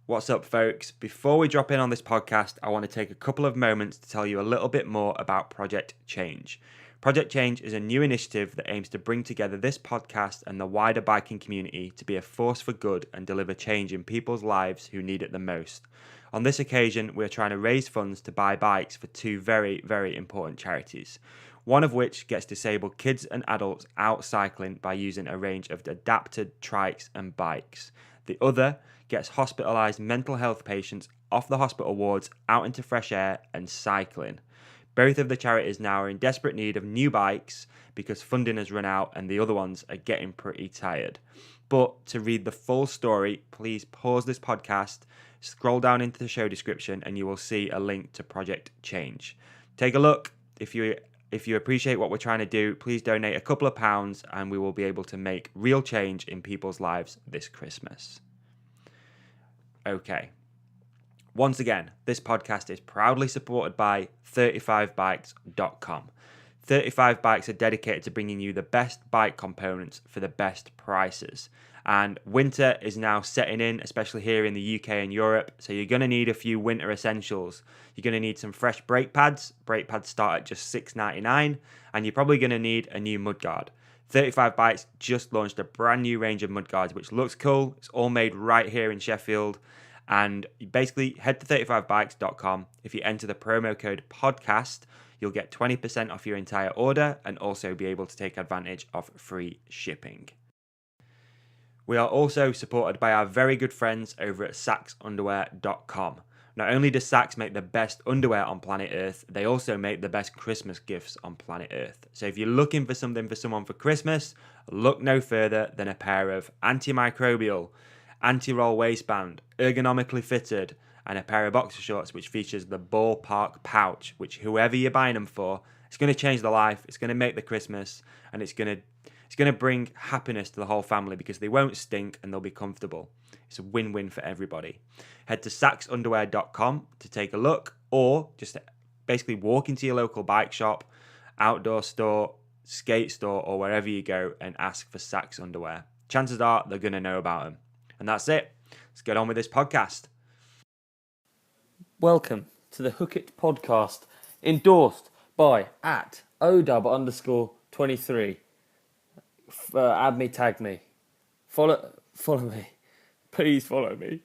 What's up, folks? Before we drop in on this podcast, I want to take a couple of moments to tell you a little bit more about Project Change. Project Change is a new initiative that aims to bring together this podcast and the wider biking community to be a force for good and deliver change in people's lives who need it the most. On this occasion, we're trying to raise funds to buy bikes for two very, very important charities. One of which gets disabled kids and adults out cycling by using a range of adapted trikes and bikes. The other gets hospitalised mental health patients off the hospital wards out into fresh air and cycling. Both of the charities now are in desperate need of new bikes because funding has run out and the other ones are getting pretty tired. But to read the full story, please pause this podcast, scroll down into the show description and you will see a link to Project Change. Take a look. If you appreciate what we're trying to do, please donate a couple of pounds and we will be able to make real change in people's lives this Christmas. Okay. Once again, this podcast is proudly supported by 35bikes.com. 35 Bikes are dedicated to bringing you the best bike components for the best prices. And winter is now setting in, especially here in the UK and Europe. So you're going to need a few winter essentials. You're going to need some fresh brake pads. Brake pads start at just $6.99. And you're probably going to need a new mudguard. 35 Bikes just launched a brand new range of mudguards, which looks cool. It's all made right here in Sheffield. And you basically head to 35bikes.com. If you enter the promo code podcast, you'll get 20% off your entire order and also be able to take advantage of free shipping. We are also supported by our very good friends over at saxunderwear.com. Not only does Sax make the best underwear on planet Earth, they also make the best Christmas gifts on planet Earth. So if you're looking for something for someone for Christmas, look no further than a pair of antimicrobial, anti-roll waistband, ergonomically fitted, and a pair of boxer shorts which features the ballpark pouch, which whoever you're buying them for, it's going to change the life, it's going to make the Christmas, and it's going to bring happiness to the whole family because they won't stink and they'll be comfortable. It's a win-win for everybody. Head to saxunderwear.com to take a look or just basically walk into your local bike shop, outdoor store, skate store or wherever you go and ask for Sax underwear. Chances are they're going to know about them. And that's it. Let's get on with this podcast. Welcome to the Hook It podcast, endorsed by @OW_23. Add me, tag me, follow me, please follow me.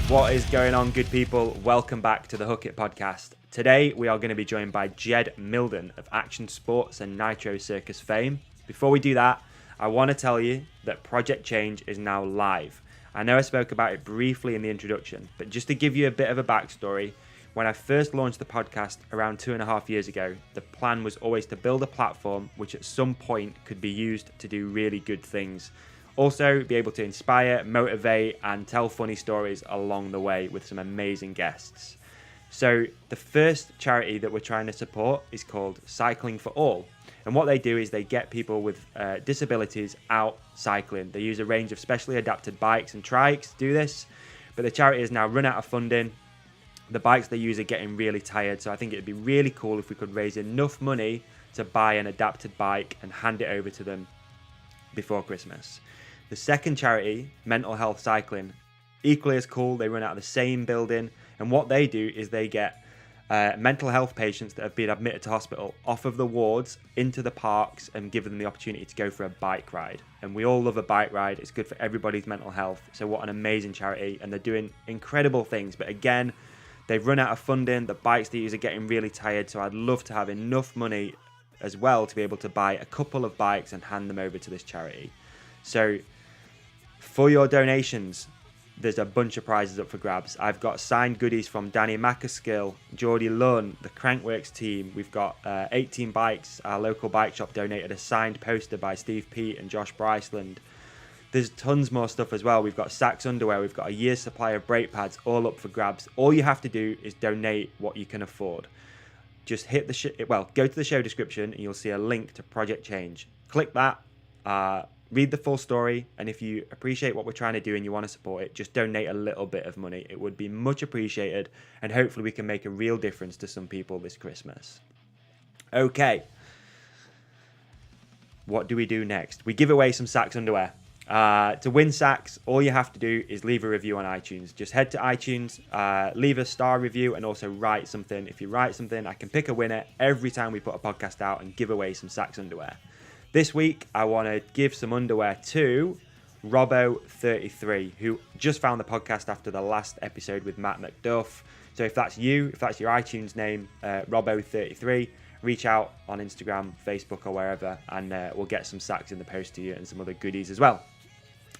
What is going on, good people? Welcome back to the Hook It podcast. Today we are going to be joined by Jed Mildon of Action Sports and Nitro Circus fame. Before we do that, I want to tell you that Project Change is now live. I know I spoke about it briefly in the introduction, but just to give you a bit of a backstory, when I first launched the podcast around 2.5 years ago, the plan was always to build a platform which at some point could be used to do really good things. Also, be able to inspire, motivate, and tell funny stories along the way with some amazing guests. So, the first charity that we're trying to support is called Cycling for All. And what they do is they get people with disabilities out cycling. They use a range of specially adapted bikes and trikes to do this. But the charity has now run out of funding. The bikes they use are getting really tired. So, I think it'd be really cool if we could raise enough money to buy an adapted bike and hand it over to them before Christmas. The second charity, Mental Health Cycling, equally as cool. They run out of the same building, and what they do is they get mental health patients that have been admitted to hospital off of the wards into the parks and give them the opportunity to go for a bike ride. And we all love a bike ride. It's good for everybody's mental health. So what an amazing charity, and they're doing incredible things. But again, they've run out of funding. The bikes they use are getting really tired. So I'd love to have enough money as well to be able to buy a couple of bikes and hand them over to this charity. So for your donations, there's a bunch of prizes up for grabs. I've got signed goodies from Danny Maccaskill, Geordie Lunn, the Crankworks team. We've got 18 Bikes, our local bike shop, donated a signed poster by Steve Pete and Josh Bryceland. There's tons more stuff as well. We've got Saks underwear. We've got a year's supply of brake pads, all up for grabs. All you have to do is donate what you can afford. Just hit the go to the show description and you'll see a link to Project Change. Click that. Read the full story, and if you appreciate what we're trying to do and you want to support it, just donate a little bit of money. It would be much appreciated, and hopefully we can make a real difference to some people this Christmas. Okay. What do we do next? We give away some Saks underwear. To win Saks, all you have to do is leave a review on iTunes. Just head to iTunes, leave a star review, and also write something. If you write something, I can pick a winner every time we put a podcast out and give away some Saks underwear. This week, I want to give some underwear to Robbo33, who just found the podcast after the last episode with Matt McDuff. So if that's you, if that's your iTunes name, Robbo33, reach out on Instagram, Facebook, or wherever, and we'll get some Saks in the post to you and some other goodies as well.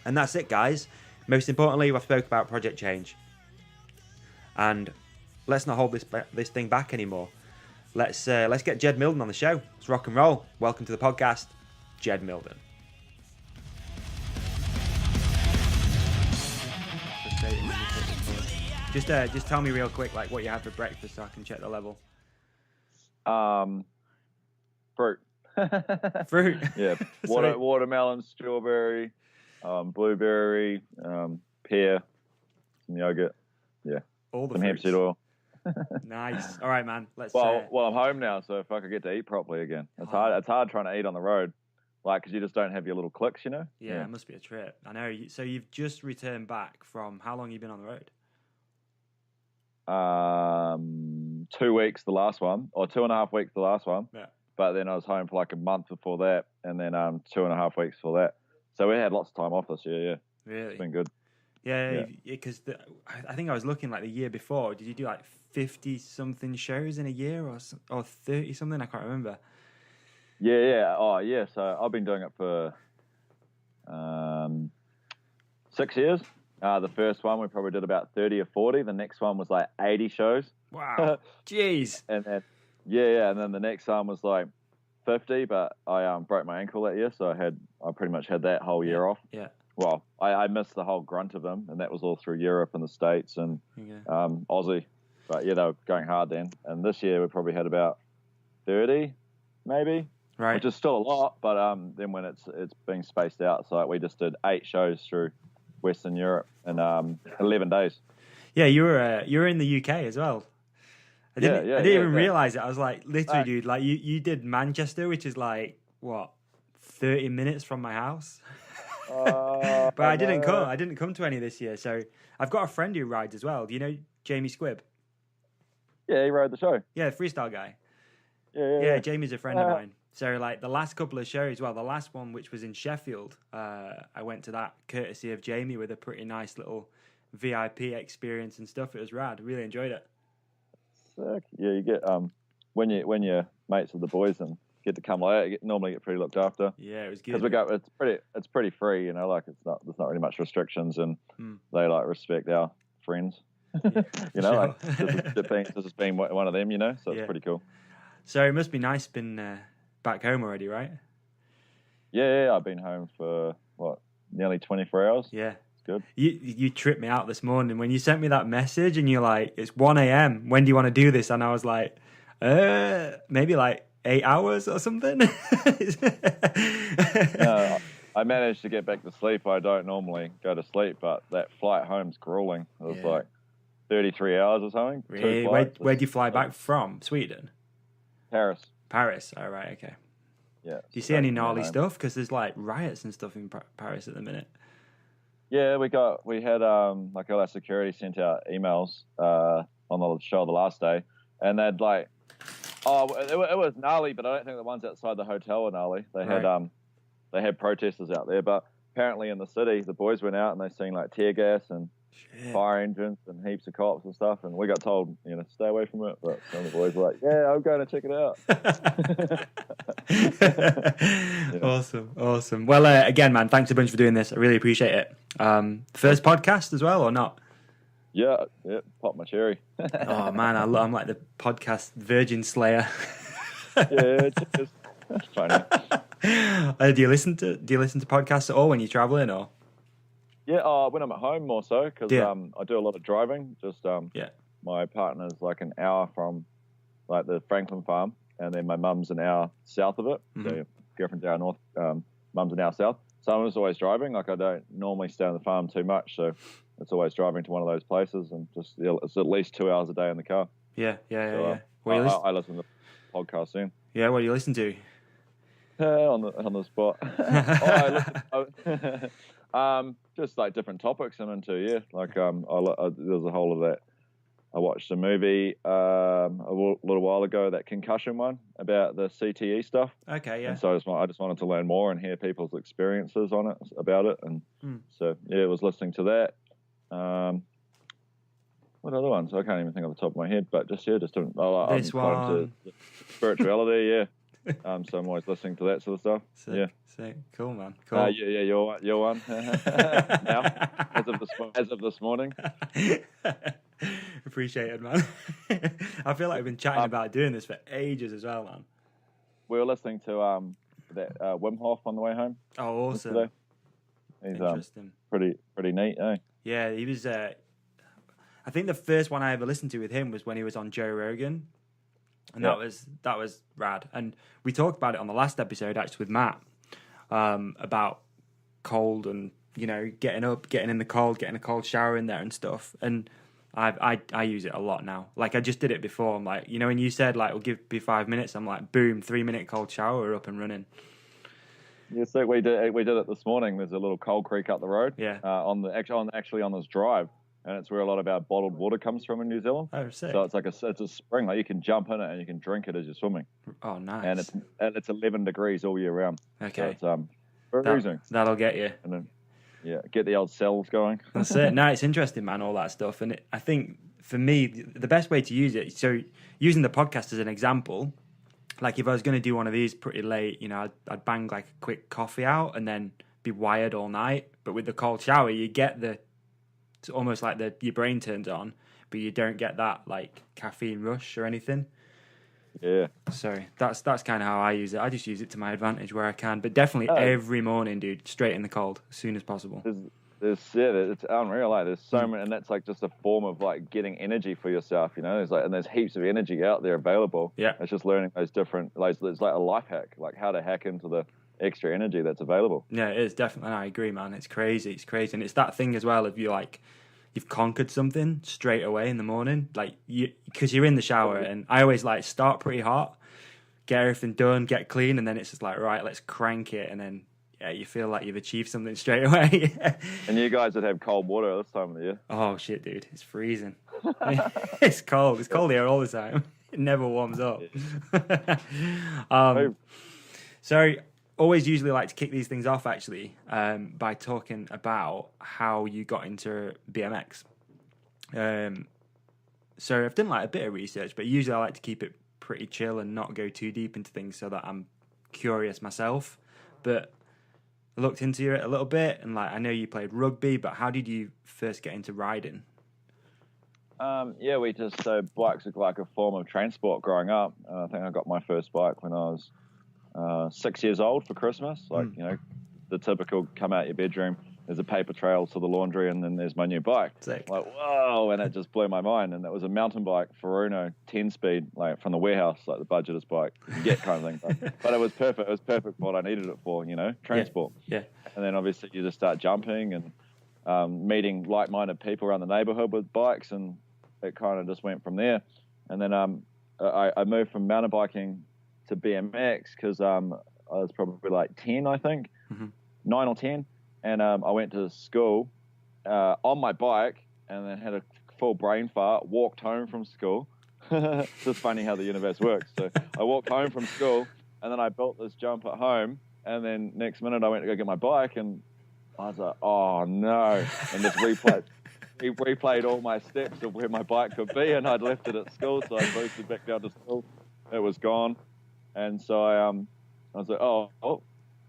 And that's it, guys. Most importantly, I spoke about Project Change. And let's not hold this thing back anymore. Let's get Jed Mildon on the show. Let's rock and roll. Welcome to the podcast, Jed Mildon. Just tell me real quick, like what you had for breakfast, so I can check the level. Fruit. Fruit. Yeah. Watermelon, strawberry, blueberry, pear, some yogurt. Yeah. All the some fruits. hemp seed oil. Nice. All right, man. Let's. Well, I'm home now, so if I could get to eat properly again, it's hard. It's hard trying to eat on the road, like because you just don't have your little clicks, you know. Yeah, it must be a trip. I know. So you've just returned back from how long? You been on the road? 2 weeks the last one, or 2.5 weeks the last one. Yeah. But then I was home for like a month before that, and then 2.5 weeks for that. So we had lots of time off this year. Yeah. Really? It's been good. Yeah, because I think I was looking like the year before. Did you do like 50-something shows in a year or 30-something? I can't remember. Yeah. Oh, yeah. So I've been doing it for 6 years. The first one we probably did about 30 or 40. The next one was like 80 shows. Wow. Jeez. And then and then the next one was like 50, but I broke my ankle that year, so I pretty much had that whole year off. Yeah. Well, I missed the whole grunt of them, and that was all through Europe and the States and Aussie. But yeah, they were going hard then. And this year we probably had about 30, maybe. Right. Which is still a lot, but then when it's being spaced out, so we just did 8 shows through Western Europe in 11 days. Yeah, you were in the UK as well. I didn't even realize it. I was like, literally, dude, like you did Manchester, which is like what 30 minutes from my house. But I didn't come. I didn't come to any this year. So I've got a friend who rides as well. Do you know Jamie Squibb? Yeah, he rode the show. Yeah, the freestyle guy. Yeah. Jamie's a friend of mine. So like the last couple of shows, well, the last one which was in Sheffield, I went to that courtesy of Jamie with a pretty nice little VIP experience and stuff. It was rad. Really enjoyed it. Sick. Yeah, you get when you're mates with the boys and get to come like that, you normally get pretty looked after. Yeah, it was good. Because it's pretty free, you know. Like there's not really much restrictions, and they like respect our friends. You know, sure. like this has been one of them, you know. So it's pretty cool. So it must be nice being back home already, right? Yeah, I've been home for nearly 24 hours. Yeah. Good. You tripped me out this morning when you sent me that message and you're like, it's 1 a.m. When do you want to do this? And I was like, maybe like 8 hours or something. No, I managed to get back to sleep. I don't normally go to sleep, but that flight home's grueling. It was like 33 hours or something. Really? Where'd you fly back from? Sweden? Paris. All right, okay. Yeah. Do you see any gnarly stuff? Because there's like riots and stuff in Paris at the minute. Yeah, we had like all our security sent out emails on the show the last day, and they'd like, it was gnarly, but I don't think the ones outside the hotel were gnarly. They had protesters out there, but apparently in the city, the boys went out and they seen like tear gas and fire engines and heaps of cops and stuff. And we got told, stay away from it. But some of the boys were like, yeah, I'm going to check it out. Awesome. Well, again, man, thanks a bunch for doing this. I really appreciate it. First podcast as well, or not? Yeah, pop my cherry. Oh man, I'm like the podcast virgin slayer. Yeah, it's funny. Do you listen to podcasts at all when you're traveling, or? Yeah, when I'm at home more so, because I do a lot of driving. Just my partner's like an hour from like the Franklin farm, and then my mum's an hour south of it. Mm-hmm. So girlfriend's hour north, mum's an hour south. So I'm just always driving. Like I don't normally stay on the farm too much, so it's always driving to one of those places, and just it's at least 2 hours a day in the car. Yeah. I listen to podcasts then. Yeah, what do you listen to? On the spot. Just like different topics I'm into. Yeah, like there's a whole of that. I watched a movie a little while ago, that concussion one about the CTE stuff. Okay, yeah. And so I just wanted to learn more and hear people's experiences on it, about it, and so I was listening to that. What other ones? I can't even think off the top of my head, but just this one. Spirituality, yeah. So I'm always listening to that sort of stuff. Sick. Cool, man. Cool. Yeah, you're one. Now, as of this morning. Appreciate it, man. I feel like we've been chatting about doing this for ages as well, man. We were listening to that Wim Hof on the way home. Oh, awesome. Yesterday. He's interesting. Pretty neat, eh? Yeah, he was. I think the first one I ever listened to with him was when he was on Joe Rogan. And that was rad. And we talked about it on the last episode, actually, with Matt, about cold and, getting up, getting in the cold, getting a cold shower in there and stuff. And I use it a lot now. Like, I just did it before. I'm like, when you said, like, we'll give me 5 minutes, I'm like, boom, 3-minute cold shower, we're up and running. Yeah, so we did it this morning. There's a little cold creek up the road. Yeah. On this drive. And it's where a lot of our bottled water comes from in New Zealand. Oh, sick. So it's like it's a spring. Like you can jump in it and you can drink it as you're swimming. Oh, nice. And it's 11 degrees all year round. Okay. So it's freezing. That'll get you. And then, get the old cells going. That's it. No, it's interesting, man, all that stuff. And I think for me, the best way to use it, so using the podcast as an example, like if I was going to do one of these pretty late, I'd bang like a quick coffee out and then be wired all night. But with the cold shower, you get it's almost like your brain turns on, but you don't get that like caffeine rush or anything. Yeah. So that's kind of how I use it. I just use it to my advantage where I can, but definitely every morning, dude, straight in the cold as soon as possible. It's unreal. Like there's so many, and that's like just a form of like getting energy for yourself. There's heaps of energy out there available. Yeah. It's just learning those different. It's like a life hack, like how to hack into the extra energy that's available. Yeah, it is definitely. I agree, man. It's crazy, and it's that thing as well. If you've conquered something straight away in the morning, like because you're in the shower, and I always like start pretty hot, get everything done, get clean, and then it's just like, right, let's crank it, and then you feel like you've achieved something straight away. And you guys that have cold water this time of the year. Oh shit, dude, it's freezing. It's cold. It's cold here all the time. It never warms up. So. Always usually like to kick these things off actually by talking about how you got into BMX. So I've done like a bit of research, but usually I like to keep it pretty chill and not go too deep into things so that I'm curious myself. But I looked into it a little bit, and like I know you played rugby, but how did you first get into riding? Bikes are like a form of transport growing up. I think I got my first bike when I was 6 years old for Christmas. The typical come out your bedroom, there's a paper trail to the laundry, and then there's my new bike. Sick. Like, whoa, and it just blew my mind. And it was a mountain bike, Furuno 10-speed, like from the warehouse, like the budgetist bike you get kind of thing. But it was perfect. It was perfect for what I needed it for, transport. Yeah. And then obviously you just start jumping and meeting like-minded people around the neighborhood with bikes, and it kind of just went from there. And then I moved from mountain biking to BMX because I was probably like 10, I think, 9 or 10, and I went to school on my bike, and then had a full brain fart, walked home from school. It's just funny how the universe works. So I walked home from school, and then I built this jump at home, and then next minute I went to go get my bike, and I was like, oh no, and just he replayed all my steps of where my bike could be, and I'd left it at school, so I boosted back down to school. It was gone, and so I was like,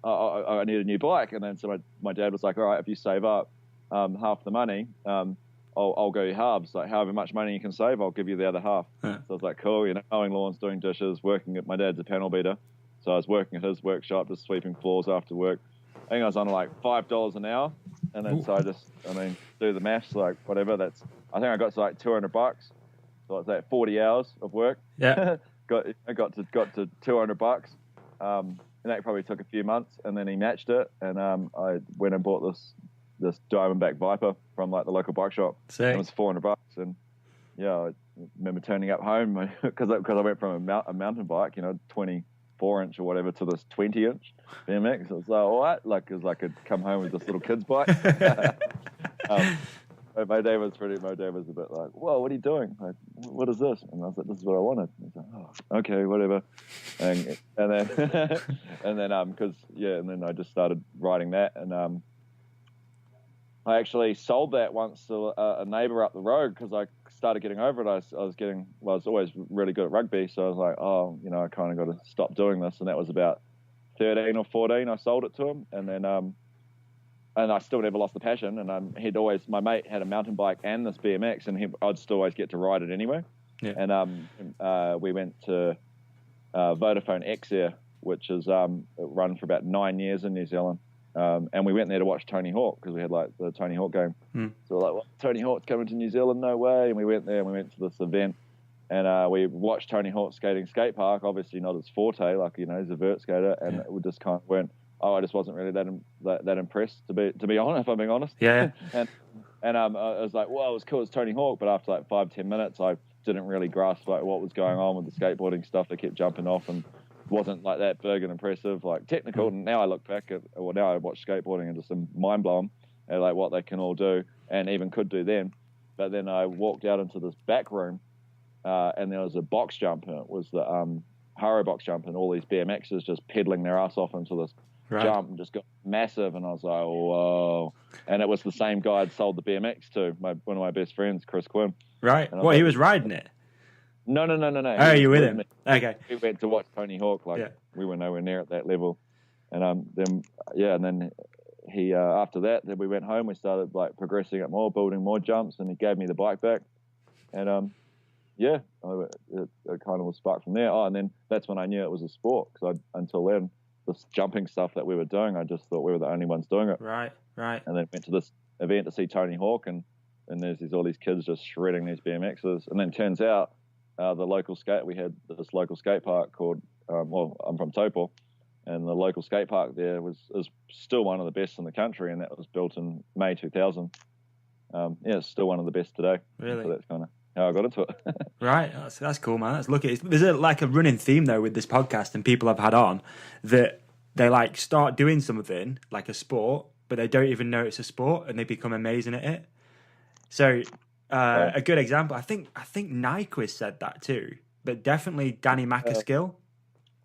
I need a new bike, and then so my dad was like, all right, if you save up half the money, I'll go halves, like however much money you can save, I'll give you the other half. Huh. So I was like, cool, mowing lawns, doing dishes, working at my dad's a panel beater, so I was working at his workshop, just sweeping floors after work. I think I was on like $5 an hour, and then so I do the maths, like whatever. I think I got to like $200, so it's like 40 hours of work. Yeah. I got to $200, and that probably took a few months, and then he matched it, and I went and bought this Diamondback Viper from like the local bike shop. Sick. It was $400, and yeah, I remember turning up home because I went from a mountain bike, 24-inch or whatever, to this 20-inch BMX. It was like, what? Like, because I could come home with this little kid's bike. My dad was a bit like, whoa, what are you doing? Like, what is this? And I was like, this is what I wanted. And he's like, oh, okay, whatever. And then, and then I just started riding that. And I actually sold that once to a neighbor up the road because I started getting over it. I was always really good at rugby. So I was like, I kind of got to stop doing this. And that was about 13 or 14. I sold it to him. And then, and I still never lost the passion. And my mate had a mountain bike and this BMX, and I'd still always get to ride it anyway. Yeah. And we went to Vodafone X Air, which is run for about 9 years in New Zealand. And we went there to watch Tony Hawk because we had like the Tony Hawk game. So we're like, well, Tony Hawk's coming to New Zealand, no way. And we went there and we went to this event, and we watched Tony Hawk skating skate park. Obviously not his forte, like he's a vert skater, and we just kind of went, I just wasn't really that impressed to be honest, if I'm being honest. Yeah. and I was like, well, it was cool as Tony Hawk, but after like 5-10 minutes, I didn't really grasp like what was going on with the skateboarding stuff. They kept jumping off and wasn't like that big and impressive, like technical. And now I look back now I watch skateboarding and just am mind blown at like what they can all do and even could do then. But then I walked out into this back room, and there was a box jump, and it was the Haro box jump, and all these BMXers just pedaling their ass off into this jump and just got massive. And I was like, whoa. And it was the same guy I'd sold the BMX to, one of my best friends, Chris Quinn. Right. Well, he was riding it. No. Oh, you with him? Okay. We went to watch Tony Hawk. We were nowhere near at that level. And then he after that, then we went home. We started like progressing it more, building more jumps, and he gave me the bike back. And it kind of was sparked from there. And then that's when I knew it was a sport, because until then, this jumping stuff that we were doing, I just thought we were the only ones doing it. Right. And then went to this event to see Tony Hawk, and there's all these kids just shredding these BMXs. And then turns out we had this local skate park called, I'm from Taupo, and the local skate park there is still one of the best in the country, and that was built in May 2000. It's still one of the best today. Really? So that's kind of how I got into it. Right, that's cool, man. That's lucky. There's like a running theme though with this podcast, and people I've had on that they like start doing something like a sport, but they don't even know it's a sport, and they become amazing at it. So a good example, I think Nyquist said that too, but definitely Danny Macaskill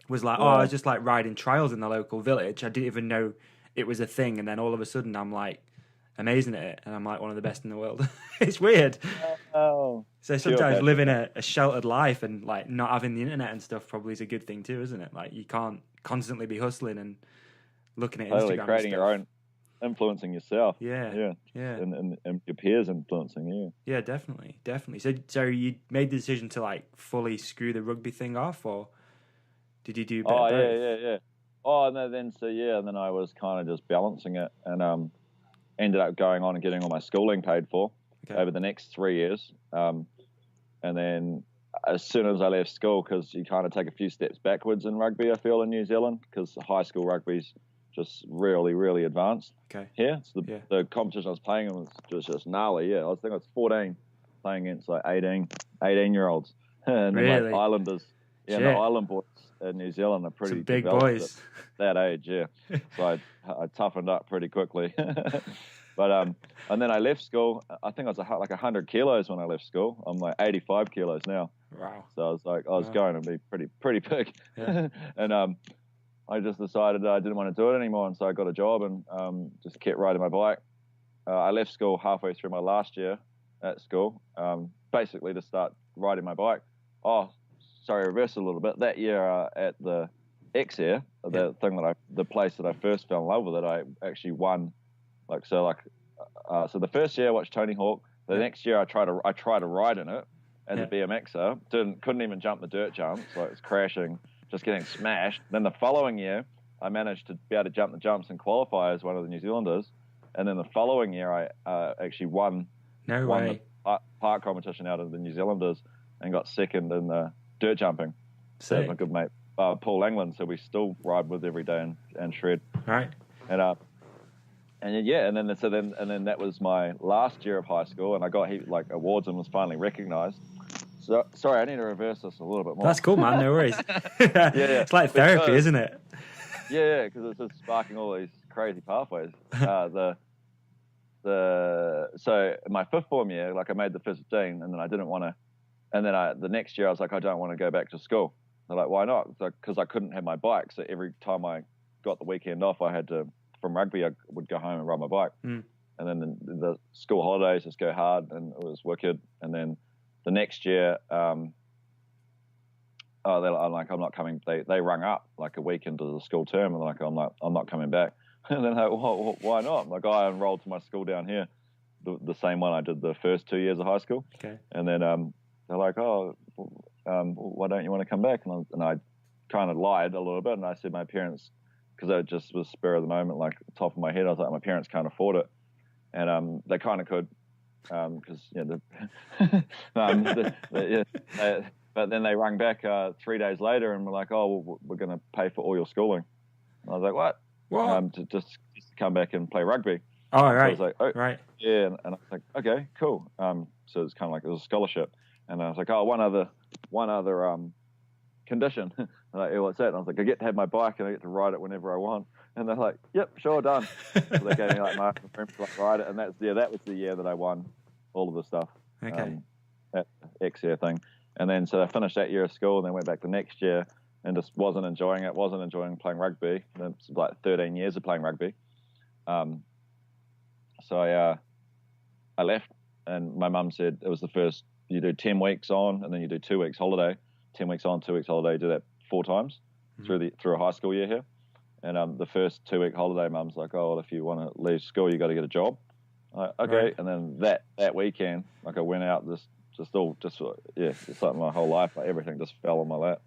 was like, I was just like riding trials in the local village. I didn't even know it was a thing, and then all of a sudden I'm like amazing at it, and I'm like one of the best in the world. It's weird. So sometimes living a sheltered life and like not having the internet and stuff probably is a good thing too, isn't it? Like you can't constantly be hustling and looking at Instagram, creating your own, influencing yourself. Yeah. And your peers influencing you. Yeah, definitely. So you made the decision to like fully screw the rugby thing off, or did you do better? Yeah. And then I was kind of just balancing it, and ended up going on and getting all my schooling paid for over the next 3 years. And then as soon as I left school, because you kind of take a few steps backwards in rugby, I feel, in New Zealand, because high school rugby's just really, really advanced. Okay. Here, the competition I was playing in was just gnarly. Yeah, I think I was 14 playing against like 18-year-olds. And really? Like Islanders. Yeah, the Island boys in New Zealand are pretty big boys. At that age, yeah. So I toughened up pretty quickly. But and then I left school. I think I was like 100 kilos when I left school. I'm like 85 kilos now. Wow. So I was like, I was going to be pretty big. Yeah. And I just decided I didn't want to do it anymore, and so I got a job and just kept riding my bike. I left school halfway through my last year, at school, basically to start riding my bike. Oh, sorry, reverse a little bit. That year at the X-Air, the place that I first fell in love with it, I actually won. So the first year I watched Tony Hawk. The next year I tried to ride in it as a BMXer. Couldn't even jump the dirt jumps. Like, it's crashing, just getting smashed. Then the following year I managed to be able to jump the jumps and qualify as one of the New Zealanders. And then the following year I actually won the park competition out of the New Zealanders and got second in the dirt jumping. So my good mate Paul England, so we still ride with every day and shred. Right. And then that was my last year of high school, and I got awards and was finally recognised. So sorry, I need to reverse this a little bit more. That's cool, man. No worries. Yeah. It's like therapy, isn't it? Yeah, because it's just sparking all these crazy pathways. So in my fifth form year, I made the 15, and then I didn't want to. And then the next year I was like, I don't want to go back to school. They're like, why not? Because I couldn't have my bike. So every time I got the weekend off, I had to, from rugby, I would go home and ride my bike. And then the school holidays just go hard, and it was wicked. And then the next year, I'm not coming. They rung up a week into the school term, and I'm not coming back. And then why not? I'm like, I enrolled to my school down here, the same one I did the first 2 years of high school. Okay. And then they're like, why don't you want to come back? And I kind of lied a little bit, and I said my parents, because I just was spur of the moment, top of my head, I was like, my parents can't afford it, and they kind of could, because but then they rang back 3 days later and were like, oh, we're going to pay for all your schooling. And I was like, what? Just to come back and play rugby. Oh, right. So I was like, oh, right. Yeah, and I was like, okay, cool. So it's kind of it was a scholarship. And I was like, one other condition. And like, what's that? And I was like, I get to have my bike and I get to ride it whenever I want. And they're like, yep, sure, done. So they gave me mark and room to ride it. And that was the year that I won all of the stuff. Okay. That X-Air thing. And then so I finished that year of school and then went back the next year and just wasn't enjoying it. Wasn't enjoying playing rugby. And it's 13 years of playing rugby. So I left, and my mum said it was the first. You do 10 weeks on, and then you do 2 weeks holiday. 10 weeks on, 2 weeks holiday. Do that 4 times through a high school year here. And the first 2-week holiday, mum's like, oh, well, if you want to leave school, you got to get a job. Okay. Right. And then that weekend, I went out it's like my whole life, everything just fell on my lap.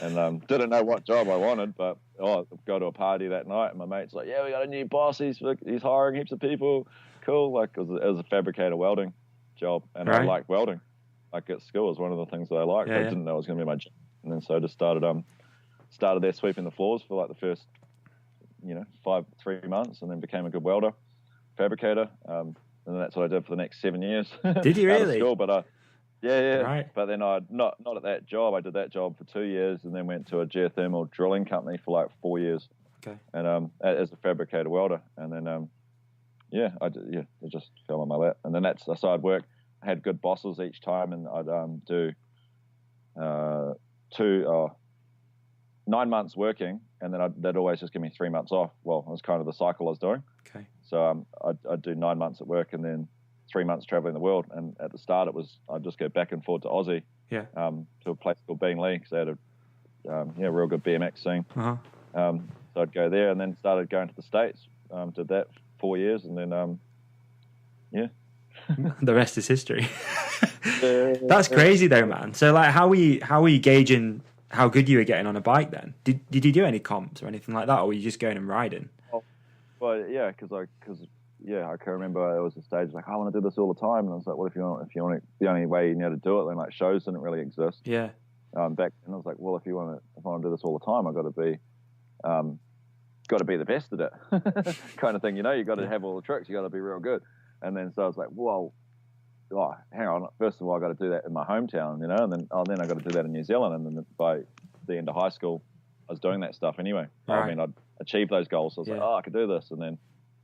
And didn't know what job I wanted, but go to a party that night, and my mate's like, yeah, we got a new boss. He's hiring heaps of people. Cool. It was a fabricator welding job, and I liked welding. At school was one of the things that I liked. I didn't know it was going to be my job, and then so I just started there sweeping the floors for the first 3 months, and then became a good welder, fabricator, and then that's what I did for the next 7 years. Did you really? School, but yeah. Right. But then I not at that job. I did that job for 2 year, and then went to a geothermal drilling company for 4 years. Okay. And as a fabricator welder, and then it just fell on my lap, and then so I'd work. I had good bosses each time, and I'd do 9 months working, and then they'd always just give me 3 months off. Well, it was kind of the cycle I was doing. Okay. So I'd do 9 months at work, and then 3 months traveling the world. And at the start, I'd just go back and forth to Aussie, to a place called Beanley, because they had a real good BMX scene. Uh-huh. So I'd go there, and then started going to the States. Did that 4 years, and then the rest is history. That's crazy though, man. So how were you gauging how good you were getting on a bike then? Did you do any comps or anything like that, or were you just going and riding? Well, yeah, because I can remember there was a stage I want to do this all the time, and I was like, well, if you want the only way you know to do it, then shows didn't really exist. Yeah. Back then I was like, well, if I want to do this all the time, I've got to be the best at it, kind of thing. You got to have all the tricks. You got to be real good. And then so I was like, well, hang on. First of all, I got to do that in my hometown, and then I got to do that in New Zealand. And then by the end of high school, I was doing that stuff anyway. Right. I mean, I'd achieved those goals. So I was like, I could do this. And then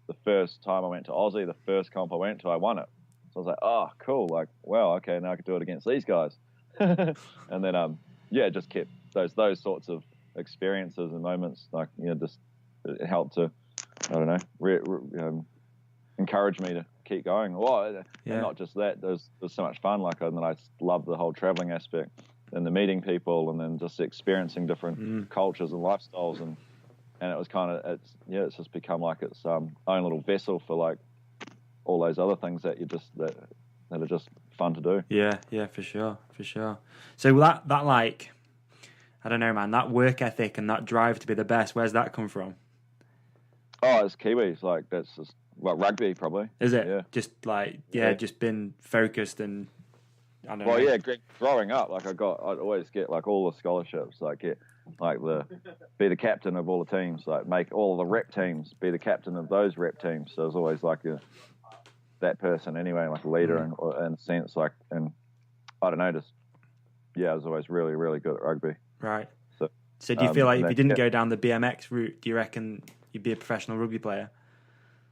the first time I went to Aussie, the first comp I went to, I won it. So I was like, oh, cool. Wow, okay, now I could do it against these guys. And then, just kept those sorts of experiences and moments, just it helped to, I don't know, encouraged me to keep going. Well, and not just that, there's so much fun. Like, and then I love the whole traveling aspect and the meeting people, and then just experiencing different cultures and lifestyles, and it was kind of it's just become like its own little vessel for like all those other things that that are just fun to do. Yeah, for sure. So that like, I don't know, man, that work ethic and that drive to be the best, where's that come from? Oh, it's Kiwis. Like, that's just, well, rugby probably. Is it? Yeah. Just like, just been focused and, I don't know. Well, yeah, growing up, like I'd always get like all the scholarships, like be the captain of all the teams, like make all the rep teams, be the captain of those rep teams. So it was always like that person anyway, like a leader in a sense, like, and I don't know, I was always really, really good at rugby. Right. So do you feel like if you didn't go down the BMX route, do you reckon you'd be a professional rugby player?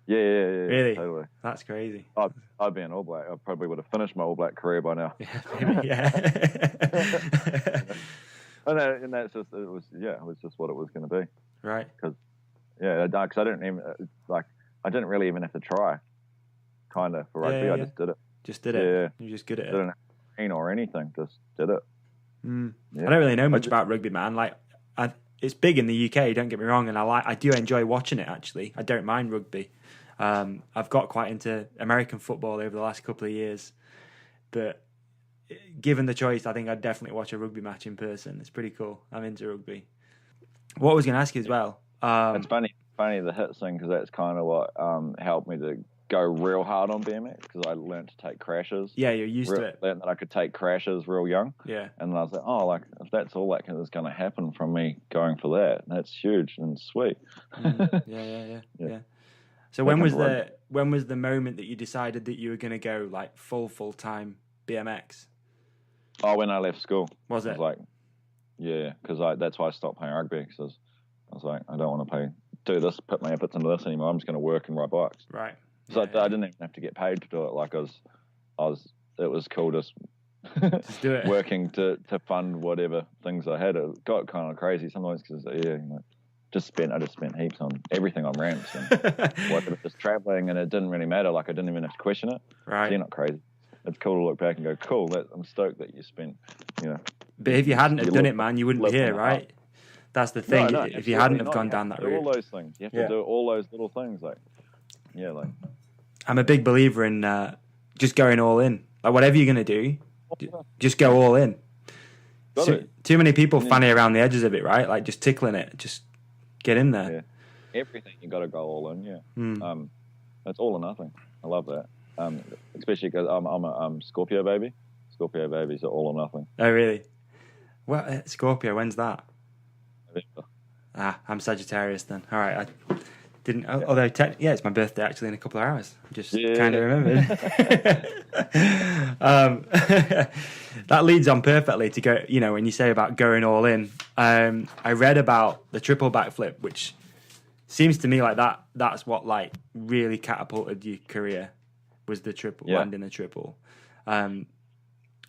Yeah. Really? Totally. That's crazy. I'd be an All Black. I probably would have finished my All Black career by now. Yeah, maybe, yeah. and that's just, it was just what it was going to be. Right. Because I I didn't really even have to try, kind of, for rugby. I just did it. Just did it. Yeah. You're just good at it. Didn't train or anything. Just did it. Yeah. I don't really know much about rugby, man. Like, it's big in the UK. Don't get me wrong, and I do enjoy watching it. Actually, I don't mind rugby. I've got quite into American football over the last couple of years, but given the choice, I think I'd definitely watch a rugby match in person. It's pretty cool. I'm into rugby. What I was going to ask you as well. It's funny the hits thing, because that's kind of what helped me to go real hard on BMX, because I learned to take crashes. Yeah, you're used to it. Learned that I could take crashes real young. Yeah. And then I was like, oh, like, if that's all that is going to happen from me going for that, that's huge and sweet. Yeah. So when was the moment that you decided that you were going to go like full time BMX? Oh, when I left school. Was it? I was like, yeah, because that's why I stopped playing rugby, because I was like, I don't want to put my efforts into this anymore. I'm just going to work and ride bikes. Right. So I didn't even have to get paid to do it. Like, it was cool just do it. working to fund whatever things I had. It got kind of crazy sometimes, because I just spent heaps on everything, on ramps and whatever, just traveling, and it didn't really matter. Like, I didn't even have to question it. Right. So you're not crazy. It's cool to look back and go, cool. I'm stoked that you spent, But if you hadn't have done it, man, you wouldn't be here, right? That's the thing. No, if you hadn't have gone down that route, all those things. You have to do all those little things, like. I'm a big believer in just going all in. Like, whatever you're gonna do, just go all in. Too many people fanny around the edges of it, right? Like, just tickling it. Just get in there. Yeah. Everything you got to go all in. Yeah. It's all or nothing. I love that. Especially because I'm a Scorpio baby. Scorpio babies are all or nothing. Oh, really? Well, Scorpio. When's that? November. I'm Sagittarius then. All right. I didn't. Although, it's my birthday actually in a couple of hours. Just kind of remembered. That leads on perfectly to go. When you say about going all in, I read about the triple backflip, which seems to me like that's what like really catapulted your career, was the triple, landing the triple. I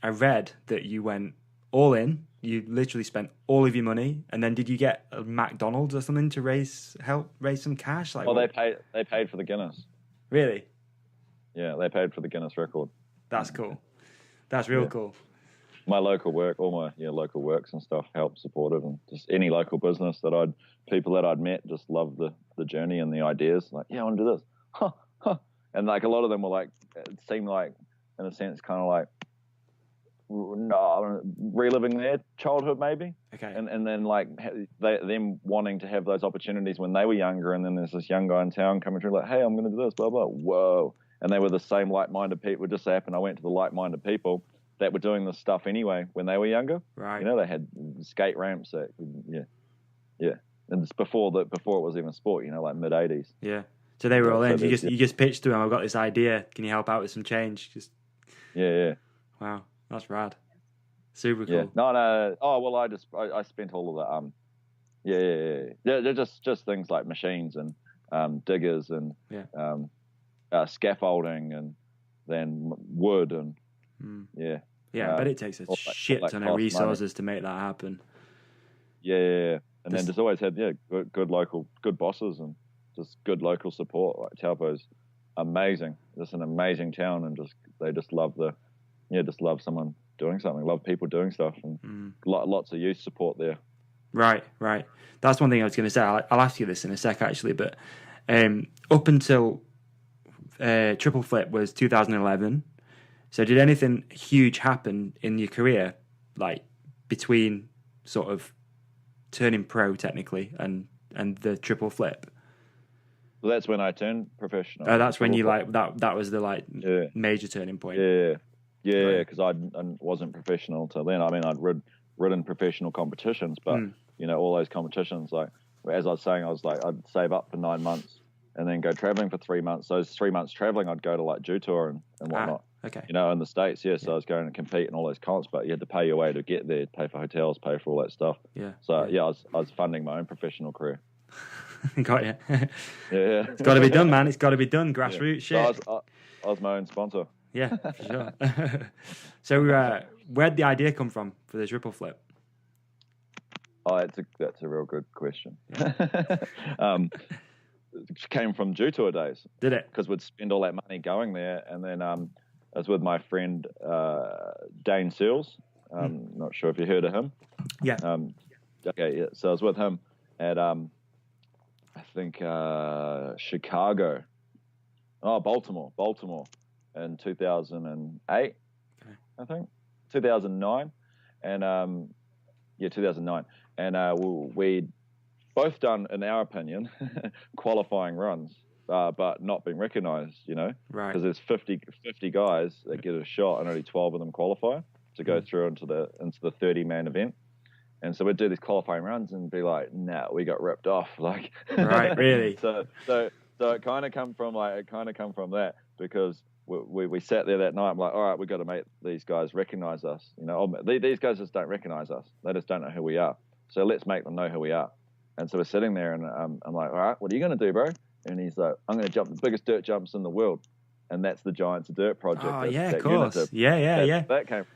read that you went all in. You literally spent all of your money, and then did you get a McDonald's or something to help raise some cash? Like, well, they paid for the Guinness. Really? Yeah, they paid for the Guinness record. That's cool. That's real cool. My local work, all my local works and stuff helped support it, and just any local business people that I'd met just loved the journey and the ideas. Like, I want to do this, and like a lot of them were like, it seemed like, in a sense, kind of like, reliving their childhood maybe. Okay. And then like them wanting to have those opportunities when they were younger, and then there's this young guy in town coming through like, hey, I'm going to do this, blah blah. Whoa. And they were the same like-minded people. It just happened I went to the like-minded people that were doing this stuff anyway when they were younger. Right. They had skate ramps that and it's before it was even sport, like mid-80s. Yeah. So they were all in. You just pitched to them, I've got this idea, can you help out with some change? Yeah. Wow. That's rad. Super cool. Yeah. No. Oh well, I spent all of that. They're just things like machines and diggers and scaffolding and then wood and I bet it takes a shit ton of resources to make that happen. Yeah. And then just always had good local, good bosses and just good local support. Like Taupo's amazing. Just an amazing town, and they just love someone doing something, love people doing stuff, and lots of youth support there. Right. That's one thing I was going to say. I'll ask you this in a sec, actually, but up until Triple Flip was 2011. So did anything huge happen in your career, like between sort of turning pro technically and the Triple Flip? Well, that's when I turned professional. Oh, that's when you that was the major turning point. Yeah, because I wasn't professional till then. I mean, I'd ridden professional competitions, but all those competitions, like as I was saying, I'd save up for 9 months and then go traveling for 3 months. Those 3 months traveling, I'd go to like Jew Tour and whatnot. Okay. In the States, So I was going to compete in all those comps, but you had to pay your way to get there, pay for hotels, pay for all that stuff. Yeah. So I was funding my own professional career. Got you. Yeah. It's got to be done, man. It's got to be done. Grassroots shit. So I was my own sponsor. Yeah, for sure. So where'd the idea come from for the Triple Flip? Oh, that's a real good question. Yeah. It came from Jew Tour days. Did it? Because we'd spend all that money going there, and then I was with my friend Dane Seals. Not sure if you heard of him. Yeah. Okay, yeah. So I was with him at I think Chicago. Oh, Baltimore in 2008. Okay. I think 2009, and 2009, and we'd both done, in our opinion, qualifying runs, but not being recognised, Right. Because there's 50 guys that get a shot and only 12 of them qualify to go through into the 30-man event. And so we'd do these qualifying runs and be like, nah, we got ripped off. Like, right, really? So it kind of come from that, because we sat there that night. I'm like, all right, we got to make these guys recognise us. These guys just don't recognise us. They just don't know who we are. So let's make them know who we are. And so we're sitting there, and I'm like, all right, what are you going to do, bro? And he's like, I'm going to jump the biggest dirt jumps in the world. And that's the Giants of Dirt project. Oh, yeah, of course. Yeah. That came.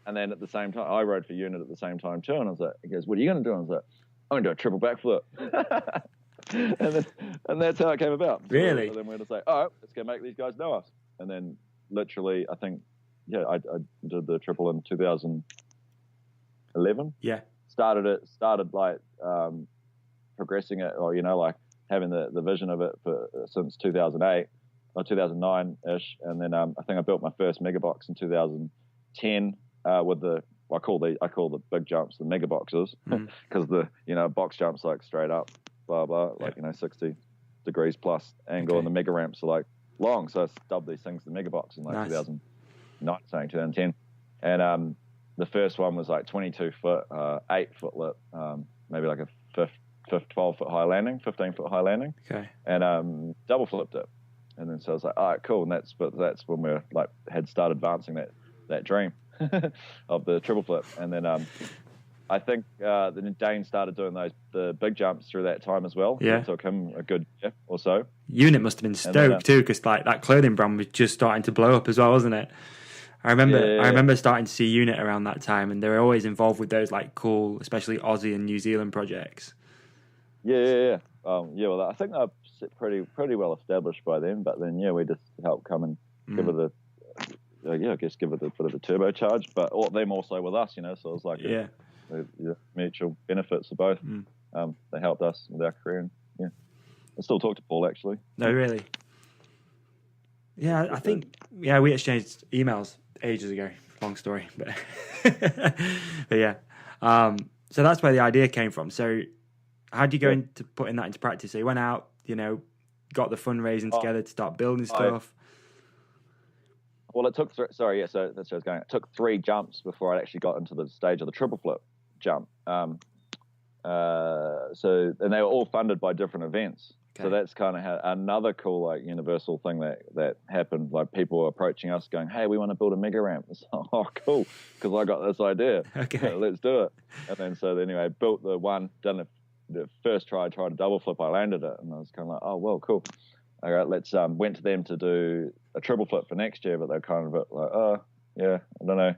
And then at the same time, I rode for Unit at the same time too. And I was like, he goes, what are you going to do? And I was like, I'm going to do a triple backflip. and that's how it came about. Really? So then we're going to say, all right, let's go make these guys know us. And then literally, I think, I did the triple in 2011. Yeah. Started like progressing it, or like having the vision of it since 2008 or 2009-ish, and then I think I built my first mega box in 2010 with I call the big jumps the mega boxes, because the box jumps like straight up, blah blah, like 60 degrees plus angle, and the mega ramps are like long, so I dubbed these things the mega box in like 2010, and the first one was like 22 foot, 8 foot lip, maybe like a 12 foot high landing, 15 foot high landing. Okay. And double flipped it. And then so I was like, all right, cool. And that's when we had started advancing that dream of the triple flip. And then I think then Dane started doing the big jumps through that time as well. Yeah. It took him a good year or so. Unit must have been stoked too, because like that clothing brand was just starting to blow up as well, wasn't it? I remember starting to see Unit around that time, and they were always involved with those like cool, especially Aussie and New Zealand projects. Yeah. Well, I think they're pretty well established by then. But then, we just helped come and give it a bit of a turbocharge. But them also with us, so it was like mutual benefits for both. They helped us with our career. And, I still talk to Paul actually. No, really. Yeah, I think we exchanged emails ages ago. Long story, but but yeah. So that's where the idea came from. So how did you go into putting that into practice? So you went out, got the fundraising together to start building stuff. Well, it took so that's where I was going. It took 3 jumps before I actually got into the stage of the triple flip jump. And they were all funded by different events. Okay. So that's kind of another cool universal thing that happened. Like people were approaching us going, "Hey, we want to build a mega ramp." It's like, oh, cool, because I got this idea. Okay, let's do it. And then anyway, built the one, done the first try, I tried a double flip, I landed it, and I was kind of like, oh well, cool. All right, let's went to them to do a triple flip for next year, but they're kind of a bit like, oh yeah, I don't know.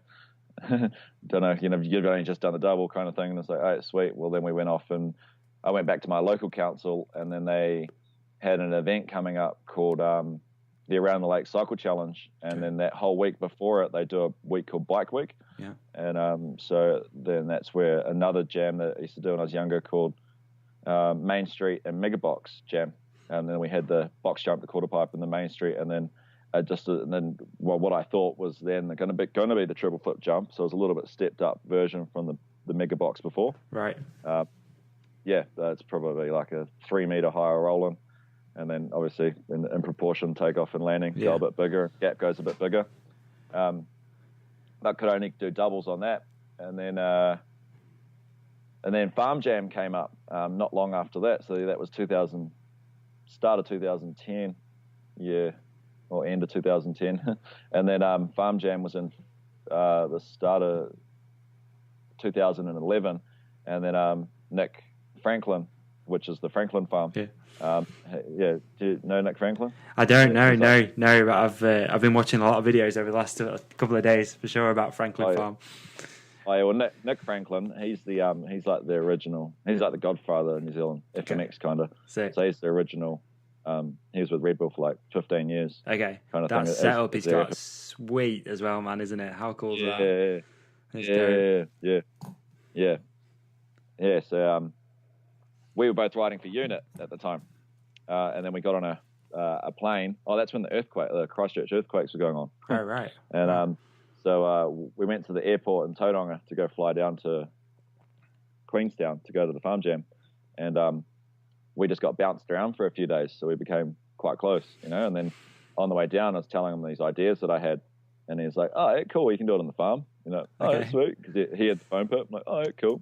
You've only just done the double kind of thing, and it's like, oh sweet. Well, then we went off, and I went back to my local council, and then they had an event coming up called the Around the Lake Cycle Challenge, and then that whole week before it, they do a week called Bike Week. Yeah. And so then that's where another jam that I used to do when I was younger called Main Street and Mega Box Jam. And then we had the box jump, the quarter pipe, and the Main Street, and then what I thought was then going to be the triple flip jump. So it was a little bit stepped up version from the Mega Box before. Right. That's probably like a 3 meter higher rolling. And then obviously in proportion, takeoff and landing go a bit bigger, gap goes a bit bigger. But could only do doubles on that. And then Farm Jam came up not long after that. So that was start of 2010, or end of 2010. And then Farm Jam was in the start of 2011. And then Nick Franklin, which is the Franklin Farm. Yeah. Do you know Nick Franklin? I don't know, no. But I've been watching a lot of videos over the last couple of days for sure about Franklin Farm. Oh yeah, well Nick Franklin, he's like the original. He's like the godfather of New Zealand FMX kind of. So he's the original. He was with Red Bull for like 15 years. Okay, kind of that thing. setup he's got sweet as well, man, isn't it? How cool is that? Yeah. So we were both riding for Unit at the time, and then we got on a plane. Oh, that's when the Christchurch earthquakes were going on. Oh, right. And so we went to the airport in Tauranga to go fly down to Queenstown to go to the Farm Jam, and we just got bounced around for a few days, so we became quite close, And then on the way down, I was telling him these ideas that I had, and he was like, "Oh, yeah, cool, you can do it on the farm." Oh, that's sweet, because he had the foam pit. I'm like, "Oh, yeah, cool."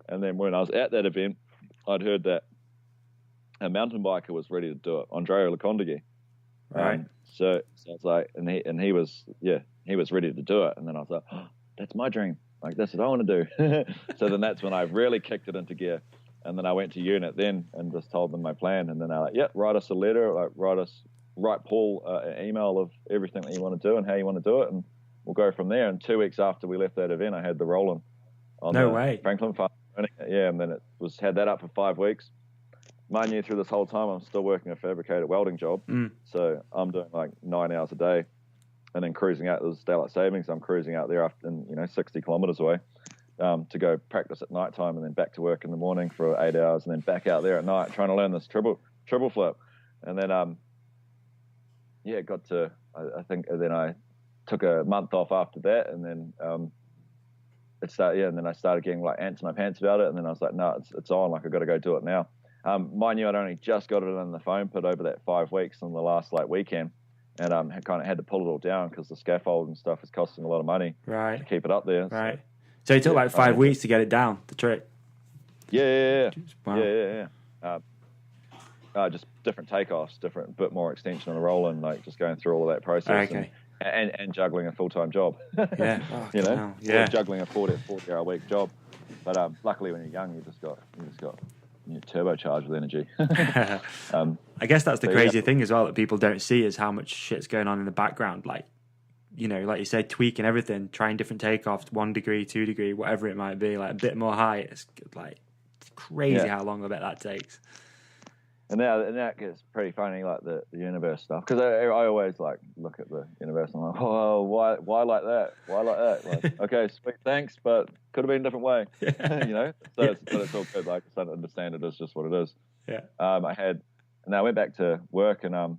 And then when I was at that event, I'd heard that a mountain biker was ready to do it, Andrea Lekondagi. Right. So I was like, and he was ready to do it. And then I was like, "Oh, that's my dream. Like, that's what I want to do." So then that's when I really kicked it into gear. And then I went to Unit then and just told them my plan. And then they're like, write us a letter, write Paul an email of everything that you want to do and how you want to do it. And we'll go from there. And 2 weeks after we left that event, I had the rolling on the Franklin Farm. Yeah, and then had that up for 5 weeks. Mind you, through this whole time, I'm still working a fabricated welding job. So I'm doing like 9 hours a day, and then cruising out. There's daylight savings. I'm cruising out there after, 60 kilometers away, to go practice at night time, and then back to work in the morning for 8 hours, and then back out there at night trying to learn this triple flip. And then I think then I took a month off after that, and then and then I started getting like ants in my pants about it, and then I was like, no, it's on, like I got to go do it now. Mind you, I'd only just got it in the foam pit over that 5 weeks on the last weekend, and kind of had to pull it all down because the scaffold and stuff is costing a lot of money to keep it up there. Right. So it took 5 weeks to get it down, the trick. Yeah. Wow. Yeah. Just different takeoffs, bit more extension on the roll, and like just going through all of that process. Okay. And juggling a full-time job. Yeah. Or juggling a 40-hour week job. But luckily, when you're young, you just got turbocharged with energy. I guess that's the crazy thing as well that people don't see is how much shit's going on in the background. Like, like you said, tweaking everything, trying different takeoffs, 1 degree, 2 degree, whatever it might be, like a bit more height. It's like it's crazy how long I bet that takes. And that gets pretty funny, like the universe stuff, because I always like look at the universe and I'm like, oh, why like that? Why like that? Like, okay, sweet, thanks, but could have been a different way, So it's all good. Like, I don't understand it as just what it is. Yeah. I went back to work and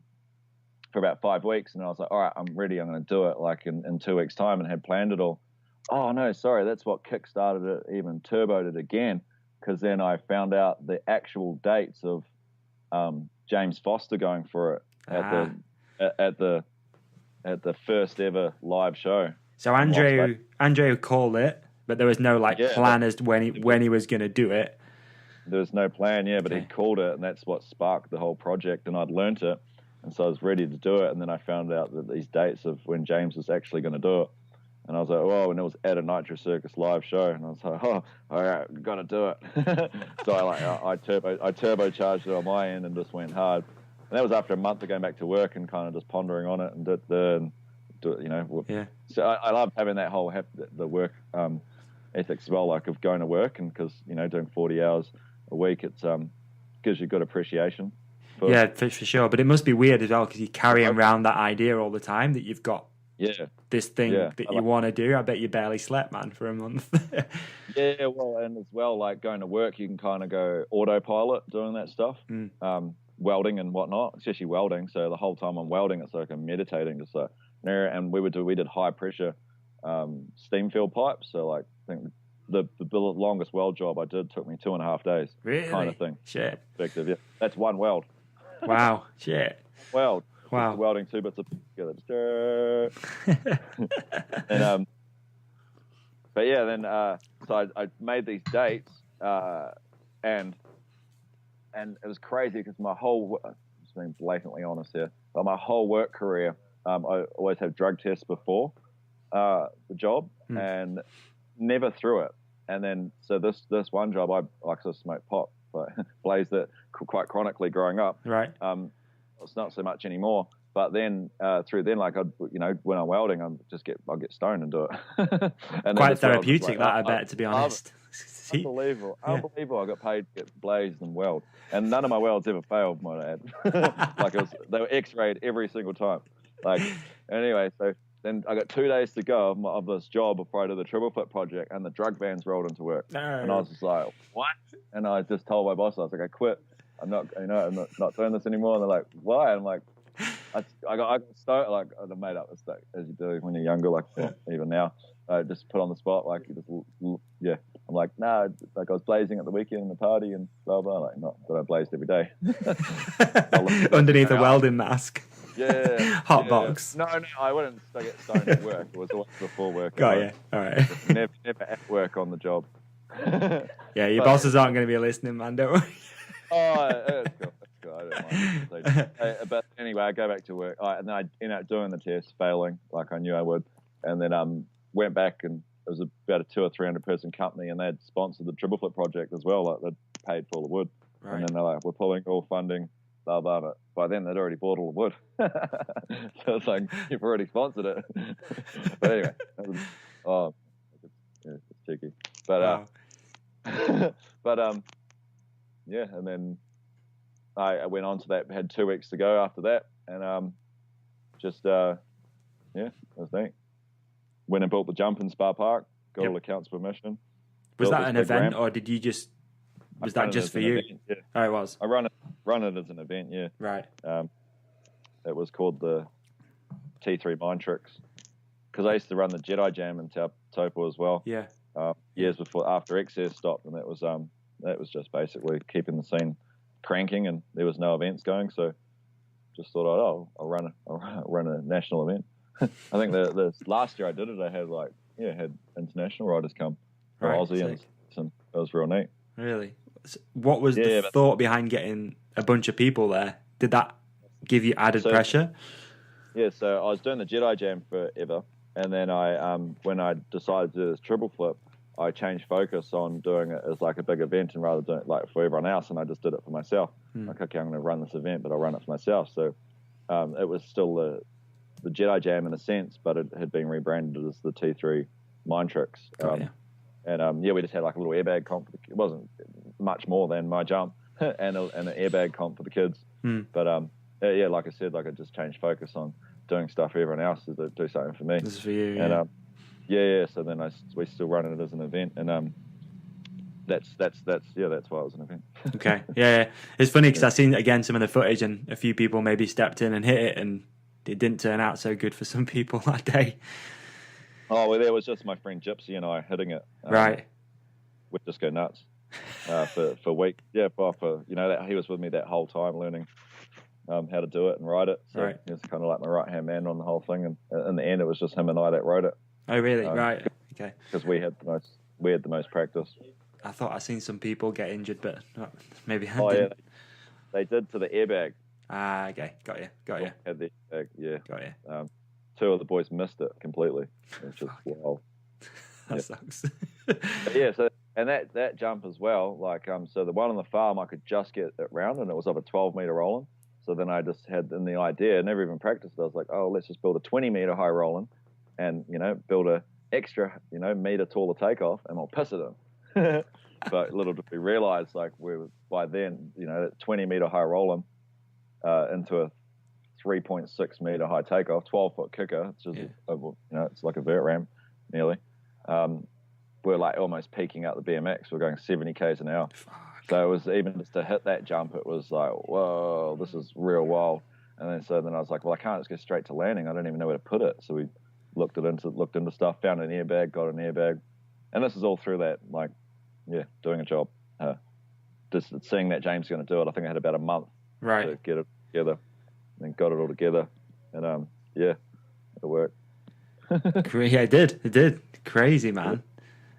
for about 5 weeks, and I was like, all right, I'm ready. I'm going to do it like in 2 weeks' time, and had planned it all. Oh no, sorry, that's what kickstarted it, even turboed it again, because then I found out the actual dates of James Foster going for it at the first ever live show. So Andrew called it, but there was no plan as to when he was going to do it. There was no plan, but he called it, and that's what sparked the whole project. And I'd learnt it, and so I was ready to do it. And then I found out that these dates of when James was actually going to do it. And I was like, whoa, and it was at a Nitro Circus live show. And I was like, oh, all right, got to do it. So I turbocharged it on my end and just went hard. And that was after a month of going back to work and kind of just pondering on it and do it. So I love having that whole, the work ethics as well, like of going to work, and because, doing 40 hours a week, it's gives you good appreciation. Yeah, for sure. But it must be weird as well because you're carrying around that idea all the time that you've got this thing that you want to do. I bet you barely slept, man, for a month. Yeah, well, and as well, like going to work, you can kind of go autopilot doing that stuff, welding and whatnot, especially welding. So the whole time I'm welding, it's like I'm meditating, just like, and we did high pressure steam filled pipes. So like, I think the longest weld job I did took me 2.5 days. Really? Kind of thing. Shit. Effective, yeah. That's one weld. Wow. Shit. Weld. Wow. Just welding 2 bits of together. And but yeah, then so I made these dates, and it was crazy because my whole, just being blatantly honest here, but my whole work career, I always have drug tests before the job and never through it. And then so this one job, I like to smoke pot, but blazed it quite chronically growing up. Right. It's not so much anymore. But then through then, like when I'm welding, I'll get stoned and do it. And quite therapeutic, I bet, to be honest. Unbelievable. I got paid to get blazed and weld, and none of my welds ever failed, might I add. Like they were X-rayed every single time. Like anyway, so then I got 2 days to go of this job before I did the triple flip project, and the drug vans rolled into work, and I was just like, what? And I just told my boss, I was like, I quit. I'm not doing this anymore. And they're like, why? And I'm like, I got started, like I made up mistake as you do when you're younger, like even now. Just put on the spot, like you just I'm like, nah, like I was blazing at the weekend in the party and blah blah. Like not that I blazed every day. Underneath a welding mask. Yeah. Hot box. No, I wouldn't get stoned at work. It was always before work. Got you. All right. Never at work on the job. Yeah, your bosses aren't going to be listening, man. Don't worry. Oh, that's cool. I don't mind. But anyway, I go back to work, and then I ended up doing the test, failing like I knew I would, and then went back, and it was about a 200 or 300 person company, and they had sponsored the triple flip project as well. Like they'd paid for all the wood, and then they're like, "We're pulling all funding." Blah blah. But by then they'd already bought all the wood, so it's like you've already sponsored it. But anyway, it's cheeky. But yeah, and then I went on to that. Had 2 weeks to go after that, and that was neat. Went and built the jump in Spa Park. Got all the accounts permission. Was that an event, or did you just? Was that just for you? Event, yeah. Oh, it was. I run it as an event. Yeah. Right. It was called the T3 Mind Tricks, because I used to run the Jedi Jam in Taupo as well. Yeah. Years after Excess stopped, and that was just basically keeping the scene cranking, and there was no events going, so just thought, I'll run a national event. I think the last year I did it, I had international riders come from Aussie, and it was real neat. Really? What was the thought behind getting a bunch of people there? Did that give you added pressure? Yeah, so I was doing the Jedi Jam forever, and then when I decided to do this triple flip, I changed focus on doing it as like a big event, and rather doing it like for everyone else, and I just did it for myself. Like, okay, I'm going to run this event, but I'll run it for myself. So it was still the Jedi Jam in a sense, but it had been rebranded as the T3 Mind Tricks. And we just had like a little airbag comp. It wasn't much more than my jump and an airbag comp for the kids. But like I said, like I just changed focus on doing stuff for everyone else to do something for me. This is for you. And so then we still run it as an event, and that's why it was an event. Okay, yeah. It's funny because I've seen again some of the footage, and a few people maybe stepped in and hit it, and it didn't turn out so good for some people that day. Oh well, there was just my friend Gypsy and I hitting it. Right. We'd just go nuts for weeks. Yeah, for he was with me that whole time learning how to do it and ride it. So he was kind of like my right hand man on the whole thing. And in the end, it was just him and I that rode it. Oh really? Right. Okay. Because we had the most practice. I thought I seen some people get injured, but maybe I didn't. Yeah, they did to the airbag. Ah, okay, got you. Had the airbag, yeah. Got you. 2 of the boys missed it completely. It's just wild. That sucks. So and that jump as well, like so the one on the farm I could just get it round, and it was of a 12-meter rolling. So then I just had in the idea, never even practiced it. I was like, let's just build a 20-meter high rolling, and build a extra meter taller takeoff, and I'll piss it in. But little did we realize, like by then, that 20-meter high rolling into a 3.6 meter high takeoff, 12-foot kicker. It's just, it's like a vert ramp nearly. We're like almost peaking out the BMX. We're going 70 k's an hour. Fuck. So it was even just to hit that jump, it was like, whoa, this is real wild. And then I was like, well, I can't just go straight to landing. I don't even know where to put it. So we looked into stuff, found an airbag, got an airbag, and this is all through that, like, doing a job. Just seeing that James was going to do it. I think I had about a month to get it together, and got it all together, and it worked. Yeah, it did. Crazy, man.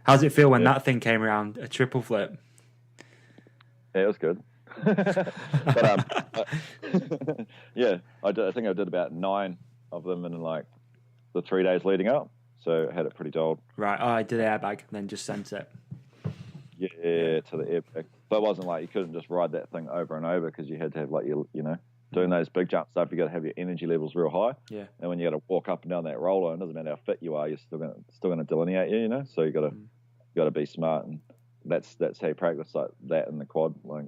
How does it feel when that thing came around, a triple flip? Yeah, it was good. But I think I did about 9 of them in like the 3 days leading up, so I had it pretty dialed. Right. Oh, I did airbag and then just sent it. Yeah, to the airbag. But it wasn't like you couldn't just ride that thing over and over, because you had to have like doing those big jump stuff. You got to have your energy levels real high. Yeah. And when you got to walk up and down that roller, it doesn't matter how fit you are, you're still gonna delineate you. So you got to be smart, and that's how you practice like that in the quad. Like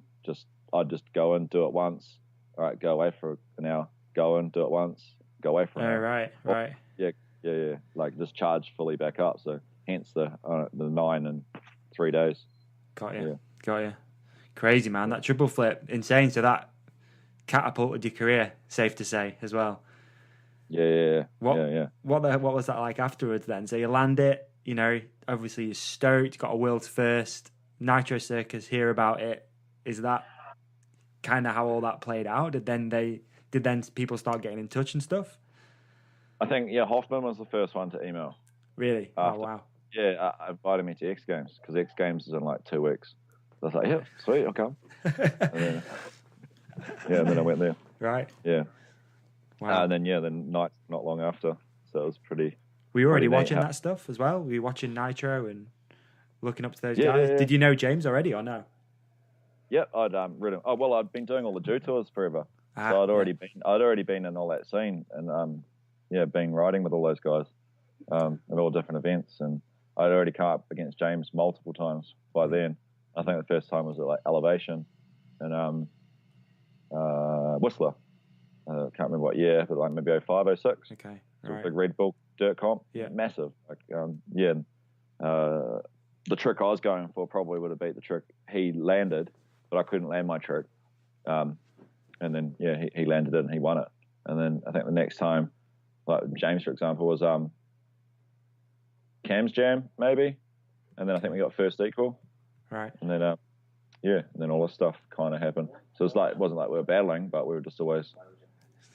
I'd just go in, do it once. All right, go away for an hour. Go in, do it once. Go away for an hour. Right. Yeah. Like just charge fully back up. So hence the 9 in 3 days. Got you. Crazy, man. That triple flip, insane. So that catapulted your career, safe to say, as well. Yeah. What was that like afterwards then? So you land it, obviously you're stoked, got a world's first, Nitro Circus, hear about it. Is that kind of how all that played out? Did then people start getting in touch and stuff? I think, Hoffman was the first one to email. Really? After. Oh, wow. Yeah, invited me to X Games, because X Games is in like 2 weeks. So I was like, yeah, sweet, I'll come. And then I went there. Right. Yeah. Wow. And then night not long after. So it was pretty. Were you already watching that stuff as well? Were you watching Nitro and looking up to those guys? Yeah. Did you know James already or no? Yeah, I'd read him. Oh well, I'd been doing all the Jew tours forever, so I'd already been in all that scene, and been riding with all those guys at all different events, and I'd already come up against James multiple times by then. I think the first time was at like Elevation and Whistler. I can't remember what year, but like maybe 05, 06. Okay, right. Big Red Bull dirt comp. Yeah, massive. Like the trick I was going for probably would have beat the trick he landed, but I couldn't land my trick. And then he landed it and he won it. And then I think the next time, like James for example, was Cam's Jam maybe, and then I think we got first equal. Right. And then and then all this stuff kind of happened. So it's like, it wasn't like we were battling, but we were just always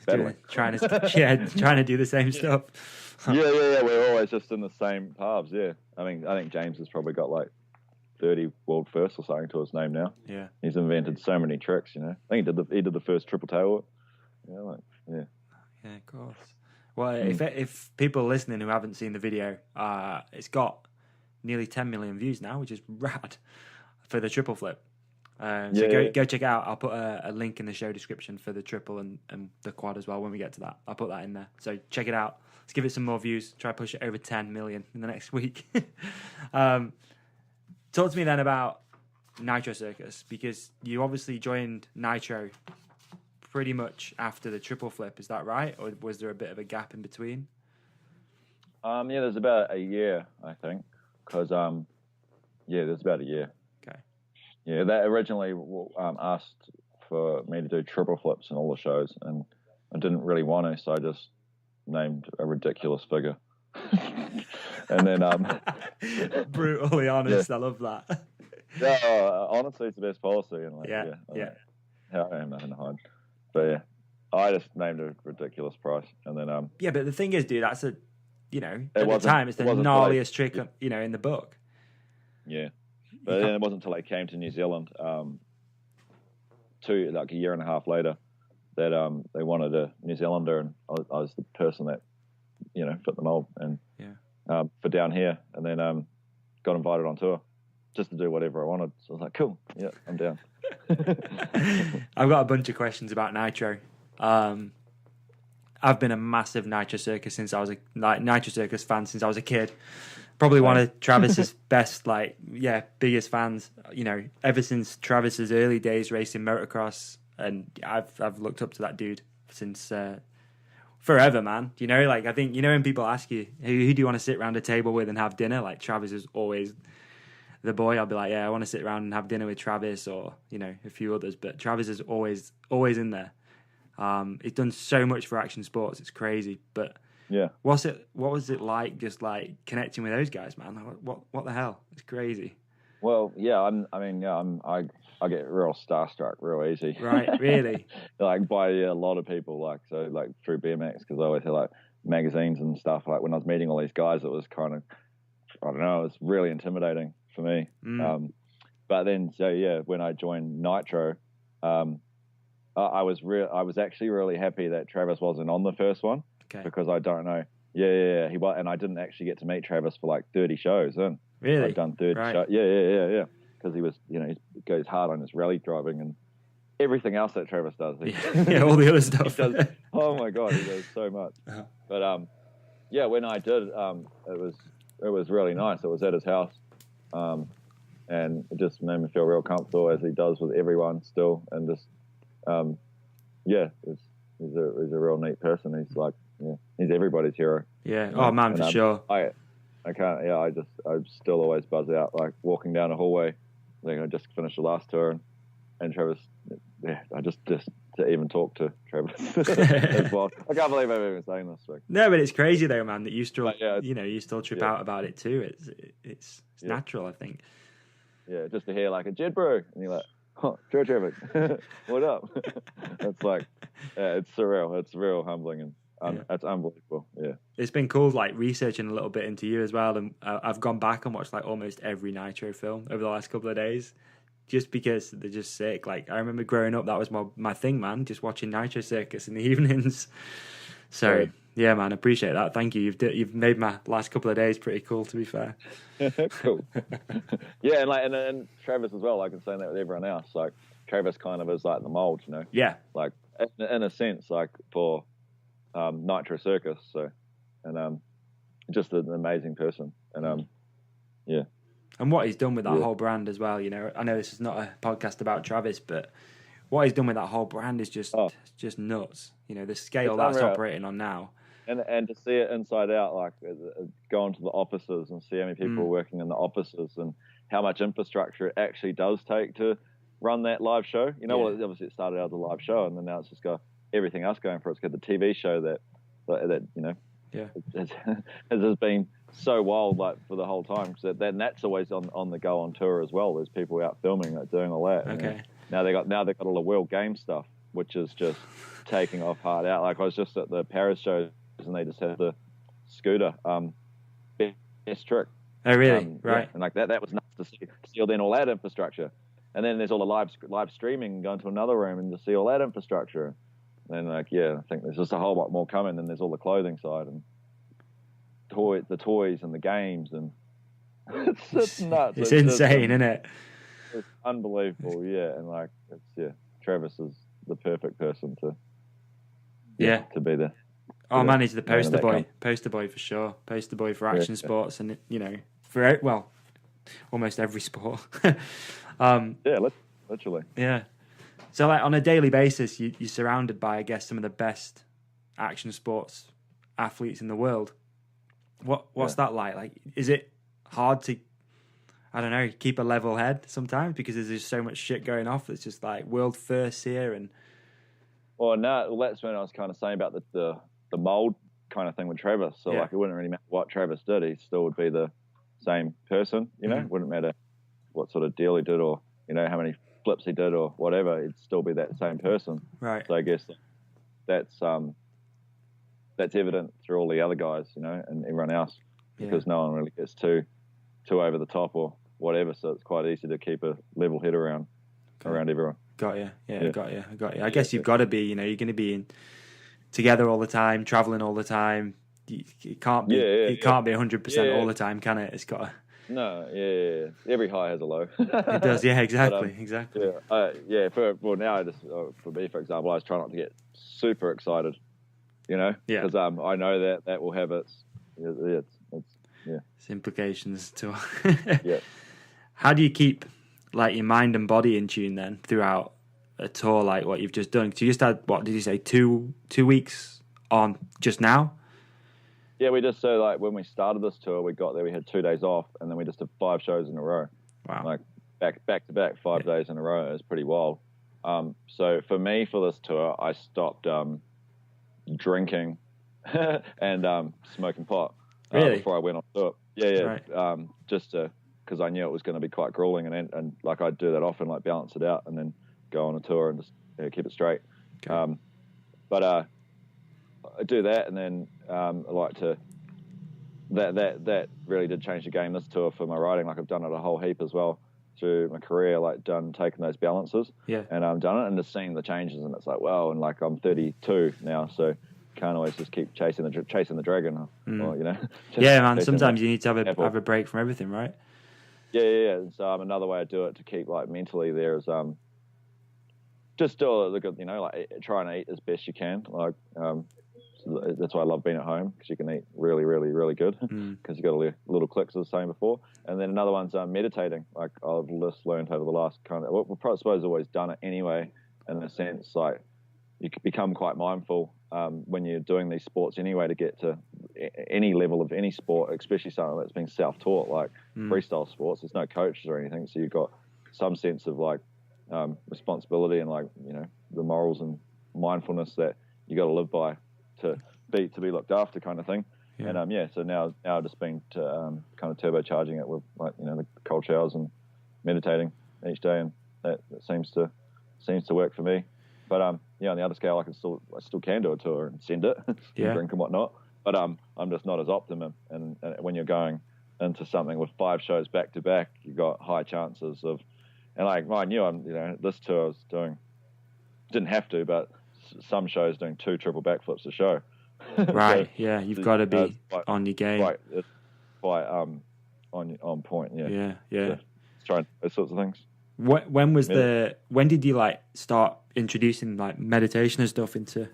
battling. trying to do the same stuff. Yeah. We're always just in the same paths. Yeah. I think James has probably got like 30 world firsts or something to his name now. Yeah. He's invented so many tricks. I think he did the first triple tail whip. Yeah, of course. Well, if people listening who haven't seen the video, it's got nearly 10 million views now, which is rad for the triple flip. Go check it out. I'll put a link in the show description for the triple and the quad as well when we get to that. I'll put that in there. So check it out. Let's give it some more views. Try to push it over 10 million in the next week. Talk to me then about Nitro Circus, because you obviously joined Nitro pretty much after the triple flip. Is that right? Or was there a bit of a gap in between? There's about a year, I think, because there's about a year. Okay. Yeah, they originally asked for me to do triple flips in all the shows, and I didn't really want to, so I just named a ridiculous figure. And then brutally honest. I love that. Yeah, honestly, it's the best policy, and how I am nothing to hide. But I just named a ridiculous price, and then but the thing is, dude, that's at the time it's the gnarliest trick in the book. Yeah, but then it wasn't until I came to New Zealand, a year and a half later, that they wanted a New Zealander, and I was the person that fit the mold, and for down here, and then got invited on tour just to do whatever I wanted. So I was like, cool, yeah, I'm down. I've got a bunch of questions about Nitro. I've been a massive Nitro Circus Nitro Circus fan since I was a kid. Probably one of Travis's biggest fans. Ever since Travis's early days racing motocross, and I've looked up to that dude since forever, man. You know, like I think, you know, when people ask you who do you want to sit around a table with and have dinner, like Travis is always the boy. I'll be like, yeah, I want to sit around and have dinner with Travis, or, you know, a few others, but Travis is always in there. He's done so much for action sports, it's crazy. But yeah, what was it like just like connecting with those guys, man? What the hell? It's crazy. Well, yeah, I get real starstruck real easy. Right, really? Like by a lot of people, like through BMX, because I always had like magazines and stuff. Like when I was meeting all these guys, it was kind of, I don't know, it was really intimidating for me. But then, so yeah, when I joined Nitro, I was actually really happy that Travis wasn't on the first one, because I don't know. Yeah, he was, and I didn't actually get to meet Travis for like 30 shows. And really, I've done 30 shows. Yeah. Because he was, you know, he goes hard on his rally driving and everything else that Travis does. Yeah, all the other stuff. Does, oh my god, he does so much. Uh-huh. But yeah, when I did, it was really nice. It was at his house, and it just made me feel real comfortable, as he does with everyone still. And just yeah, he's a real neat person. He's like, yeah, he's everybody's hero. Yeah. Oh man, for sure. I can't. Yeah, I still always buzz out, like walking down a hallway. I think I just finished the last tour, and Travis. Yeah, I just to even talk to Travis as well. I can't believe I'm even saying this. Like, no, but it's crazy though, man, that you still, you still trip yeah. out about it too. It's natural, I think. Yeah, just to hear like a Jed bro, and you're like, oh, Travis, what up? It's like, yeah, it's surreal. It's real humbling, and it's unbelievable. Yeah, it's been cool, like researching a little bit into you as well, and I've gone back and watched like almost every Nitro film over the last couple of days, just because they're just sick. Like I remember growing up, that was my thing, man, just watching Nitro Circus in the evenings. So yeah, man, I appreciate that. Thank you. You've made my last couple of days pretty cool, to be fair. Cool. Yeah, and like and Travis as well. Like I'm saying that with everyone else. Like Travis kind of is like the mold, you know. Yeah. Like in a sense, like for Nitro Circus. So, and just an amazing person. And yeah. And what he's done with that whole brand as well, you know. I know this is not a podcast about Travis, but what he's done with that whole brand is just nuts. You know, the scale that's operating on now. And to see it inside out, like go into the offices and see how many people are working in the offices and how much infrastructure it actually does take to run that live show. You know, well, obviously it started out as a live show, and then now it's just got everything else going for it. It's got the TV show that you know, has been so wild, like for the whole time. So that's always on the go on tour as well. There's people out filming, like doing all that. Okay. Now they got all the World Game stuff, which is just taking off hard out. Like I was just at the Paris shows, and they just had the scooter best trick. Oh really? Right. Yeah, and like that was nuts to see all that infrastructure. And then there's all the live streaming, going to another room and to see all that infrastructure. And like, yeah, I think there's just a whole lot more coming. Then there's all the clothing side and the toys and the games, and it's nuts. It's insane, isn't it? It's unbelievable, yeah. And like, Travis is the perfect person to be there. Oh man, he's the poster boy for sure. Poster boy for action sports, and you know, for almost every sport. Literally. Yeah. So like on a daily basis, you're surrounded by, I guess, some of the best action sports athletes in the world. What's that like? Like, is it hard to, I don't know, keep a level head sometimes because there's just so much shit going off that's just like world firsts here and. Well, no, that's when I was kind of saying about the mold kind of thing with Travis. So like, it wouldn't really matter what Travis did; he still would be the same person. You know, it wouldn't matter what sort of deal he did, or you know how many flips he did, or whatever. He'd still be that same person. Right. So I guess that's evident through all the other guys, you know, and everyone else, because no one really gets too over the top or whatever. So it's quite easy to keep a level head around everyone. Got you. Yeah, got you. I guess you've got to be, you know, you're going to be together all the time, traveling all the time. It can't be. It can't be 100% all the time, can it? It's got to. No, every high has a low. It does, exactly. Now, for me, for example, I was trying not to get super excited, you know, because I know that will have its implications to. Yeah. How do you keep like your mind and body in tune then throughout a tour like what you've just done? Because you just had, what did you say, 2 weeks on just now? Yeah, we just, so like when we started this tour, we got there, we had 2 days off, and then we just did 5 shows in a row. Wow. Like back to back, 5 days in a row. It was pretty wild. So for me, for this tour, I stopped drinking and smoking pot before I went on tour. Yeah. Right. Just because I knew it was going to be quite grueling, and like I'd do that often, like balance it out, and then go on a tour and just keep it straight. Okay. But I do that, and then I like to. That really did change the game this tour for my riding. Like I've done it a whole heap as well through my career, like taking those balances. Yeah. And I've done it and just seeing the changes, and it's like, wow. And like I'm 32 now, so can't always just keep chasing the dragon, or, you know. Yeah, man. Sometimes you need to have a break from everything, right? Yeah. So another way I do it to keep like mentally there is just do the good, you know, like try and eat as best you can. Like that's why I love being at home, because you can eat really, really, really good, because you got a little clicks, as I was saying before. And then another one's meditating. Like I've just learned over the last I suppose I've always done it anyway, in a sense, like you can become quite mindful when you're doing these sports anyway, to get to any level of any sport, especially something that's being self-taught, like freestyle sports. There's no coaches or anything, so you've got some sense of like responsibility and like, you know, the morals and mindfulness that you got to live by to be looked after, kind of thing. Yeah. And so now I've just been kind of turbocharging it with, like, you know, the cold showers and meditating each day, and that seems to work for me. But on the other scale, I still can do a tour and send it, and drink and whatnot. But I'm just not as optimum. And when you're going into something with 5 shows back to back, you got high chances of. And like I knew this tour I was doing, didn't have to, but some shows doing 2 triple backflips a show. Right. So, you've got to be on your game. Right. It's quite on point. Yeah. So trying those sorts of things. When did you like start introducing like meditation and stuff into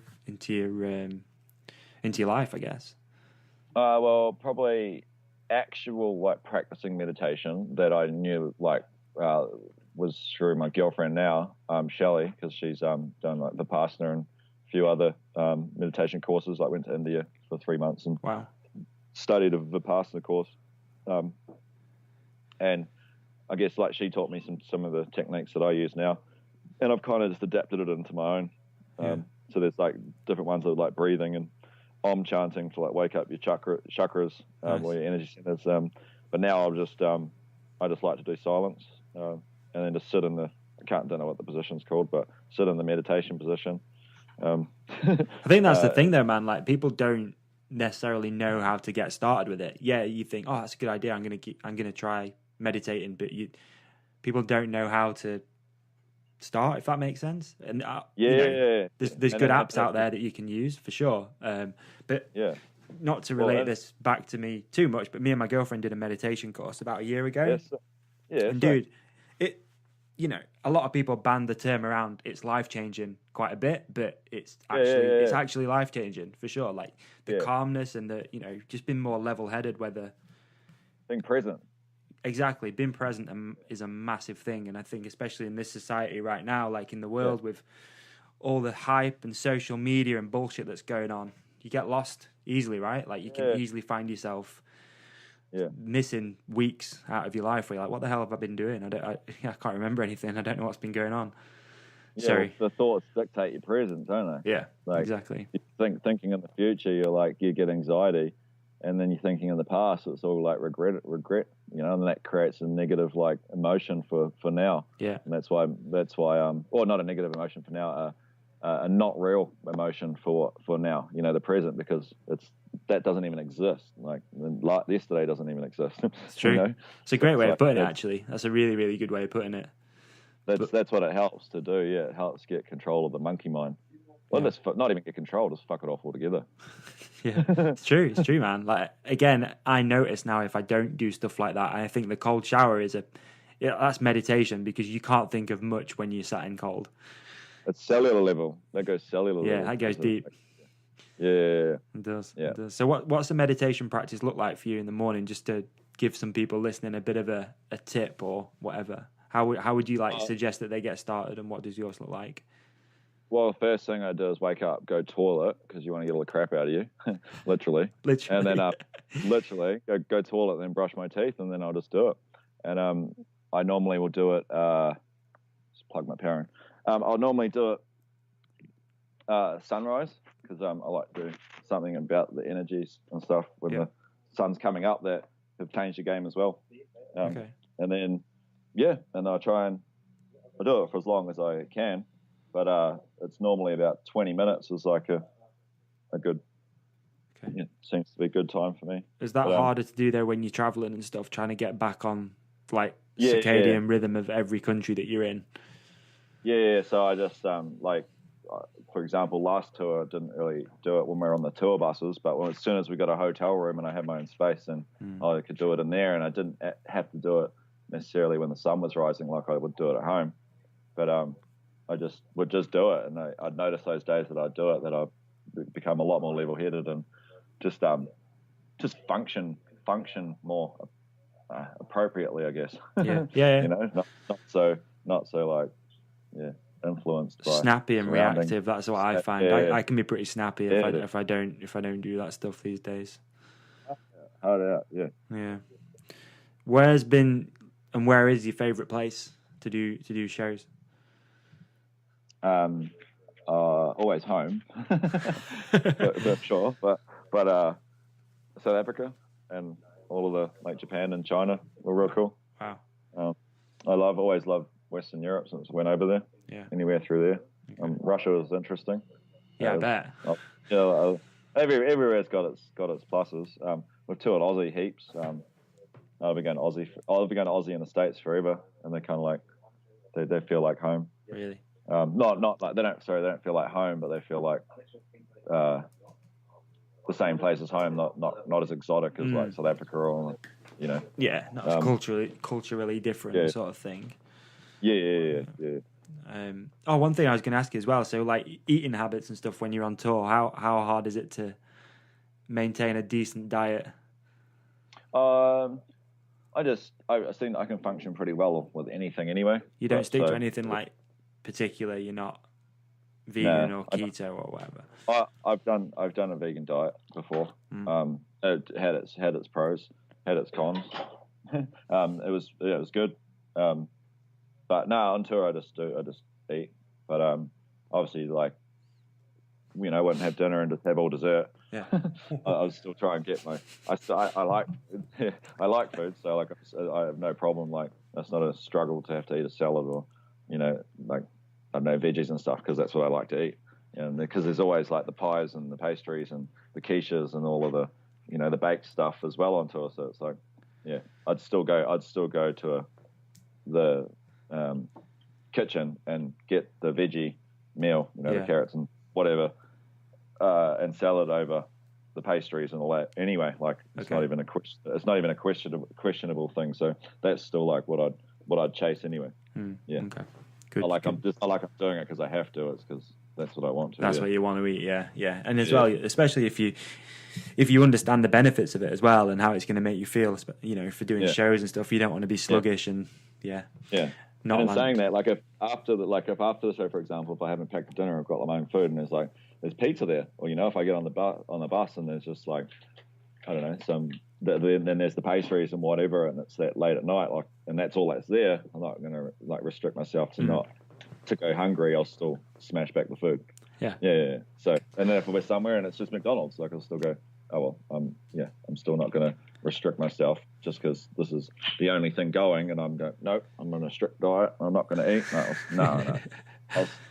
your life, I guess? Well, probably actual like practicing meditation that I knew like was through my girlfriend now, Shelley, because she's done like Vipassana and a few other meditation courses. Like went to India for 3 months and studied a Vipassana course, and I guess like she taught me some of the techniques that I use now, and I've kind of just adapted it into my own. So there's like different ones of like breathing and Om chanting to like wake up your chakras or your energy centers. But now I just like to do silence, and then just sit in don't know what the position's called, but sit in the meditation position. I think that's the thing though, man. Like people don't necessarily know how to get started with it. Yeah, you think, oh, that's a good idea. I'm gonna try meditating, but people don't know how to start, if that makes sense. And there's good apps out there that you can use for sure. But not to relate this back to me too much, but me and my girlfriend did a meditation course about a year ago. And dude, a lot of people ban the term around. It's life changing quite a bit, but it's actually life changing for sure. Like the calmness and the just being more level headed, whether being present. Exactly, being present is a massive thing, and I think especially in this society right now, like in the world with all the hype and social media and bullshit that's going on, you get lost easily, right? Like you can easily find yourself missing weeks out of your life where you're like, what the hell have I been doing? I can't remember anything. I don't know what's been going on. Sorry. The thoughts dictate your present, don't they? Yeah, like, exactly. You thinking in the future, you get anxiety, and then you're thinking in the past, it's all like regret, and that creates a negative like emotion for now. Yeah, and that's why, or not a negative emotion for now, a not real emotion for now. The present, because that doesn't even exist. Like yesterday doesn't even exist. It's true. It's a great way of putting it. Actually, that's a really, really good way of putting it. That's what it helps to do. Yeah, it helps get control of the monkey mind. Well, not even get control, just fuck it off altogether. Yeah, it's true, man. Like again, I notice now if I don't do stuff like that, I think the cold shower that's meditation, because you can't think of much when you're sat in cold. It's cellular level. That goes cellular level. Yeah, that goes deep. Yeah. It does. Yeah. It does. So what's the meditation practice look like for you in the morning, just to give some people listening a bit of a tip or whatever? How would you suggest that they get started, and what does yours look like? Well, the first thing I do is wake up, go toilet, because you want to get all the crap out of you, literally. And then literally go toilet, then brush my teeth, and then I'll just do it. And I normally will do it. Just plug my power in. I'll normally do it sunrise, because I like to do something about the energies and stuff when the sun's coming up that have changed the game as well. Okay. And then and I'll do it for as long as I can. But it's normally about 20 minutes is like a good, seems to be a good time for me. Is that harder to do though when you're traveling and stuff, trying to get back on like circadian rhythm of every country that you're in? Yeah. So I just for example, last tour I didn't really do it when we were on the tour buses, but as soon as we got a hotel room and I had my own space, and I could do it in there, and I didn't have to do it necessarily when the sun was rising like I would do it at home. But I would just do it, and I'd notice those days that I'd do it that I'd become a lot more level-headed and just function more appropriately, I guess. Yeah. You know, not so like influenced by snappy and surroundings. reactive. That's what I find. I can be pretty snappy if I don't do that stuff these days. Hard out, Yeah. Where is your favorite place to do shows? Always home, for sure. But South Africa and all of the like Japan and China were real cool. Wow. I always loved Western Europe since I went over there. Yeah. Anywhere through there. Okay. Russia was interesting. Yeah, I bet. Everywhere's got its pluses. We've toured Aussie heaps. I've been going to Aussie in the States forever, and they kind of like they feel like home. Really? Not like they don't feel like home, but they feel like the same place as home, not as exotic as like South Africa or not as culturally different sort of thing. Yeah. One thing I was going to ask you as well, so like eating habits and stuff when you're on tour, how hard is it to maintain a decent diet? I think I can function pretty well with anything anyway. You don't stick to anything like particular. You're not vegan or keto or whatever. I've done a vegan diet before. It had its pros, had its cons. It was good. But now on tour I just eat. But obviously like I wouldn't have dinner and just have all dessert. Yeah. I would still try and get I like food, so like I have no problem. Like it's not a struggle to have to eat a salad or like I don't know, veggies and stuff, because that's what I like to eat. And because there's always like the pies and the pastries and the quiches and all of the the baked stuff as well on tour. So it's like I'd still go to the kitchen and get the veggie meal, the carrots and whatever, and salad over the pastries and all that. Anyway, like it's not even a questionable thing. So that's still like what I'd chase anyway. Yeah. Okay. Good. I like I'm doing it because I have to. It's because that's what I want to. That's what you want to eat. Yeah. And as well, especially if you understand the benefits of it as well and how it's going to make you feel. If you're doing shows and stuff, you don't want to be sluggish and Not and in saying that, like if after the show, for example, if I haven't packed for dinner, I've got my own food, and there's pizza there, or if I get on the bus and there's just like I don't know then there's the pastries and whatever, and it's that late at night, like, and that's all that's there. I'm not going to like restrict myself to not to go hungry. I'll still smash back the food. Yeah. So and then if we're somewhere and it's just McDonald's, like I'll still go. Oh well, I'm still not going to restrict myself just because this is the only thing going, and I'm going. Nope, I'm on a strict diet. I'm not going to eat. No.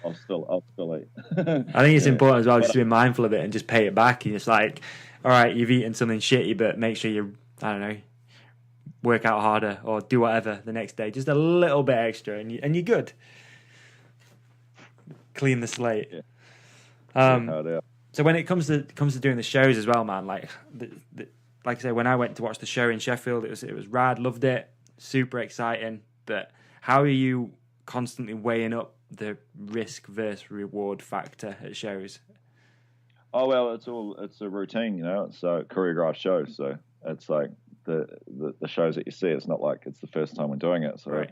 I'll still eat. I think it's important as well just to be mindful of it and just pay it back. And it's like, all right, you've eaten something shitty, but make sure you, I don't know, work out harder or do whatever the next day, just a little bit extra, and you're good. Clean the slate. So when it comes to doing the shows as well, man, like like I say, when I went to watch the show in Sheffield, it was rad, loved it, super exciting. But how are you constantly weighing up the risk versus reward factor at shows? Oh well, it's a routine, It's a choreographed show, so it's like the shows that you see. It's not like it's the first time we're doing it, so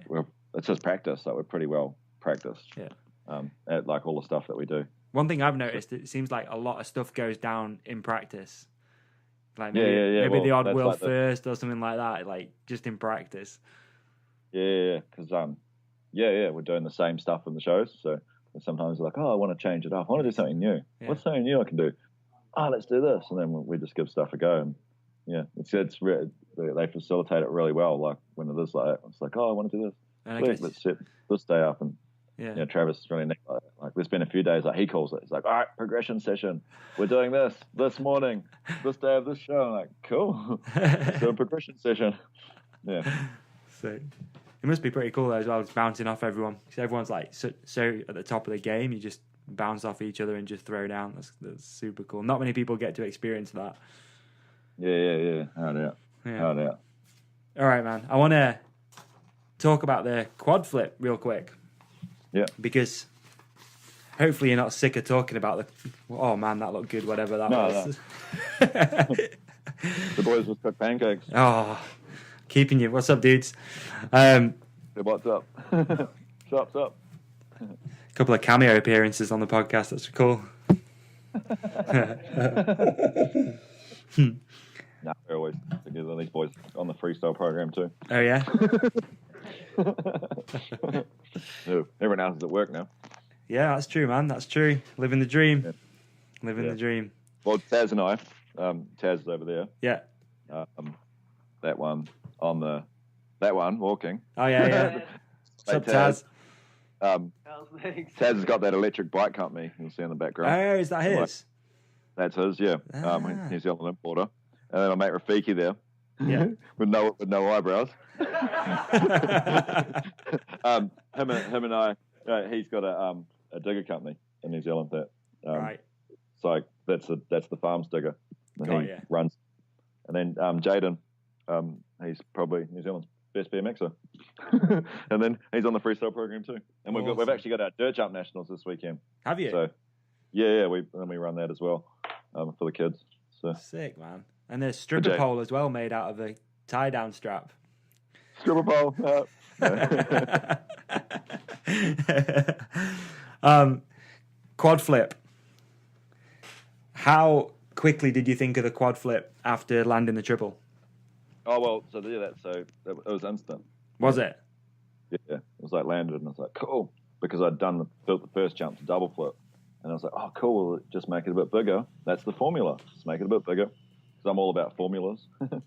it's just practice. Like we're pretty well practiced. Yeah. At like all the stuff that we do. One thing I've noticed, it seems like a lot of stuff goes down in practice. Like maybe, yeah. maybe the Well, odd that's wheel like first or something like that. Like just in practice. Yeah. Because we're doing the same stuff in the shows. So sometimes we're like, oh, I want to change it up. I want to do something new. Yeah. What's something new I can do? Oh, let's do this, and then we just give stuff a go. And yeah, they facilitate it really well. Like when it is like that, it's like, oh, I want to do this. Let's set this day up. And yeah, Travis is really neat. Like there's been a few days like he calls it. It's like, all right, progression session. We're doing this morning, this day of this show. I'm like, cool. Let's do a progression session. Yeah. So it must be pretty cool though, as well, just bouncing off everyone. Because everyone's like so at the top of the game, you just bounce off each other and just throw down. That's super cool. Not many people get to experience that. Yeah. How doubt. All right, man. I want to talk about the quad flip real quick. Yeah. Because hopefully you're not sick of talking about oh man, that looked good, whatever that was. No. The boys just cooked pancakes. Oh, keeping you. What's up, dudes? What's up? What's up? A couple of cameo appearances on the podcast. That's cool. Nah, they're always together. These boys on the freestyle program too. Oh yeah. Everyone else is at work now. Yeah, that's true, man. That's true. Living the dream. Yeah. Living the dream. Well, Taz and I, Taz is over there. Yeah. That one walking. Oh yeah. What's up, Taz? Taz has got that electric bike company. You'll see in the background. Oh, is that his? That's his, yeah. New Zealand importer. And then my mate Rafiki there. Yeah. with no eyebrows. Him and I. He's got a digger company in New Zealand that. Right. So that's the farms digger. Got he ya. runs. And then Jaden, he's probably New Zealand's best BMXer. And then he's on the freestyle program too. And we've actually got our dirt jump nationals this weekend. Have you? So yeah, we run that as well for the kids. So sick, man. And there's stripper pole as well, made out of a tie down strap. Stripper pole. Quad flip. How quickly did you think of the quad flip after landing the triple? Oh well, so it was instant. Was it? Yeah, it was like landed, and I was like, cool, because I'd built the first jump to double flip, and I was like, oh, cool, well, just make it a bit bigger. That's the formula. Just make it a bit bigger, because I'm all about formulas, and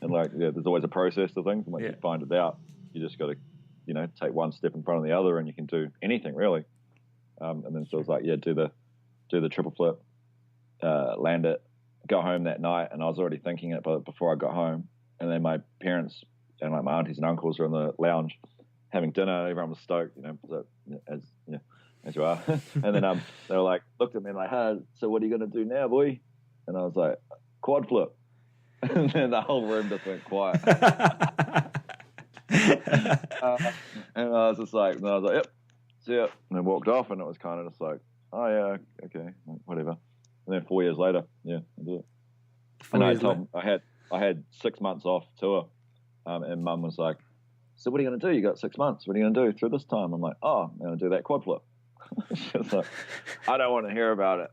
there's always a process to things. And once you find it out, you just got to, take one step in front of the other, and you can do anything really. And then so it was like, do the triple flip, land it, go home that night, and I was already thinking it, but before I got home. And then my parents and my aunties and uncles were in the lounge having dinner. Everyone was stoked, so, as you are. And then they were like, looked at me like, hey, so what are you going to do now, boy? And I was like, quad flip. And then the whole room just went quiet. And I was just like, yep, see ya. And I walked off, and it was kind of just like, oh yeah, okay, whatever. And then 4 years later, I did it. And I told them I had 6 months off tour, and Mum was like, so what are you going to do? You got 6 months. What are you going to do through this time? I'm like, oh, I'm going to do that quad flip. She was like, I don't want to hear about it.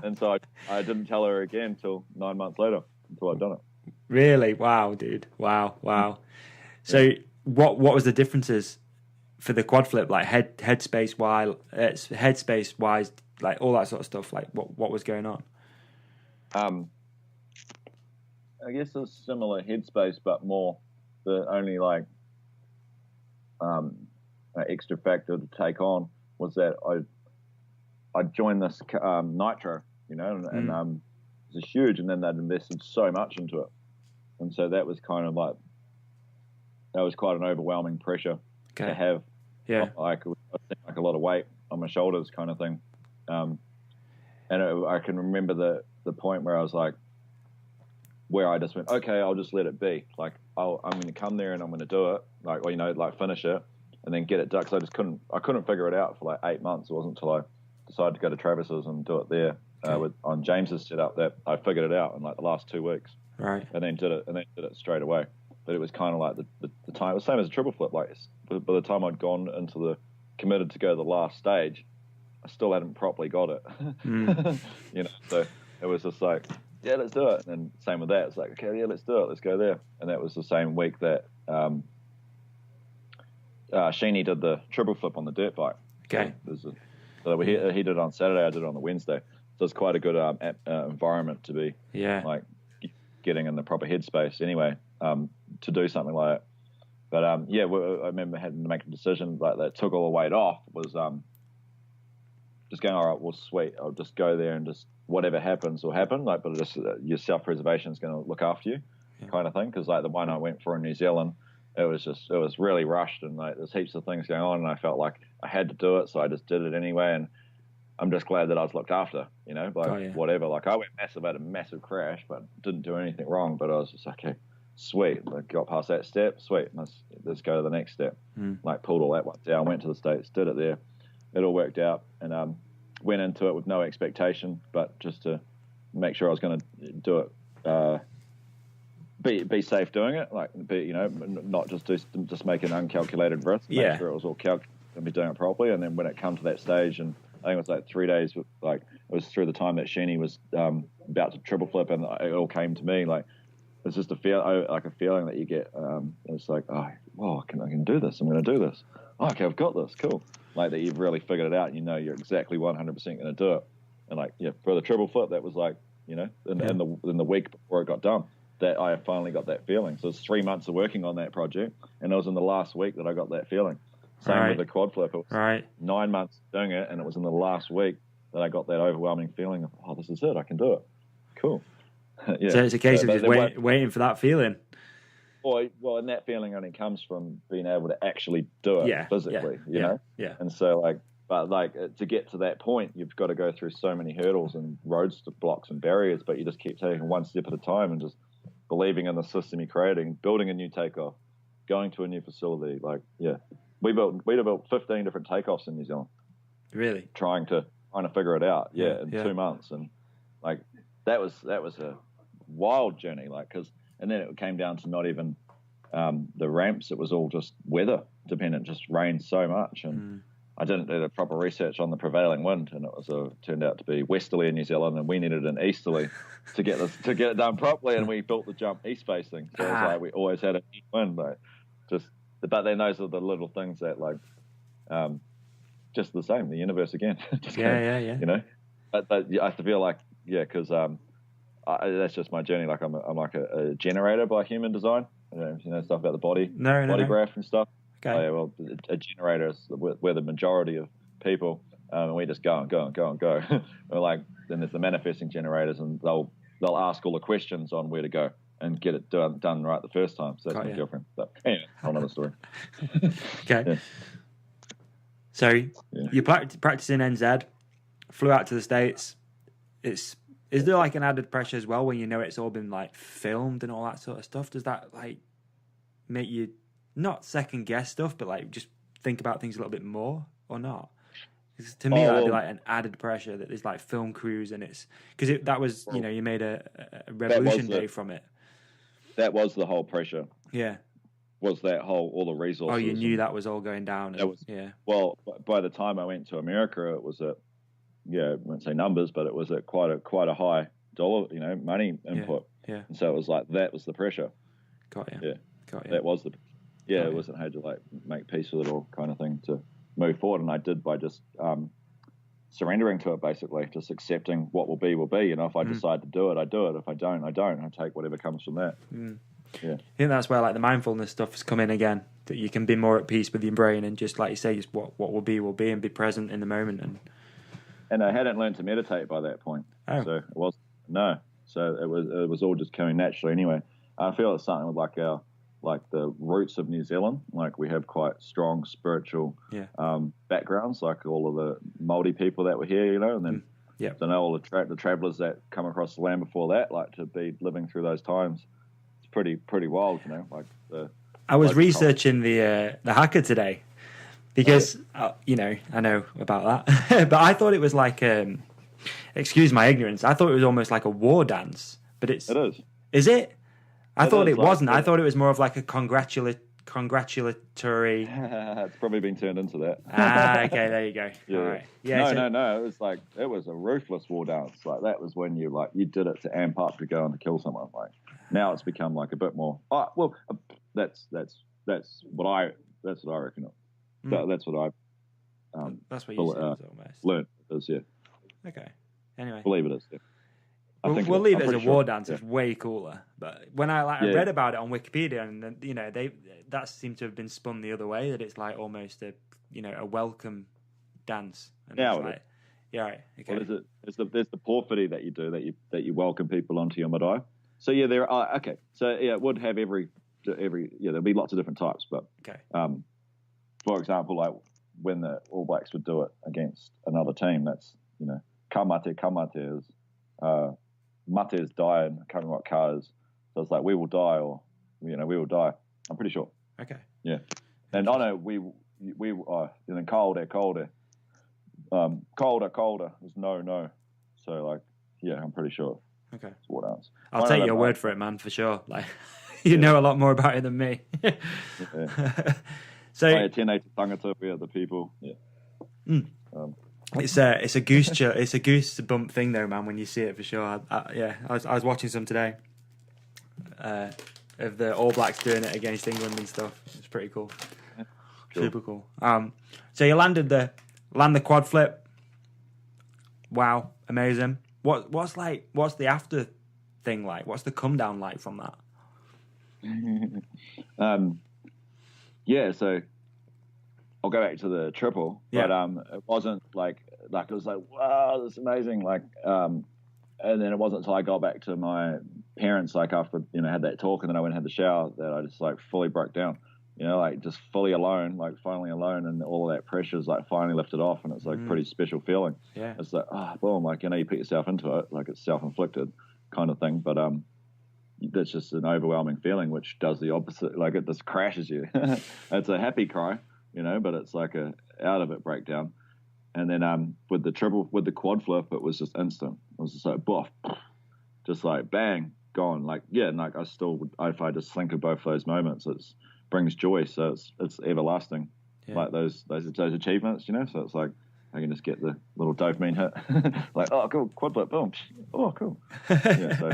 And so I didn't tell her again until 9 months later, until I'd done it. Really? Wow, dude. Wow. So what was the differences for the quad flip, like headspace wise, like all that sort of stuff? Like what was going on? I guess a similar headspace, but more the only extra factor to take on was that I joined this Nitro, and it was huge, and then they'd invested so much into it, and so that was kind of quite an overwhelming pressure to have. Yeah, like a lot of weight on my shoulders, kind of thing. And I can remember the point where I was like, where I just went, okay, I'll just let it be. Like, I'm going to come there and I'm going to do it, finish it and then get it done. Because I couldn't figure it out for 8 months. It wasn't until I decided to go to Travis's and do it there on James's setup that I figured it out in the last 2 weeks. Right. And then did it straight away. but it was kind of like the time. It was the same as a triple flip. Like by the time I'd gone into committed to go to the last stage, I still hadn't properly got it. You know, so it was just like, yeah, let's do it. And then same with that. It's like, okay, yeah, let's do it. Let's go there. And that was the same week that Sheeny did the triple flip on the dirt bike. Okay. So he did it on Saturday. I did it on the Wednesday. So it's quite a good environment to be like getting in the proper headspace anyway to do something like that. But I remember having to make a decision like that. Took all the weight off. Was just going, all right, well, sweet. I'll just go there and just whatever happens will happen. Like, but just your self-preservation is going to look after you, kind of thing. Because like the one I went for in New Zealand, it was really rushed and like there's heaps of things going on, and I felt like I had to do it, so I just did it anyway. And I'm just glad that I was looked after, you know, like whatever. Like I went massive, had a massive crash, but didn't do anything wrong. But I was just like, okay, sweet. Like, got past that step, sweet. Let's go to the next step. Like pulled all that one down, went to the States, did it there. It all worked out, and went into it with no expectation, but just to make sure I was going to do it. Be safe doing it, like not just make an uncalculated risk. Make sure it was all calculated and be doing it properly. And then when it come to that stage, and I think it was like 3 days, like it was through the time that Sheeny was about to triple flip, and it all came to me. Like it's just a feeling that you get. It's like, I can do this. I'm going to do this. Oh, okay, I've got this. Cool. Like that you've really figured it out. And you know you're exactly 100% going to do it. And like for the triple flip, that was like in the week before it got done, that I finally got that feeling. So it's 3 months of working on that project, and it was in the last week that I got that feeling. Same with the quad flip. It was 9 months doing it, and it was in the last week that I got that overwhelming feeling of, oh, this is it. I can do it. Cool. So it's a case of just waiting for that feeling. Well, and that feeling only comes from being able to actually do it physically, you know? Yeah. And so, to get to that point, you've got to go through so many hurdles and roadblocks and barriers, but you just keep taking one step at a time and just believing in the system you're creating, building a new takeoff, going to a new facility. We built 15 different takeoffs in New Zealand. Really? Trying to figure it out. In 2 months. And like, that was a wild journey. And then it came down to not even the ramps. It was all just weather dependent, just rained so much. And I didn't do the proper research on the prevailing wind, and it turned out to be westerly in New Zealand, and we needed an easterly to get it done properly. And we built the jump east facing, so it was like we always had a east wind, but then those are the little things that just the same, the universe again. You know, but I feel like because that's just my journey. Like I'm like a generator by human design. Stuff about the body, body graph and stuff. Okay. A generator is we're the majority of people, and we just go and go and go and go. We're then there's the manifesting generators, and they'll ask all the questions on where to go and get it done right the first time. So that's my girlfriend. But anyway, another story. Okay. Yeah. So you practiced in NZ, flew out to the States. Is there an added pressure as well when you know it's all been filmed and all that sort of stuff? Does that make you not second guess stuff, but just think about things a little bit more, or not? Because to me, that'd be an added pressure that there's film crews, and it's because that was you made a revolution day from it. That was the whole pressure. Yeah. Was that all the resources? Oh, you knew that was all going down. Well, by the time I went to America, it was at I won't say numbers, but it was at quite a high dollar money input. Yeah. And so it was that was the pressure. Got you. Yeah. Got you. That was the. It wasn't had to make peace with it all kind of thing to move forward, and I did by just surrendering to it, basically, just accepting what will be will be. If I decide to do it, I do it. If I don't, I don't. I take whatever comes from that. Yeah, I think that's where the mindfulness stuff has come in again. That you can be more at peace with your brain and just like you say, just what will be, and be present in the moment. And I hadn't learned to meditate by that point, so it was no. So it was all just coming naturally anyway. I feel it's something with the roots of New Zealand. We have quite strong spiritual backgrounds, all of the Māori people that were here, and then all the travellers that come across the land before that, to be living through those times. It's pretty wild, I was researching the haka today because I know about that, but I thought it was excuse my ignorance, I thought it was almost like a war dance, but it is. Is it? I thought it like, wasn't. I thought it was more of like a congratulatory. It's probably been turned into that. Okay, there you go. Yeah. All right. Yeah. No. It was a ruthless war dance. Like that was when you did it to amp up to go and to kill someone. Like now it's become like a bit more. That's what I reckon. That's what I. That's what you said. Almost Learned is Okay. Anyway, believe it is. Yeah. We'll leave it as a war dance. It's way cooler. But when I read about it on Wikipedia, and then, that seemed to have been spun the other way. That it's like almost a welcome dance. And yeah. it's like, yeah. Right. Okay. What is it? There's the porphyry that you do that you welcome people onto your marae. So yeah, there are okay. So yeah, it would have every there'll be lots of different types. But okay. For example, like when the All Blacks would do it against another team, that's kamate is. Mate is die, and I can't remember what ka is. So it's like we will die, or we will die. I'm pretty sure. Okay. Yeah. And I know we and then colder. Colder is no. So I'm pretty sure. Okay. It's war dance. I'll take your word for it, man, for sure. Like you know a lot more about it than me. Yeah. So tēnei te tangata, we are the people. Yeah. It's a goose bump thing though, man. When you see it for sure. I was watching some today of the All Blacks doing it against England and stuff. It's pretty cool. Yeah, super cool. So you land the quad flip. Wow, amazing. What's the after thing like? What's the come down like from that? So I'll go back to the triple, but it wasn't like it was like, wow, that's amazing. And then it wasn't until I got back to my parents, like after had that talk, and then I went and had the shower, that I just fully broke down. Just fully alone, finally alone, and all of that pressure's finally lifted off, and it's a pretty special feeling. Yeah, it's boom, you put yourself into it, it's self-inflicted kind of thing, but that's just an overwhelming feeling, which does the opposite. It just crashes you. It's a happy cry, but it's like a out of it breakdown. And then with the quad flip, it was just instant. It was just like boff, just like bang, gone. I still would, if I just think of both those moments, it brings joy. So it's everlasting. Yeah. Those achievements, So it's like I can just get the little dopamine hit, oh cool, quad flip, boom, oh cool. Yeah, so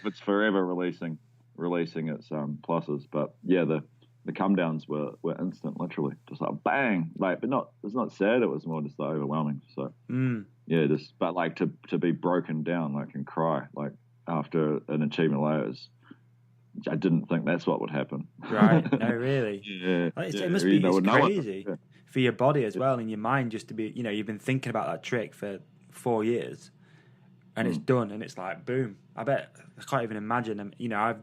it's forever releasing its pluses. But yeah, the come downs were instant, literally, just like bang, but it's not sad. It was more just overwhelming. So yeah, but to be broken down and cry after an achievement like that, I didn't think that's what would happen. Right? No, really. Yeah, it must be crazy for your body as well, and your mind, just to be, you've been thinking about that trick for 4 years, and it's done, and it's like boom. I can't even imagine.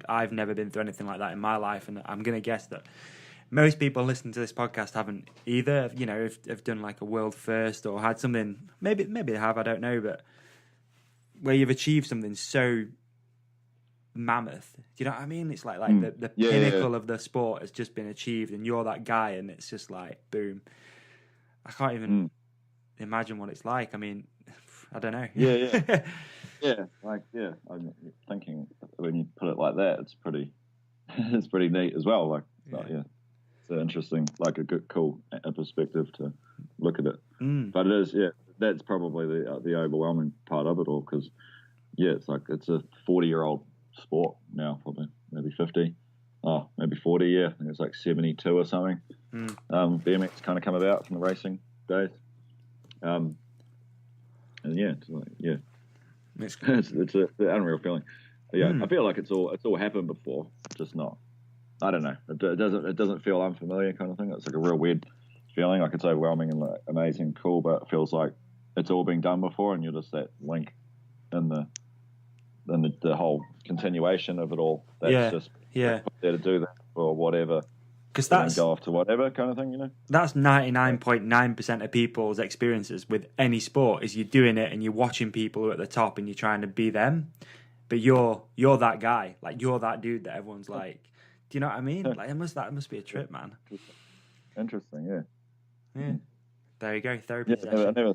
I've never been through anything like that in my life, and I'm gonna guess that most people listening to this podcast haven't either. Have done a world first or had something. Maybe they have. I don't know, but where you've achieved something so mammoth. Do you know what I mean? It's like the pinnacle of the sport has just been achieved, and you're that guy, and it's just like boom. I can't even imagine what it's like. I mean, I don't know. Yeah. I'm thinking when you put it like that, it's pretty neat as well. It's interesting, a good, cool perspective to look at it. But it is, that's probably the overwhelming part of it all, because it's it's a 40-year-old sport now, probably maybe 50, maybe 40. Yeah, I think it's 72 or something. BMX kind of come about from the racing days. And it's an unreal feeling. I feel like it's all happened before, just not. I don't know. It doesn't feel unfamiliar, kind of thing. It's a real weird feeling. It's overwhelming and amazing, cool, but it feels like it's all been done before, and you're just that link in the whole continuation of it all. That's just there to do that or whatever. Because that's go off to whatever kind of thing, That's 99.9% of people's experiences with any sport, is you're doing it and you're watching people who are at the top and you're trying to be them, but you're that guy, you're that dude that everyone's like. Do you know what I mean? That must be a trip, man. Interesting, yeah. There you go, therapy session. I never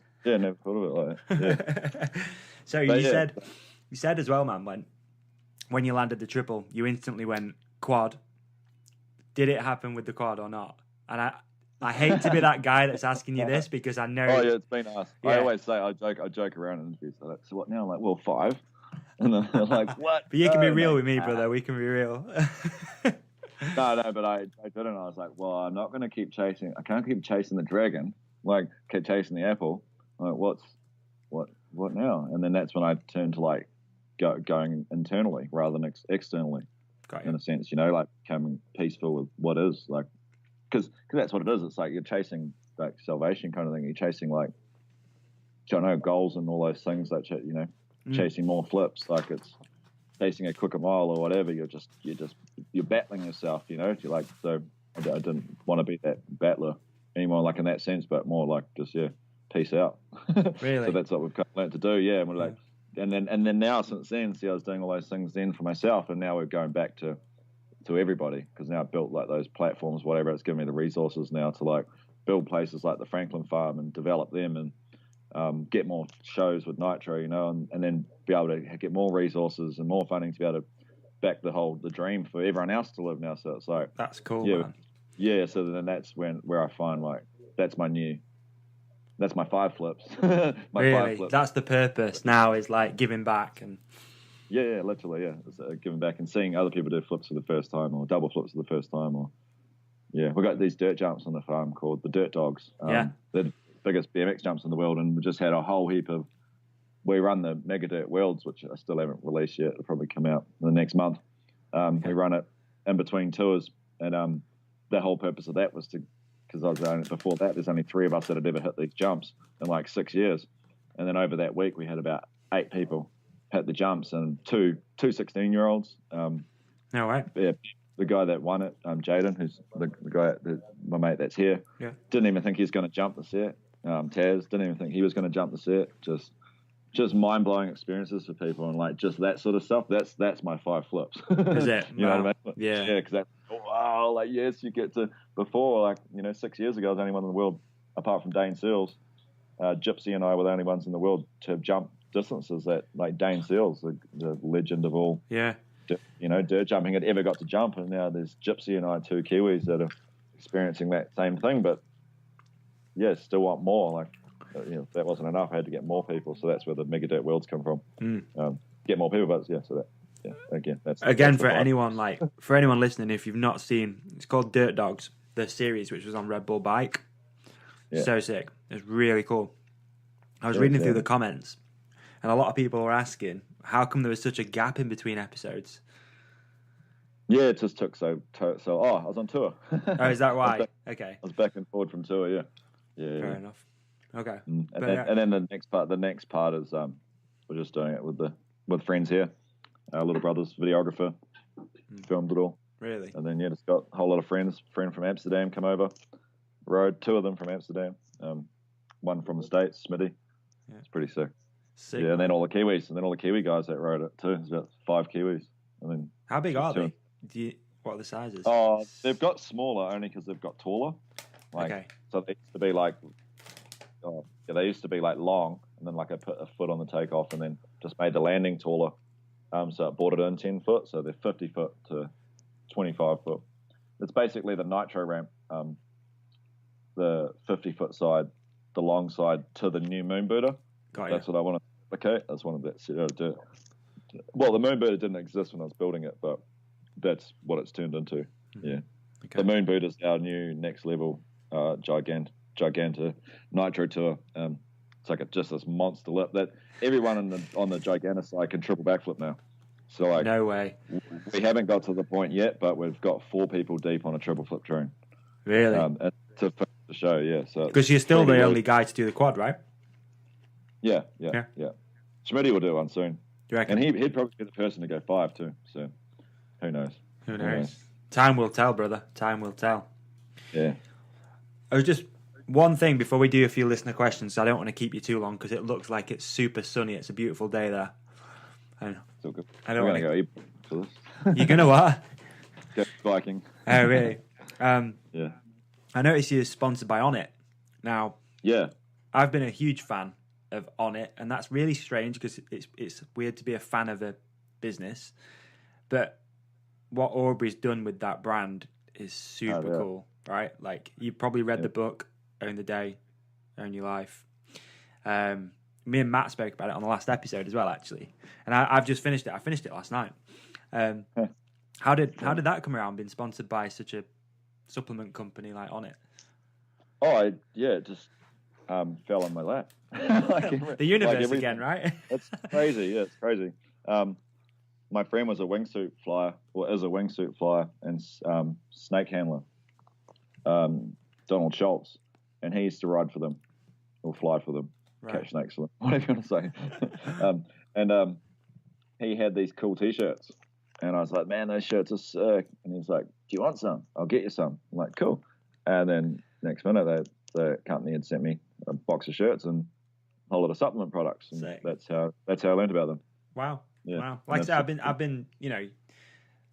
thought of it like that. Yeah. So you said as well, man, when you landed the triple, you instantly went quad. Did it happen with the quad or not? And I hate to be that guy that's asking you this because I know. Oh yeah, it's been asked. Yeah. I always say I joke around in interviews. Like, so what now? I'm like, well, 5. And then they're like, what? But you can be real mate. with me, brother. We can be real. No, but I didn't. I was like, well, I'm not going to keep chasing. I can't keep chasing the dragon. Like, keep chasing the apple. I'm like, what now? And then that's when I turned to like going internally rather than externally. Got you. In a sense, like becoming peaceful with what is, like, because that's what it is. It's like you're chasing like salvation kind of thing. You're chasing like, I don't know, goals and all those things that chasing more flips. Like it's chasing a quicker mile or whatever. You're battling yourself. You're like, so I didn't want to be that battler anymore, like in that sense, but more like just peace out. Really? So that's what we've kind of learned to do. Yeah, and we're like. And then now since then, I was doing all those things then for myself, and now we're going back to everybody because now I've built like those platforms, whatever. It's given me the resources now to like build places like the Franklin Farm and develop them and get more shows with Nitro, and then be able to get more resources and more funding to be able to back the dream for everyone else to live now. So it's like that's cool, man. Yeah. So then that's where I find like that's my 5 flips. Really? 5 flips. That's the purpose now is like giving back and. Yeah, literally, yeah. It's, giving back and seeing other people do flips for the first time or double flips for the first time. We've got these dirt jumps on the farm called the Dirt Dogs. They're the biggest BMX jumps in the world, and we just had a whole heap of. We run the Mega Dirt Worlds, which I still haven't released yet. It'll probably come out in the next month. We run it in between tours, and the whole purpose of that was to, because before that, there's only 3 of us that had ever hit these jumps in like 6 years, and then over that week we had about 8 people hit the jumps, and two 16-year-olds. No way. Yeah, the guy that won it, Jaden, who's the guy, my mate that's here, didn't even think he was going to jump the set. Taz didn't even think he was going to jump the set. Just mind-blowing experiences for people, and like just that sort of stuff. That's my 5 flips. Is it? You know what I mean? Yeah. Yeah, because that's wow. Like yes, you get to before 6 years ago, I was the only one in the world apart from Dane Seals. Gypsy and I were the only ones in the world to jump distances that like Dane Seals, the legend of all dirt jumping, had ever got to jump, and now there's Gypsy and I, 2 Kiwis that are experiencing that same thing, but still want more. Like if that wasn't enough, I had to get more people, so that's where the Mega Dirt Worlds come from. Get more people, but that's for anyone listening, if you've not seen, it's called Dirt Dogs, the series, which was on Red Bull Bike. So sick. It's really cool. I was reading through the comments, and a lot of people were asking, how come there was such a gap in between episodes? Yeah, it just took so. I was on tour. Oh, is that why? Okay. I was back and forward from tour. Yeah. Fair enough. Okay. And then the next part is we're just doing it with friends here. Our little brother's videographer filmed it all. Really? And then just got a whole lot of friends. Friend from Amsterdam come over, rode 2 of them from Amsterdam. One from the States, Smitty. Yeah. It's pretty sick. Yeah, and then all the Kiwi guys that rode it too. There's about 5 Kiwis. And then how big are they? What are the sizes? Oh, they've got smaller only because they've got taller. So they used to be like, they used to be like long, and then like I put a foot on the takeoff, and then just made the landing taller. So it brought it in 10 foot. So they're 50 foot to 25 foot. It's basically the Nitro ramp, the 50 foot side, the long side to the new Moonbooter. That's what I want to. Okay, that's one of that. Well, the Moonbooter didn't exist when I was building it, but that's what it's turned into. Yeah, the Moonbooter is our new next level Giganta Nitro tour. It's like just this monster lip that everyone on the Giganta side can triple backflip now. So like, no way. We haven't got to the point yet, but we've got 4 people deep on a triple flip train. Really? To finish the show, yeah. So because you're still the only guy to do the quad, right? Yeah. Schmitty will do one soon. Do you reckon? And he'd probably be the person to go 5 too. So who knows? Who knows? Time will tell, brother. Time will tell. Yeah. I was just one thing before we do a few listener questions. So I don't want to keep you too long because it looks like it's super sunny. It's a beautiful day there. Still good. I don't We're want gonna to go eat for this. You're gonna what? Go biking. Oh really? Yeah. I noticed you're sponsored by On It. Now. Yeah. I've been a huge fan of On It, and that's really strange because it's weird to be a fan of a business. But what Aubrey's done with that brand is super cool, right? Like, you probably read the book, Own the Day, Own Your Life. Me and Matt spoke about it on the last episode as well, actually. And I've just finished it. I finished it last night. How did that come around, being sponsored by such a supplement company like On It? Oh, it just fell on my lap. The universe again, right? It's crazy. Yeah, it's crazy. My friend was a wingsuit flyer, or is a wingsuit flyer and snake handler, Donald Schultz, and he used to ride for them or fly for them, catch snakes for them, whatever you want to say. And he had these cool T-shirts, and I was like, man, those shirts are sick. And he's like, do you want some? I'll get you some. I'm like, cool. And then next minute, the company had sent me a box of shirts and a whole lot of supplement products, and that's how I learned about them. Wow. Yeah. Wow. Like I said, I've been,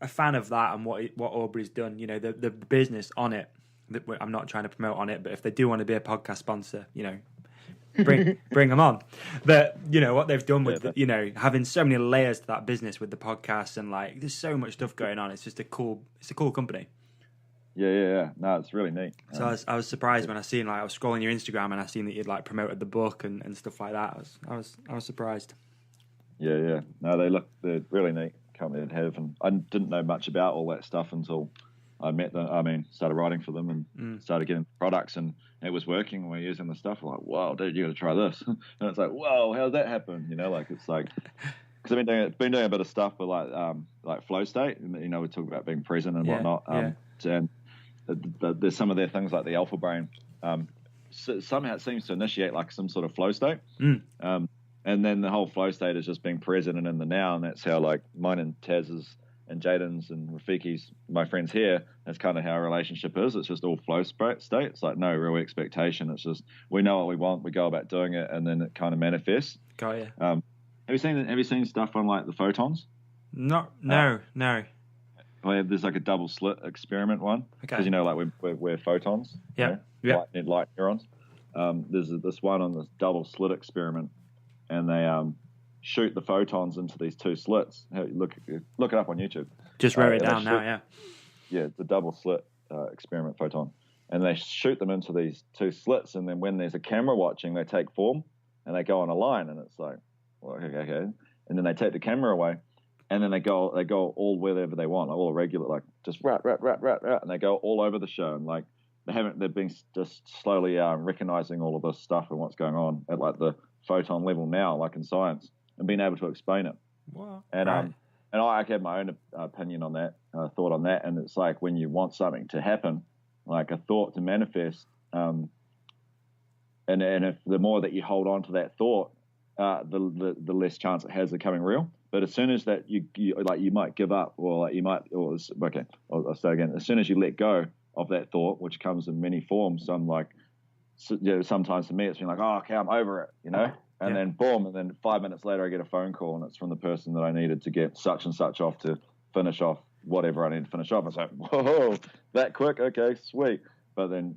a fan of that and what Aubrey's done. The business On It. I'm not trying to promote On It, but if they do want to be a podcast sponsor, bring them on. But what they've done with having so many layers to that business with the podcast, and like there's so much stuff going on. It's just a cool company. Yeah. No, it's really neat. So I was surprised when I seen, like, I was scrolling your Instagram and I seen that you'd like promoted the book and stuff like that. I was surprised. Yeah. No, they're really neat company to have, and I didn't know much about all that stuff until I met them. I mean, started writing for them and started getting products, and it was working. And we're using the stuff. We're like, wow, dude, you got to try this. And it's like, whoa, how'd that happen? It's like, because I've been doing a bit of stuff with like flow state, and we talk about being present and whatnot. And there's some of their things like the alpha brain. Somehow it seems to initiate like some sort of flow state. And then the whole flow state is just being present and in the now, and that's how like mine and Taz's and Jaden's and Rafiki's, my friends here, that's kind of how our relationship is. It's just all flow state. It's like no real expectation. It's just we know what we want, we go about doing it, and then it kind of manifests. Got you. Have you seen stuff on like the photons? No. Well, there's like a double slit experiment one, because like we're photons. Yeah. Light neurons. There's this one on this double slit experiment, and they shoot the photons into these two slits. Look it up on YouTube. Just wrote it down now. Yeah, the double slit experiment photon, and they shoot them into these two slits, and then when there's a camera watching, they take form and they go on a line, and it's like, well, okay, and then they take the camera away, and then they go all wherever they want, all regular, like just rat, and they go all over the show, and like they've been just slowly recognizing all of this stuff and what's going on at like the photon level now, like in science, and being able to explain it. Wow. And and I had my own opinion on that, thought on that, and it's like when you want something to happen, like a thought to manifest, and if the more that you hold on to that thought, the less chance it has of becoming real. But as soon as that you might give up, or like I'll say again. As soon as you let go of that thought, which comes in many forms, sometimes to me it's been like, oh, okay, I'm over it, and then boom, and then 5 minutes later I get a phone call, and it's from the person that I needed to get such and such off to finish off whatever I need to finish off. It's like, whoa, that quick? Okay, sweet. But then,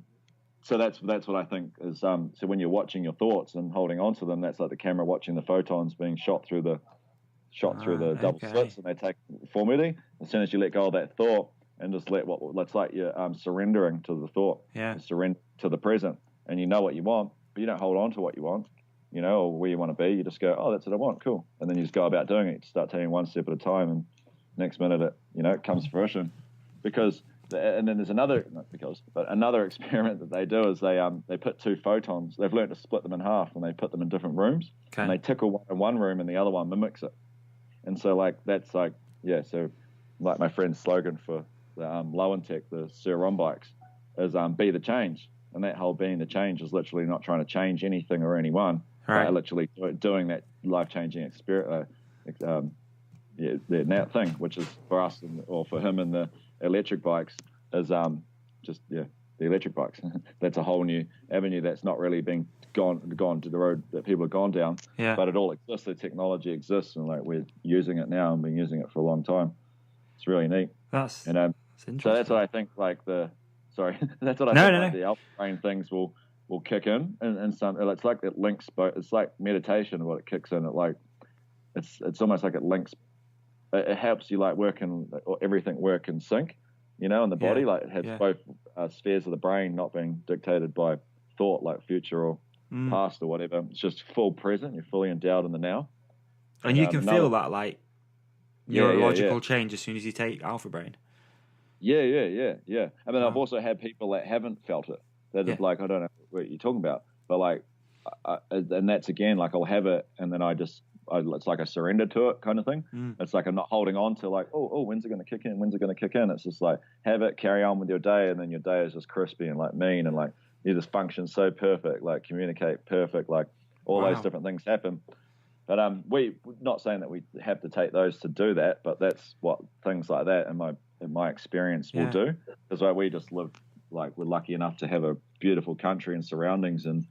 so that's what I think is, so when you're watching your thoughts and holding on to them, that's like the camera watching the photons being shot through the double slits, and they take form. As soon as you let go of that thought and just it's like you're surrendering to the thought, surrender to the present, and you know what you want, but you don't hold on to what you want, or where you want to be. You just go, oh, that's what I want, cool, and then you just go about doing it. You start taking one step at a time, and next minute it comes to fruition. And then there's another experiment that they do is they put two photons. They've learned to split them in half, and they put them in different rooms, and they tickle one in one room, and the other one mimics it. And so so like my friend's slogan for the Low and Tech, the Sir Ron bikes, is be the change. And that whole being the change is literally not trying to change anything or anyone, literally doing that life-changing experience, that thing, which is for us or for him in the electric bikes, is the electric bikes. That's a whole new avenue that's not really been gone to the road that people have gone down. Yeah. But it all exists. The technology exists, and like we're using it now and been using it for a long time. It's really neat. That's interesting. So that's what I think. That's what I think. Like the alpha brain things will kick in, and some. It's like it links both. It's like meditation. What it kicks in, it's almost like it links it helps you like everything work in sync, in the body. Like it has both spheres of the brain not being dictated by thought, like future or past or whatever. It's just full present. You're fully endowed in the now. And you can feel that like neurological change as soon as you take Alpha Brain. Yeah. I mean, I've also had people that haven't felt it. That are like, I don't know what you're talking about, but like, and that's again, like I'll have it, and then it's like I surrender to it kind of thing. It's like I'm not holding on to like, oh, when's it going to kick in? When's it going to kick in? It's just like, have it, carry on with your day, and then your day is just crispy and like mean, and like you just function so perfect, like communicate perfect, like all those different things happen. But we not saying that we have to take those to do that, but that's what things like that in my experience will do, because like we just live, like we're lucky enough to have a beautiful country and surroundings, and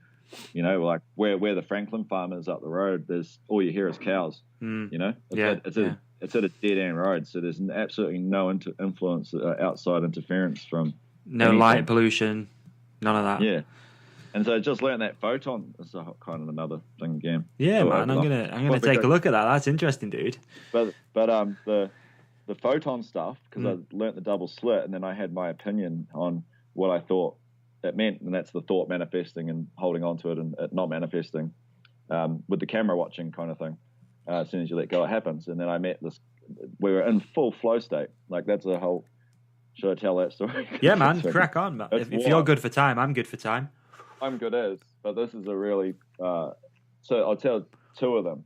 like where the Franklin farm is up the road, there's all you hear is cows. It's at a dead end road, so there's absolutely no influence, outside interference from anything. Light pollution, none of that. Yeah, and so I just learned that photon is kind of another thing again. Yeah, man, I'm gonna take a look at that. That's interesting, dude. But the photon stuff, because I learnt the double slit, and then I had my opinion on what I thought it meant, and that's the thought manifesting and holding on to it and it not manifesting, with the camera watching kind of thing. As soon as you let go, it happens. And then I met this. We were in full flow state. Like that's a whole. Should I tell that story? Yeah, man, crack on. Man. If you're good for time, I'm good for time. I'm good as, but this is a really. So I'll tell two of them.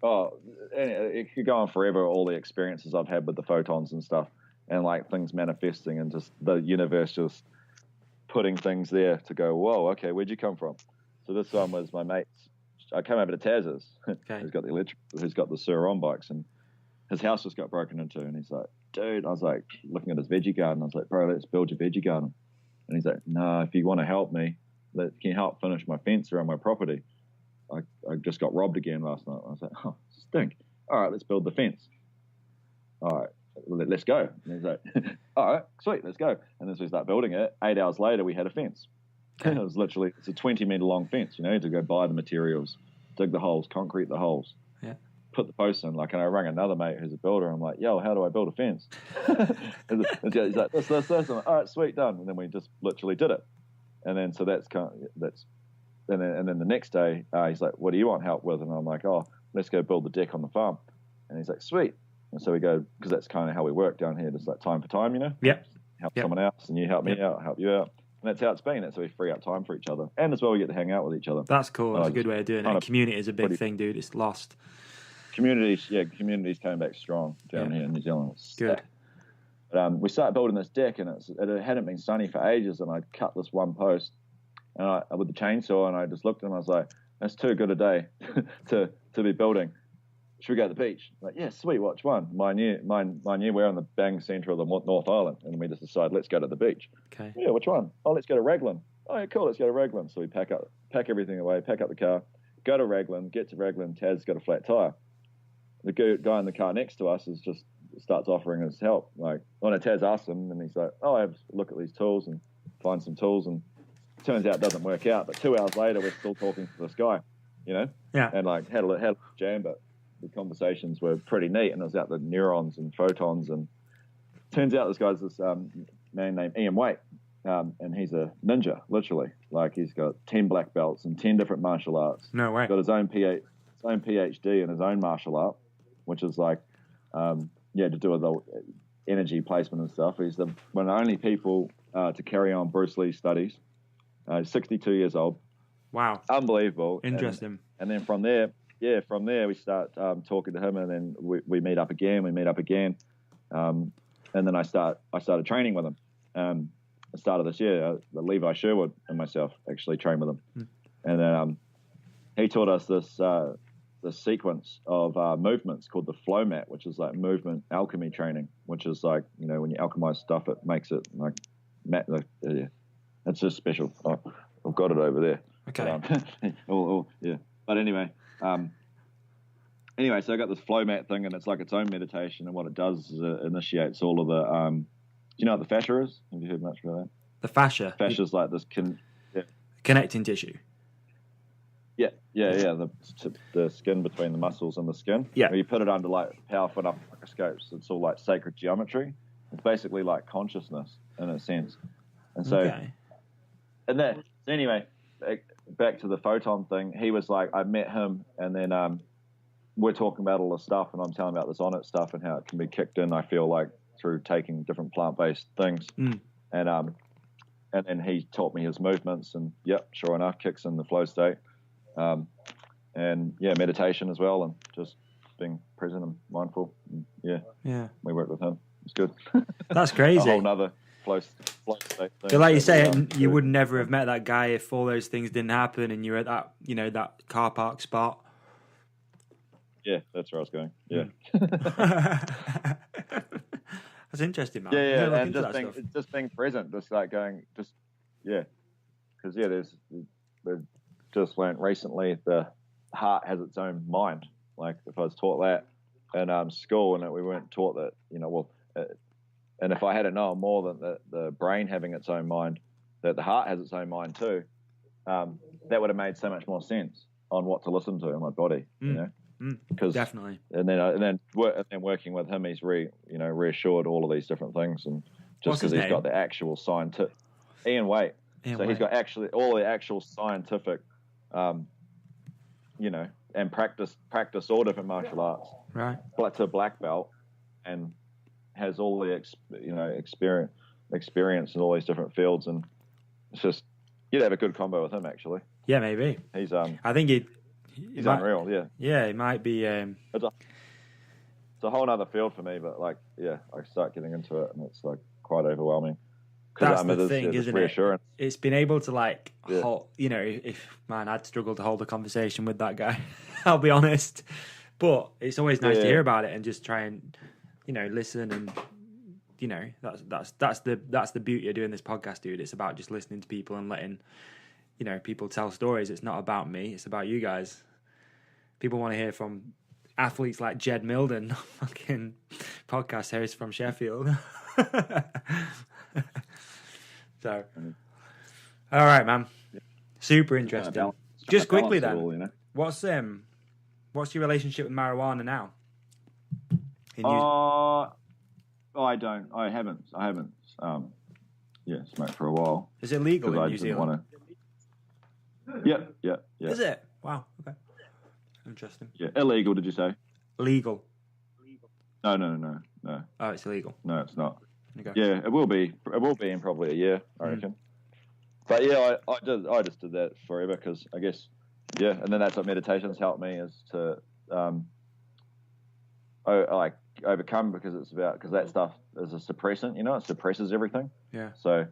Oh, it could go on forever. All the experiences I've had with the photons and stuff, and like things manifesting, and just the universe just putting things there to go, whoa, okay, where'd you come from? So this one was my mate's. I came over to Taz's, who's got the Sur-Ron bikes, and his house just got broken into, and he's like, dude, I was like looking at his veggie garden, I was like, bro, let's build your veggie garden. And he's like, no, if you want to help me, can you help finish my fence around my property? I just got robbed again last night. I was like, oh, stink. All right, let's build the fence. All right, let's go. And he's like, all right, sweet, let's go. And as we start building it, 8 hours later, we had a fence. It was literally, it's a 20-meter long fence, to go buy the materials, dig the holes, concrete the holes, put the posts in. Like, and I rang another mate who's a builder. I'm like, yo, how do I build a fence? And he's like, this. I'm like, all right, sweet, done. And then we just literally did it. And then, so and then the next day, he's like, what do you want help with? And I'm like, oh, let's go build the deck on the farm. And he's like, sweet. And so we go, because that's kind of how we work down here, just like time for time, help someone else, and you help me out, I'll help you out. And that's how it's been. That's how we free up time for each other. And as well, we get to hang out with each other. That's cool. That's a good way of doing it. Community is a big thing, dude. It's lost. Communities coming back strong down here in New Zealand. It's good. But, we started building this deck, and it hadn't been sunny for ages, and I cut this one post and with the chainsaw, and I just looked at him, I was like, that's too good a day to be building. Should we go to the beach? Like, yeah, sweet, which one? Mine, we're on the bang centre of the North Island, and we just decided, let's go to the beach. Okay. Yeah, which one? Oh, let's go to Raglan. Oh, yeah, cool, let's go to Raglan. So we pack everything away, pack up the car, go to Raglan, get to Raglan, Taz's got a flat tyre. The guy in the car next to us starts offering us help. Like, Taz asked him, and he's like, oh, I have to look at these tools and find some tools, and turns out it doesn't work out. But 2 hours later, we're still talking to this guy, Yeah. And like had a jam, but the conversations were pretty neat, and it was about the neurons and photons. And turns out this guy's this man named Ian Waite, and he's a ninja, literally. Like, he's got 10 black belts and 10 different martial arts. No way. He's got his own PhD in his own martial art, which is like, to do with the energy placement and stuff. He's one of the only people to carry on Bruce Lee's studies. 62 years old. Wow. Unbelievable. Interesting. And then from there we start talking to him, and then we meet up again. And then I started training with him. At the start of this year, Levi Sherwood and myself actually trained with him. And then he taught us this sequence of movements called the flow mat, which is like movement alchemy training, which is like, when you alchemize stuff, it makes it like it's just special. Oh, I've got it over there. Okay. But anyway, so I got this flow mat thing, and it's like its own meditation. And what it does is it initiates all of the. Do you know what the fascia is? Have you heard much about that? The fascia. Fascia is like this connecting tissue. The skin between the muscles and the skin. Yeah. When you put it under like powerful enough microscopes, it's all like sacred geometry. It's basically like consciousness in a sense. And so, Okay. and that anyway, back to the photon thing. He was like, I met him, and then we're talking about all this stuff, and I'm telling about this on-it stuff and how it can be kicked in. I feel like through taking different plant-based things, and then he taught me his movements, and yep, sure enough, kicks in the flow state, and yeah, meditation as well, and just being present and mindful. And yeah, we worked with him. It's good. That's crazy. A whole nother flow state thing. But like you say, you would never have met that guy if all those things didn't happen, and you're at that, that car park spot. Yeah, that's where I was going. Yeah. That's interesting, man. Yeah, and just being present, just like going, because we've just learned recently the heart has its own mind. Like if I was taught that in school, and we weren't taught that, and if I had known more than the brain having its own mind, that the heart has its own mind too, that would have made so much more sense on what to listen to in my body, Because definitely, and then working with him, he's reassured all of these different things, and just because he's got the actual scientific, Ian Waite. He's got actually all the actual scientific, and practice all different martial arts, right? To black belt, and has all the experience in all these different fields, and it's just you'd have a good combo with him actually. Yeah, maybe. He's I think he's unreal. Yeah, it might be. It's a whole other field for me, but like, I start getting into it, and it's like quite overwhelming. That's the thing, isn't reassurance. it? It's been able to like, hold, I'd struggle to hold a conversation with that guy. I'll be honest, but it's always nice to hear about it and just try and, listen and, that's the beauty of doing this podcast, dude. It's about just listening to people and letting, people tell stories. It's not about me. It's about you guys. People want to hear from athletes like Jed Mildon, fucking podcast host from Sheffield. So, all right, man. Super interesting. Just quickly then, what's your relationship with marijuana now? I don't. I haven't. Smoked for a while. Is it legal in New Zealand? Yeah. Is it? Wow. Okay. Interesting. Yeah, illegal. Did you say? Legal. No. Oh, it's illegal. No, it's not. Okay. Yeah, it will be. It will be in probably a year, I reckon. But yeah, I just did that forever because I guess, and then that's what meditation's helped me is to, overcome because that stuff is a suppressant. It suppresses everything. Yeah. So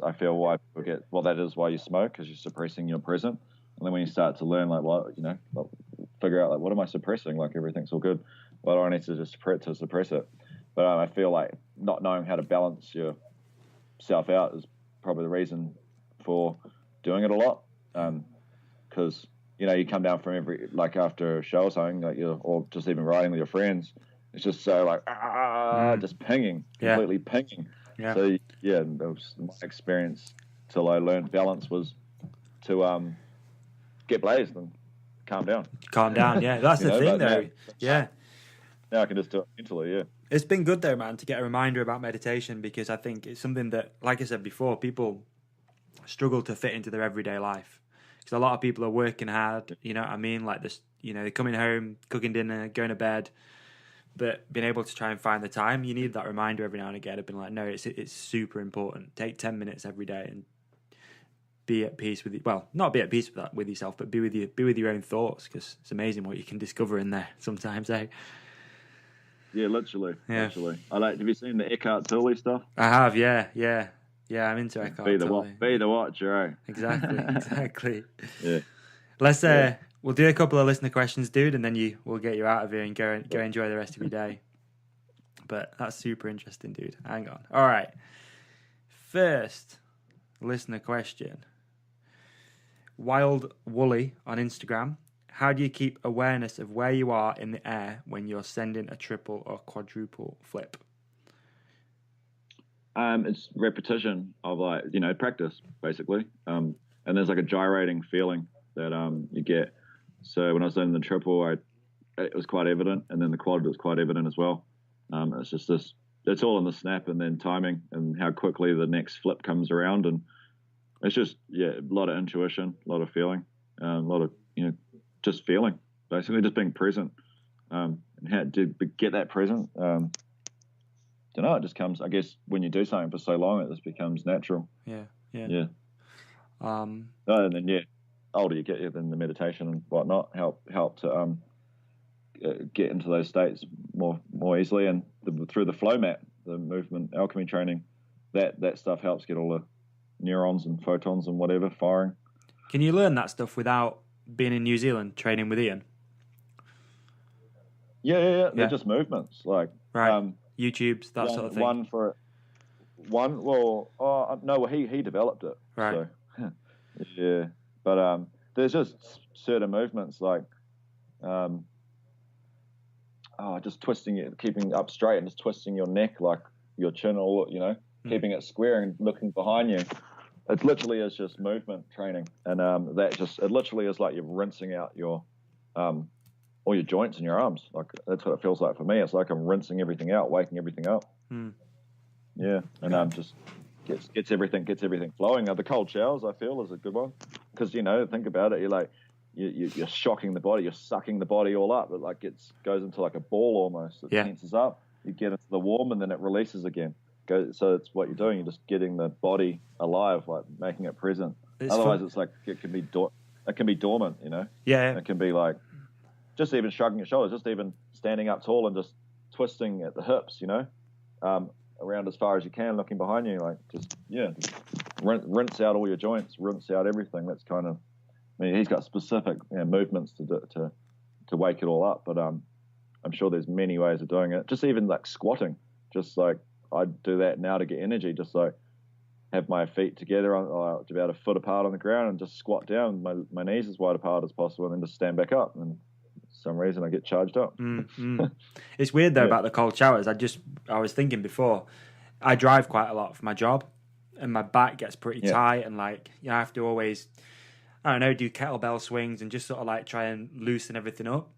I feel why people get. Well, that is why you smoke, because you're suppressing your present. And then when you start to learn, figure out what am I suppressing? Like everything's all good. Well, I need to just suppress it. But I feel like not knowing how to balance yourself out is probably the reason for doing it a lot. Because you come down from after a show or something, or just even riding with your friends, it's just so just pinging, completely pinging. Yeah. So that was my experience till I learned balance was to get blazed and calm down. Yeah. That's the thing, though. Now I can just do it mentally. Yeah. It's been good though, man, to get a reminder about meditation, because I think it's something that, like I said before, people struggle to fit into their everyday life. Because a lot of people are working hard, you know what I mean? Like this, they're coming home, cooking dinner, going to bed, but being able to try and find the time, you need that reminder every now and again. I've been like, no, it's super important. Take 10 minutes every day and be at peace with not be at peace with yourself, but be with your own thoughts, because it's amazing what you can discover in there sometimes, eh? Yeah, literally. Have you seen the Eckhart Tolle stuff? I have, yeah. I'm into Eckhart Tolle. Be the watcher, eh? Exactly. Yeah. Let's we'll do a couple of listener questions, dude, and then we'll get you out of here and go enjoy the rest of your day. But that's super interesting, dude. Hang on. All right. First listener question. Wild Wooly on Instagram. How do you keep awareness of where you are in the air when you're sending a triple or quadruple flip? It's repetition of practice, basically. And there's like a gyrating feeling that you get. So when I was doing the triple, it was quite evident, and then the quad was quite evident as well. It's just this. It's all in the snap and then timing and how quickly the next flip comes around, and it's just a lot of intuition, a lot of feeling, a lot of just feeling, basically just being present, and how to get that present. Don't know. It just comes. I guess when you do something for so long, it just becomes natural. Yeah. And then older you get, then the meditation and whatnot help to get into those states more easily, and through the flow mat, the movement alchemy training, that stuff helps get all the neurons and photons and whatever firing. Can you learn that stuff without being in New Zealand training with Ian? Yeah. They're just movements, like YouTube's that sort of thing. He developed it, right? So, yeah, but there's just certain movements like just twisting it, keeping up straight, and just twisting your neck like your chin, or keeping it square and looking behind you. It literally is just movement training, and it literally is like you're rinsing out your all your joints in your arms. Like that's what it feels like for me. It's like I'm rinsing everything out, waking everything up. Yeah, and just gets everything flowing. The cold showers, I feel, is a good one, because think about it. You're like you're shocking the body, you're sucking the body all up. It like goes into like a ball almost. It tenses up. You get into the warm, and then it releases again. So it's what you're doing. You're just getting the body alive, like making it present. Otherwise, it's like it can be dormant. Yeah. It can be like just even shrugging your shoulders, just even standing up tall and just twisting at the hips. Around as far as you can, looking behind you, like just rinse out all your joints, rinse out everything. That's kind of. I mean, he's got specific movements to wake it all up, but I'm sure there's many ways of doing it. Just even like squatting, just like I do that now to get energy. Just like have my feet together on about a foot apart on the ground and just squat down, my knees as wide apart as possible, and then just stand back up. And for some reason I get charged up. It's weird though about the cold showers. I was thinking before, I drive quite a lot for my job, and my back gets pretty tight, and like I have to always, I don't know, do kettlebell swings and just sort of like try and loosen everything up.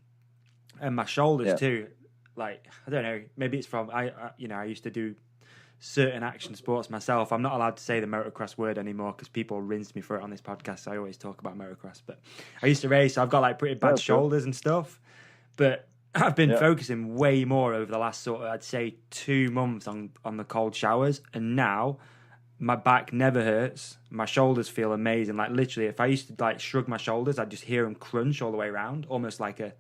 And my shoulders too, like, I don't know, maybe it's from, I used to do certain action sports myself. I'm not allowed to say the motocross word anymore because people rinse me for it on this podcast. So I always talk about motocross, but I used to race. So I've got like pretty bad shoulders and stuff, but I've been focusing way more over the last sort of, I'd say 2 months on the cold showers. And now my back never hurts. My shoulders feel amazing. Like literally, if I used to like shrug my shoulders, I'd just hear them crunch all the way around, almost like a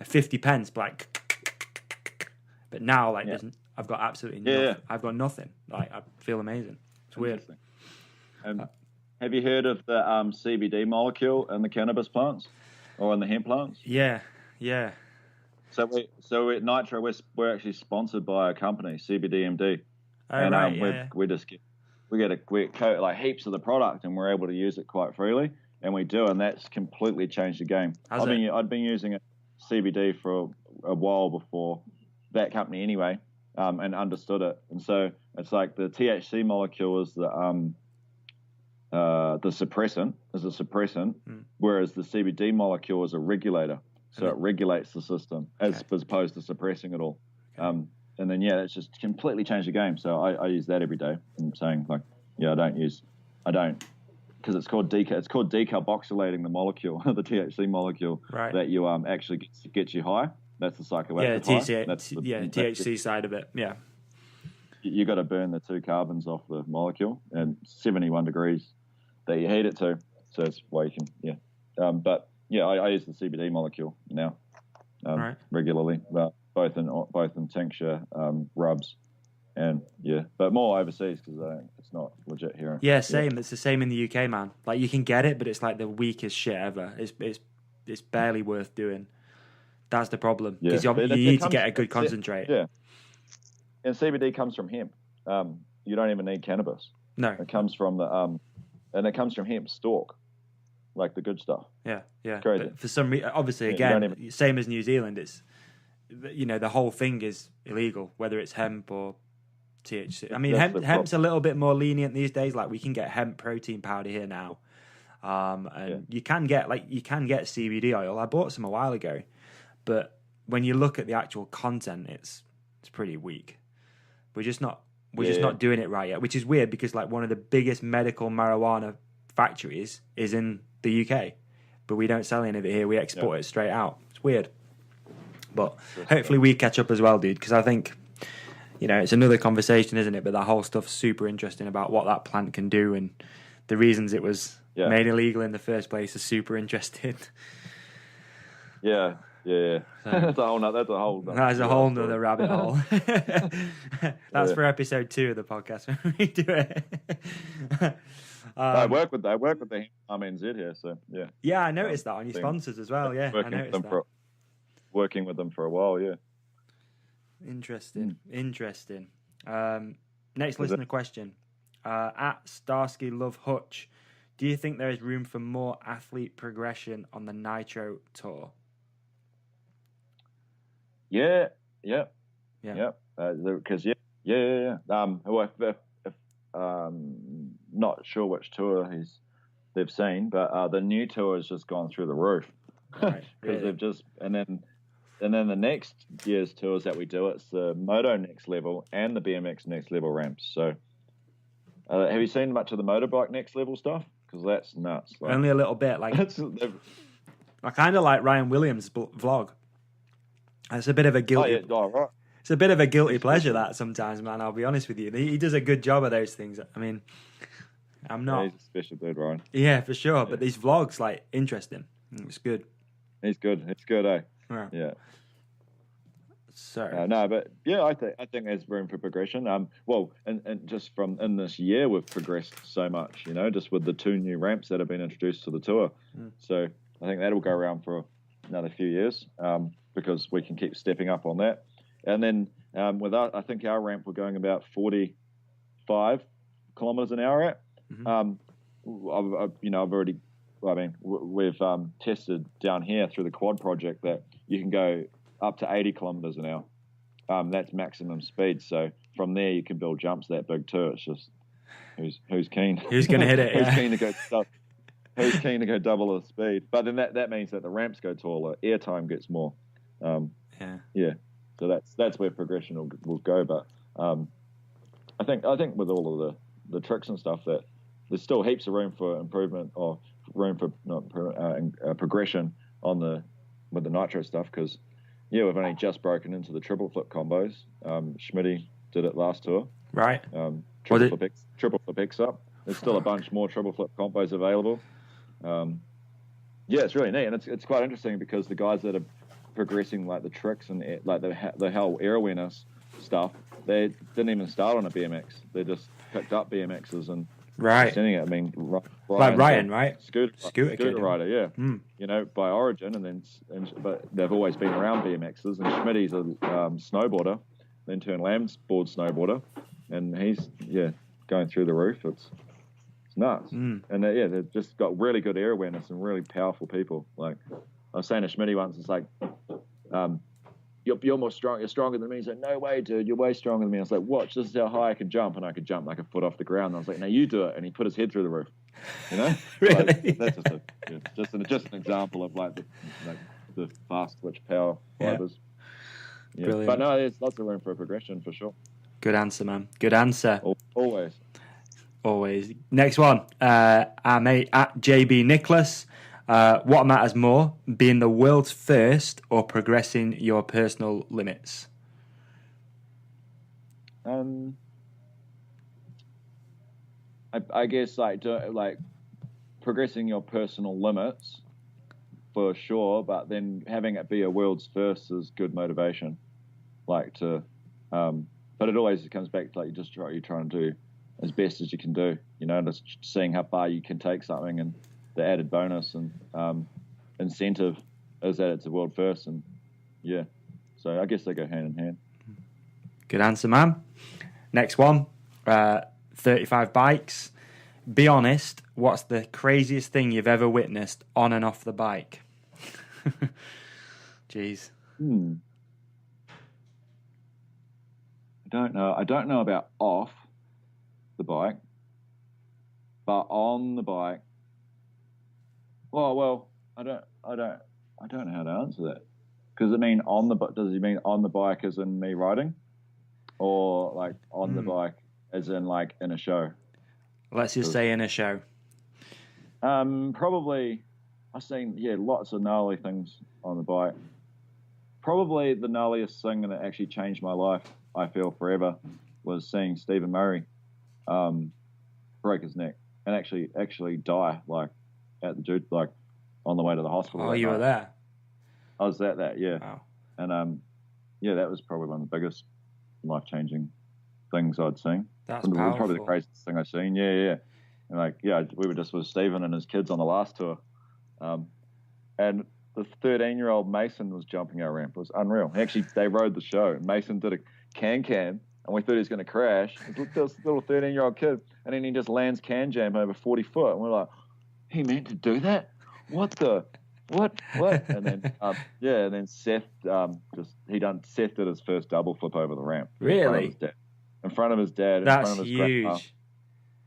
50 pence, but now like I've got absolutely nothing. I've got nothing. Like I feel amazing. It's weird. Have you heard of the CBD molecule in the cannabis plants or in the hemp plants? Yeah. So at Nitro, we're actually sponsored by a company, CBDMD, we get like heaps of the product, and we're able to use it quite freely, and we do, and that's completely changed the game. I'd been using it CBD for a while before that company anyway, and understood it, and so it's like the THC molecule is the suppressant, whereas the CBD molecule is a regulator. So it regulates the system as opposed to suppressing it all. And then, it's just completely changed the game. So I use that every day. I'm saying like, I don't, because it's called decarboxylating the molecule, the THC molecule that you actually gets you high. That's the psychoactive high. That's the THC side of it. Yeah. You got to burn the 2 carbons off the molecule, and 71 degrees that you heat it to. So that's why you can, I use the CBD molecule now regularly, both in tincture, rubs, and but more overseas because it's not legit here. Yeah, same. Yeah. It's the same in the UK, man. Like you can get it, but it's like the weakest shit ever. It's barely worth doing. That's the problem because you need to get a good concentrate. Yeah, and CBD comes from hemp. You don't even need cannabis. No, it comes from and it comes from hemp stalk. Like the good stuff. Yeah. Crazy. But for some reason, obviously, again, same as New Zealand, it's, the whole thing is illegal, whether it's hemp or THC. I mean, hemp's a little bit more lenient these days. Like we can get hemp protein powder here now. And you can get CBD oil. I bought some a while ago, but when you look at the actual content, it's pretty weak. We're just not doing it right yet, which is weird because like one of the biggest medical marijuana factories is in the UK, but we don't sell any of it here. We export it straight out. It's weird, but hopefully we catch up as well, dude. Because I think, you know, it's another conversation, isn't it? But that whole stuff's super interesting about what that plant can do, and the reasons it was made illegal in the first place is super interesting. Yeah. So, that's a whole nother rabbit hole. That's for episode 2 of the podcast when we do it. I work with the NZ here, so yeah. Yeah, I noticed that on your sponsors as well. Yeah, I noticed that. Working with them for a while, yeah. Interesting. Next listener question. At Starsky Love Hutch, do you think there is room for more athlete progression on the Nitro Tour? Yeah. Because not sure which tour they've seen, but the new tour has just gone through the roof. Right, because they've just and then the next year's tours that we do, it's the Moto Next Level and the BMX Next Level ramps. So, have you seen much of the motorbike Next Level stuff? Because that's nuts. Like, only a little bit. Like I kind of like Ryan Williams' vlog. It's a bit of a guilty. Right. It's a bit of a guilty pleasure that sometimes, man. I'll be honest with you. He does a good job of those things. I mean, I'm not. Yeah, he's a special dude, Ryan. Yeah, for sure. Yeah. But these vlogs, like, interesting. It's good. He's good. It's good, eh? Right. Yeah. So no, but yeah, I think there's room for progression. And just from in this year, we've progressed so much. You know, just with the 2 new ramps that have been introduced to the tour. So I think that'll go around for another few years. Because we can keep stepping up on that. And then I think our ramp we're going about 45 kilometers an hour at. We've tested down here through the quad project that you can go up to 80 kilometers an hour. That's maximum speed. So from there you can build jumps that big too. It's just who's keen? Who's going to hit it? Who's keen to go? Who's keen to go double the speed? But then that means that the ramps go taller, airtime gets more. So that's where progression will go. But I think with all of the tricks and stuff, that there's still heaps of room for improvement or room for progression with the nitro stuff. Because we've only just broken into the triple flip combos. Schmitty did it last tour. Right. Triple flip X up. There's still a bunch more triple flip combos available. It's really neat, and it's quite interesting because the guys that are progressing like the tricks and like the whole air awareness stuff, they didn't even start on a BMX. They just picked up BMXs and sending it. I mean, Ryan, right? Scooter rider, yeah. You know, by origin, but they've always been around BMXs. And Schmitty's a snowboarder, then turned lambsboard snowboarder, and he's going through the roof. It's nuts. And they've just got really good air awareness and really powerful people. Like I was saying to Schmitty once, it's like, you're stronger than me. He's like, no way, dude, you're way stronger than me. I was like, watch, this is how high I can jump, and I could jump like a foot off the ground. And I was like, no, you do it. And he put his head through the roof. You know, really? Like, that's just an example of like the fast twitch power fibers. Yeah. But no, there's lots of room for progression for sure. Good answer, man. Good answer. Always. Next one, our mate at JB Nicholas. What matters more, being the world's first or progressing your personal limits? I guess like progressing your personal limits for sure, but then having it be a world's first is good motivation. But it always comes back to like you're trying to do as best as you can do. You know, just seeing how far you can take something, and the added bonus and incentive is that it's a world first, and so I guess they go hand in hand. Good answer, man. Next one, 35 bikes. Be honest, what's the craziest thing you've ever witnessed on and off the bike? Jeez. I don't know about off the bike, but on the bike, Oh well, I don't know how to answer that. Because does he mean on the bike as in me riding, or like on the bike as in like in a show? Let's just say in a show. Probably. I've seen lots of gnarly things on the bike. Probably the gnarliest thing that actually changed my life, I feel forever, was seeing Stephen Murray break his neck and actually die like at the like on the way to the hospital. Oh, you were there? I was at that, yeah. Wow. And that was probably one of the biggest life-changing things I'd seen. That's powerful. Probably the craziest thing I've seen. Yeah. And we were just with Stephen and his kids on the last tour, and the 13-year-old Mason was jumping our ramp. It was unreal. They rode the show. Mason did a can, and we thought he was going to crash. This little 13-year-old kid, and then he just lands can jam over 40 foot, and we're like, he meant to do that? What? And then and then Seth Seth did his first double flip over the ramp. Really? In front of his dad. That's in front of his huge. grandpa,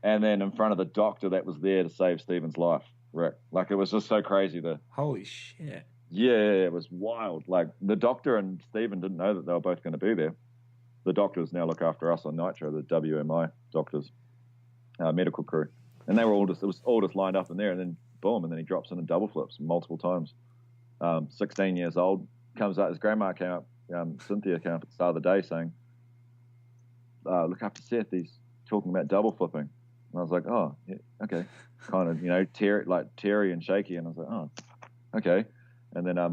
and then in front of the doctor that was there to save Stephen's life. Rick. Like, it was just so crazy. Holy shit. Yeah, it was wild. Like, the doctor and Stephen didn't know that they were both going to be there. The doctors now look after us on Nitro, the WMI doctors, medical crew. And they were it was all just lined up in there, and then boom, and then he drops in and double flips multiple times. 16 years old, comes out, his grandma came up, Cynthia came up at the start of the day saying, look after Seth, he's talking about double flipping. And I was like, oh, yeah, okay. Kind of, teary and shaky. And I was like, oh, okay. And then, I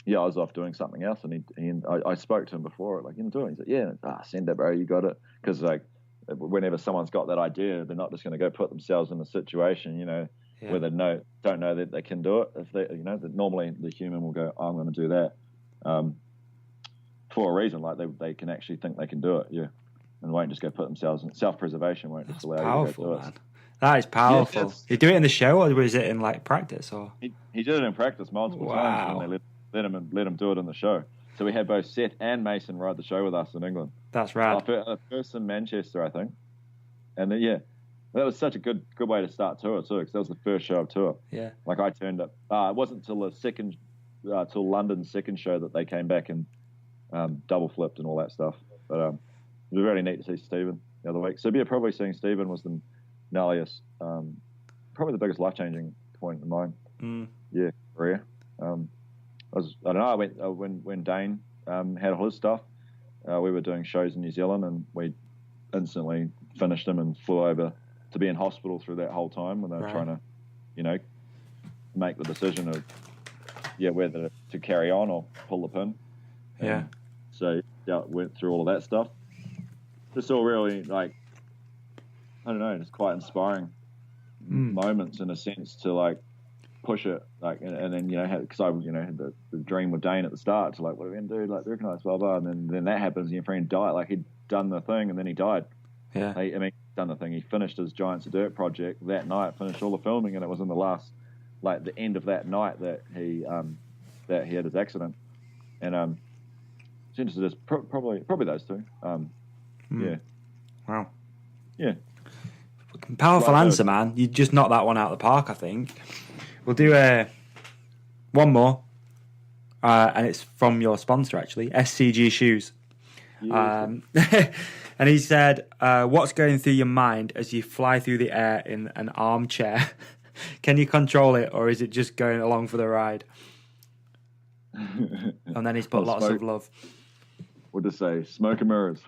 was off doing something else. And I spoke to him before, like, doing it. He's like, yeah, send that, bro, you got it. Because, like, whenever someone's got that idea, they're not just going to go put themselves in a situation, where they don't know that they can do it. If they, that normally the human will go, oh, I'm going to do that for a reason. Like, they can actually think they can do it, yeah. And won't just go put themselves in self-preservation. Won't just allow powerful, you to go do man. That is powerful. Yeah, you do it in the show, or was it in like practice? Or he did it in practice multiple times, and then they let him do it in the show. So we had both Seth and Mason ride the show with us in England. That's rad. First in Manchester, I think. And then that was such a good way to start tour too, because that was the first show of tour. Yeah. Like, I turned up. It wasn't till till London's second show that they came back and double flipped and all that stuff. But it was really neat to see Stephen the other week. So probably seeing Stephen was the gnarliest, probably the biggest life-changing point in mine. Career. I don't know. I went when Dane had all his stuff. We were doing shows in New Zealand, and we instantly finished him and flew over to be in hospital through that whole time when they were trying to, make the decision of whether to carry on or pull the pin. Yeah. So went through all of that stuff. It's all really, like, I don't know, just quite inspiring moments in a sense to, like, push it, like, and then, because I, had the dream with Dane at the start to, like, what are we going to do, like, recognize, blah, blah, and then that happens and your friend died, like, he'd done the thing and then he died. Yeah. Done the thing, he finished his Giants of Dirt project that night, finished all the filming, and it was in the last, like, the end of that night that he had his accident. And it's interesting, probably those two. Yeah. Wow. Yeah. Powerful answer, man. You just knocked that one out of the park, I think. We'll do one more, and it's from your sponsor, actually, SCG Shoes. And he said, what's going through your mind as you fly through the air in an armchair? Can you control it, or is it just going along for the ride? And then he's put lots of love. We'll just say smoke and mirrors.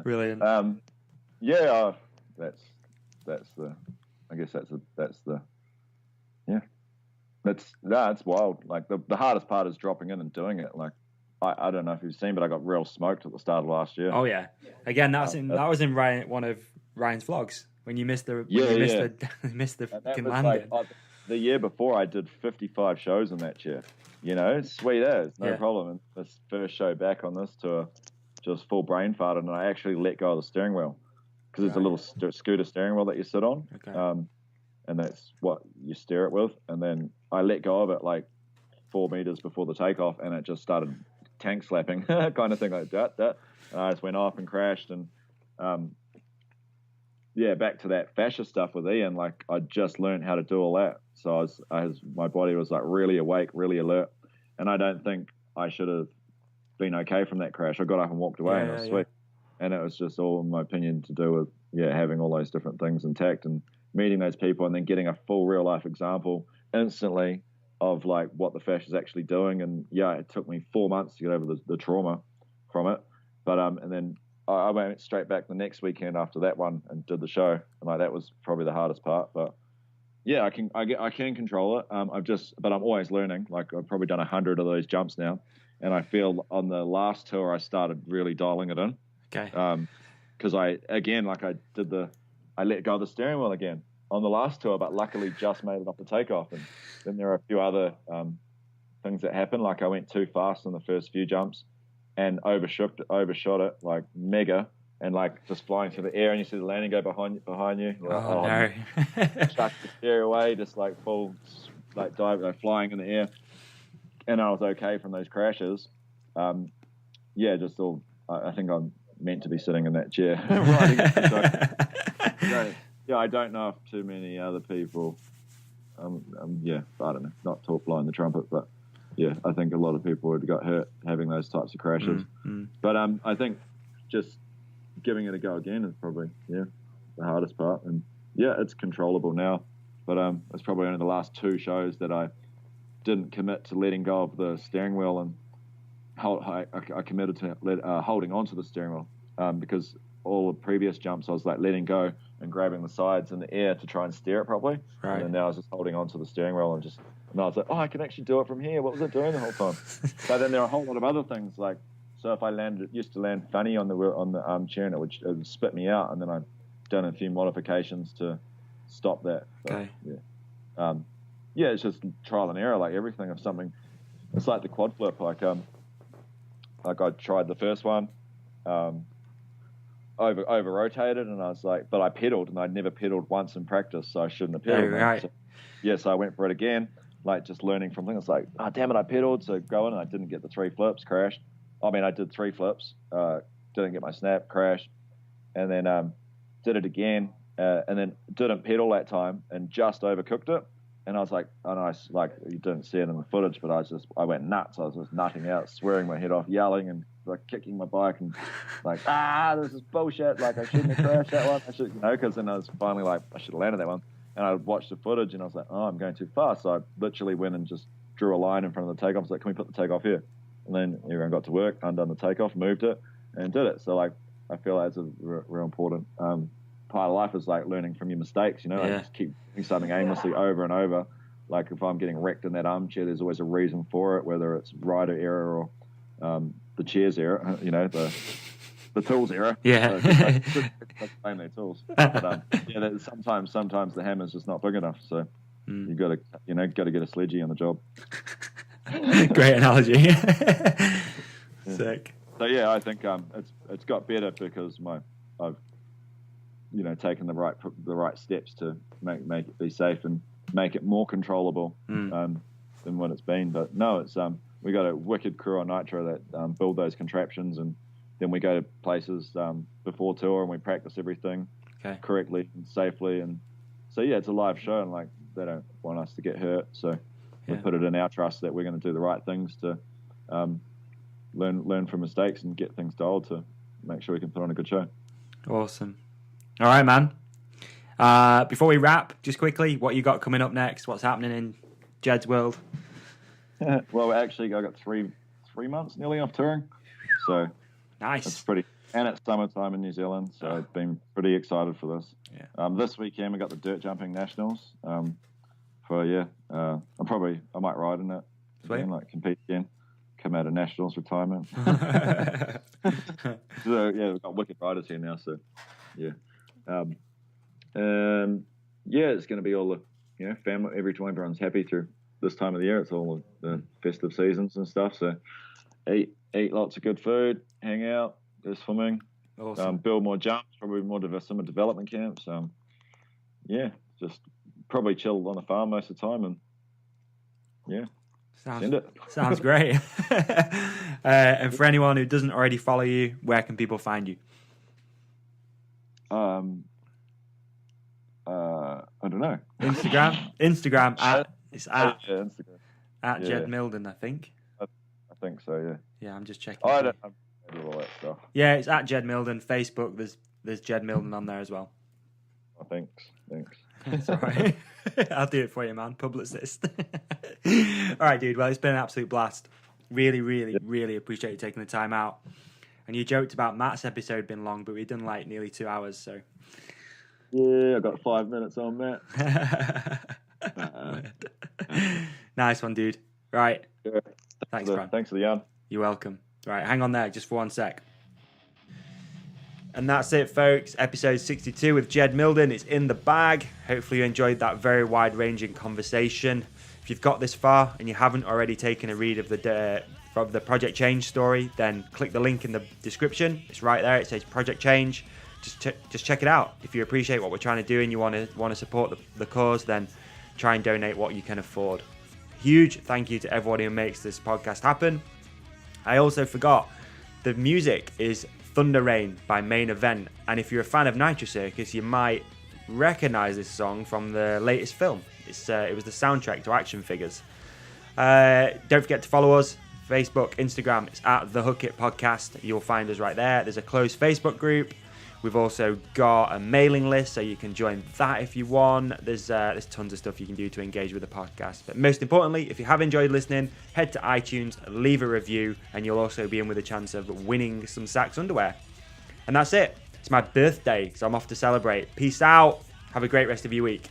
Brilliant. That's wild. Like, the hardest part is dropping in and doing it. Like, I don't know if you've seen, but I got real smoked at the start of last year. Oh yeah. Again, that was in one of Ryan's vlogs when you missed the missed the fucking landing. Like, the year before, I did 55 shows in that chair. Sweet as, no problem. And this first show back on this tour, just full brain farted, and I actually let go of the steering wheel because it's a little scooter steering wheel that you sit on, and that's what you steer it with. And then I let go of it like 4 meters before the takeoff, and it just started tank slapping, kind of thing, like that. And I just went off and crashed, and back to that fascia stuff with Ian, like I just learned how to do all that. So my body was like really awake, really alert. And I don't think I should have been okay from that crash. I got up and walked away and it was sweet. And it was just all, in my opinion, to do with, having all those different things intact and meeting those people and then getting a full real life example instantly of like what the fascia is actually doing. And it took me 4 months to get over the trauma from it. But, and then I went straight back the next weekend after that one and did the show. And like, that was probably the hardest part, but I can control it. But I'm always learning. Like I've probably done 100 of those jumps now. And I feel on the last tour, I started really dialing it in. Okay. Because I let go of the steering wheel again on the last tour, but luckily just made it off the takeoff. And then there are a few other things that happened. Like I went too fast in the first few jumps and overshot it like mega and like just flying through the air and you see the landing go behind you. You're like, no. Chuck the steer away, just like full like dive, like flying in the air. And I was okay from those crashes. Just all. I think I'm meant to be sitting in that chair riding it. So, I don't know if too many other people. I don't know. Not talk blowing the trumpet, but I think a lot of people would have got hurt having those types of crashes. But I think just giving it a go again is probably the hardest part. And it's controllable now. But it's probably only the last 2 shows that I didn't commit to letting go of the steering wheel and I committed to holding on to the steering wheel because all the previous jumps I was like letting go and grabbing the sides in the air to try and steer it properly. Right. And then now I was just holding on to the steering wheel and I was like, I can actually do it from here. What was it doing the whole time? So then there are a whole lot of other things like, so if I used to land funny on the armchair and it would spit me out, and then I've done a few modifications to stop that. So, okay. It's just trial and error, like everything of something. It's like the quad flip, like I tried the first one, over rotated, and I was like, but I pedaled, and I'd never pedaled once in practice, so I shouldn't have pedaled. Right. So I went for it again, like just learning from things. Like, damn it, I pedaled, so going, and I didn't get the 3 flips, crashed. I did 3 flips, didn't get my snap, crashed, and then did it again, and then didn't pedal that time, and just overcooked it. And I was like, you didn't see it in the footage, but I went nuts. I was just nutting out, swearing my head off, yelling and like kicking my bike and like, this is bullshit. Like I shouldn't have crashed that one. Because then I was finally like, I should have landed that one. And I watched the footage and I was like, I'm going too fast. So I literally went and just drew a line in front of the takeoff. I was like, can we put the takeoff here? And then everyone got to work, undone the takeoff, moved it and did it. So like, I feel that's a real important part of life is like learning from your mistakes, like just keep doing something aimlessly over and over. Like if I'm getting wrecked in that armchair, there's always a reason for it, whether it's rider error or the chair's error, the tools error. Yeah. So blame their tools. But, sometimes the hammer's just not big enough. So you got to get a sledgy on the job. Great analogy. Sick. So I think it's got better because I've taken the right steps to make it be safe and make it more controllable than what it's been. But no, it's we got a wicked crew on Nitro that build those contraptions, and then we go to places before tour and we practice everything correctly and safely. And so it's a live show, and like they don't want us to get hurt, so we put it in our trust that we're going to do the right things to learn from mistakes and get things dialed to make sure we can put on a good show. Awesome. All right, man. Before we wrap, just quickly, what you got coming up next? What's happening in Jed's world? Well, actually, I got three months nearly off touring, so nice. It's pretty, and it's summertime in New Zealand, so I've been pretty excited for this. Yeah. This weekend we got the dirt jumping nationals. I might ride in it. Again, like compete again. Come out of nationals retirement. So we've got wicked riders here now. So it's going to be all the family. Every time everyone's happy through this time of the year. It's all the festive seasons and stuff. So eat lots of good food, hang out, go swimming, awesome. Build more jumps, probably more summer development camps. Just probably chill on the farm most of the time, and sounds great. And for anyone who doesn't already follow you, where can people find you? I don't know. Instagram it's at Instagram. at Jed Mildon, I think. I think so. Yeah. Yeah, I'm just checking. I don't know all that stuff. Yeah, it's at Jed Mildon. Facebook, there's Jed Mildon on there as well. Oh, thanks. It's all right. I'll do it for you, man. Publicist. All right, dude. Well, it's been an absolute blast. Really, really, really appreciate you taking the time out. And you joked about Matt's episode being long, but we've done like nearly 2 hours, so. Yeah, I got 5 minutes on Matt. Nice one, dude. Right. Yeah. Thanks, Bran. Thanks for the yarn. You're welcome. Right, hang on there just for 1 sec. And that's it, folks. Episode 62 with Jed Mildon is in the bag. Hopefully you enjoyed that very wide-ranging conversation. If you've got this far and you haven't already taken a read of the Project Change story, then click the link in the description. It's right there. It says Project Change. Just check it out. If you appreciate what we're trying to do and you want to support the cause, then try and donate what you can afford. Huge thank you to everybody who makes this podcast happen. I also forgot, the music is Thunder Rain by Main Event, and if you're a fan of Nitro Circus, you might recognize this song from the latest film. It was the soundtrack to action figures. Don't forget to follow us. Facebook, Instagram, it's at The Hook It Podcast. You'll find us right there. There's a closed Facebook group. We've also got a mailing list, so you can join that if you want. There's tons of stuff you can do to engage with the podcast. But most importantly, if you have enjoyed listening, head to iTunes, leave a review, and you'll also be in with a chance of winning some Sax underwear. And that's it. It's my birthday, so I'm off to celebrate. Peace out. Have a great rest of your week.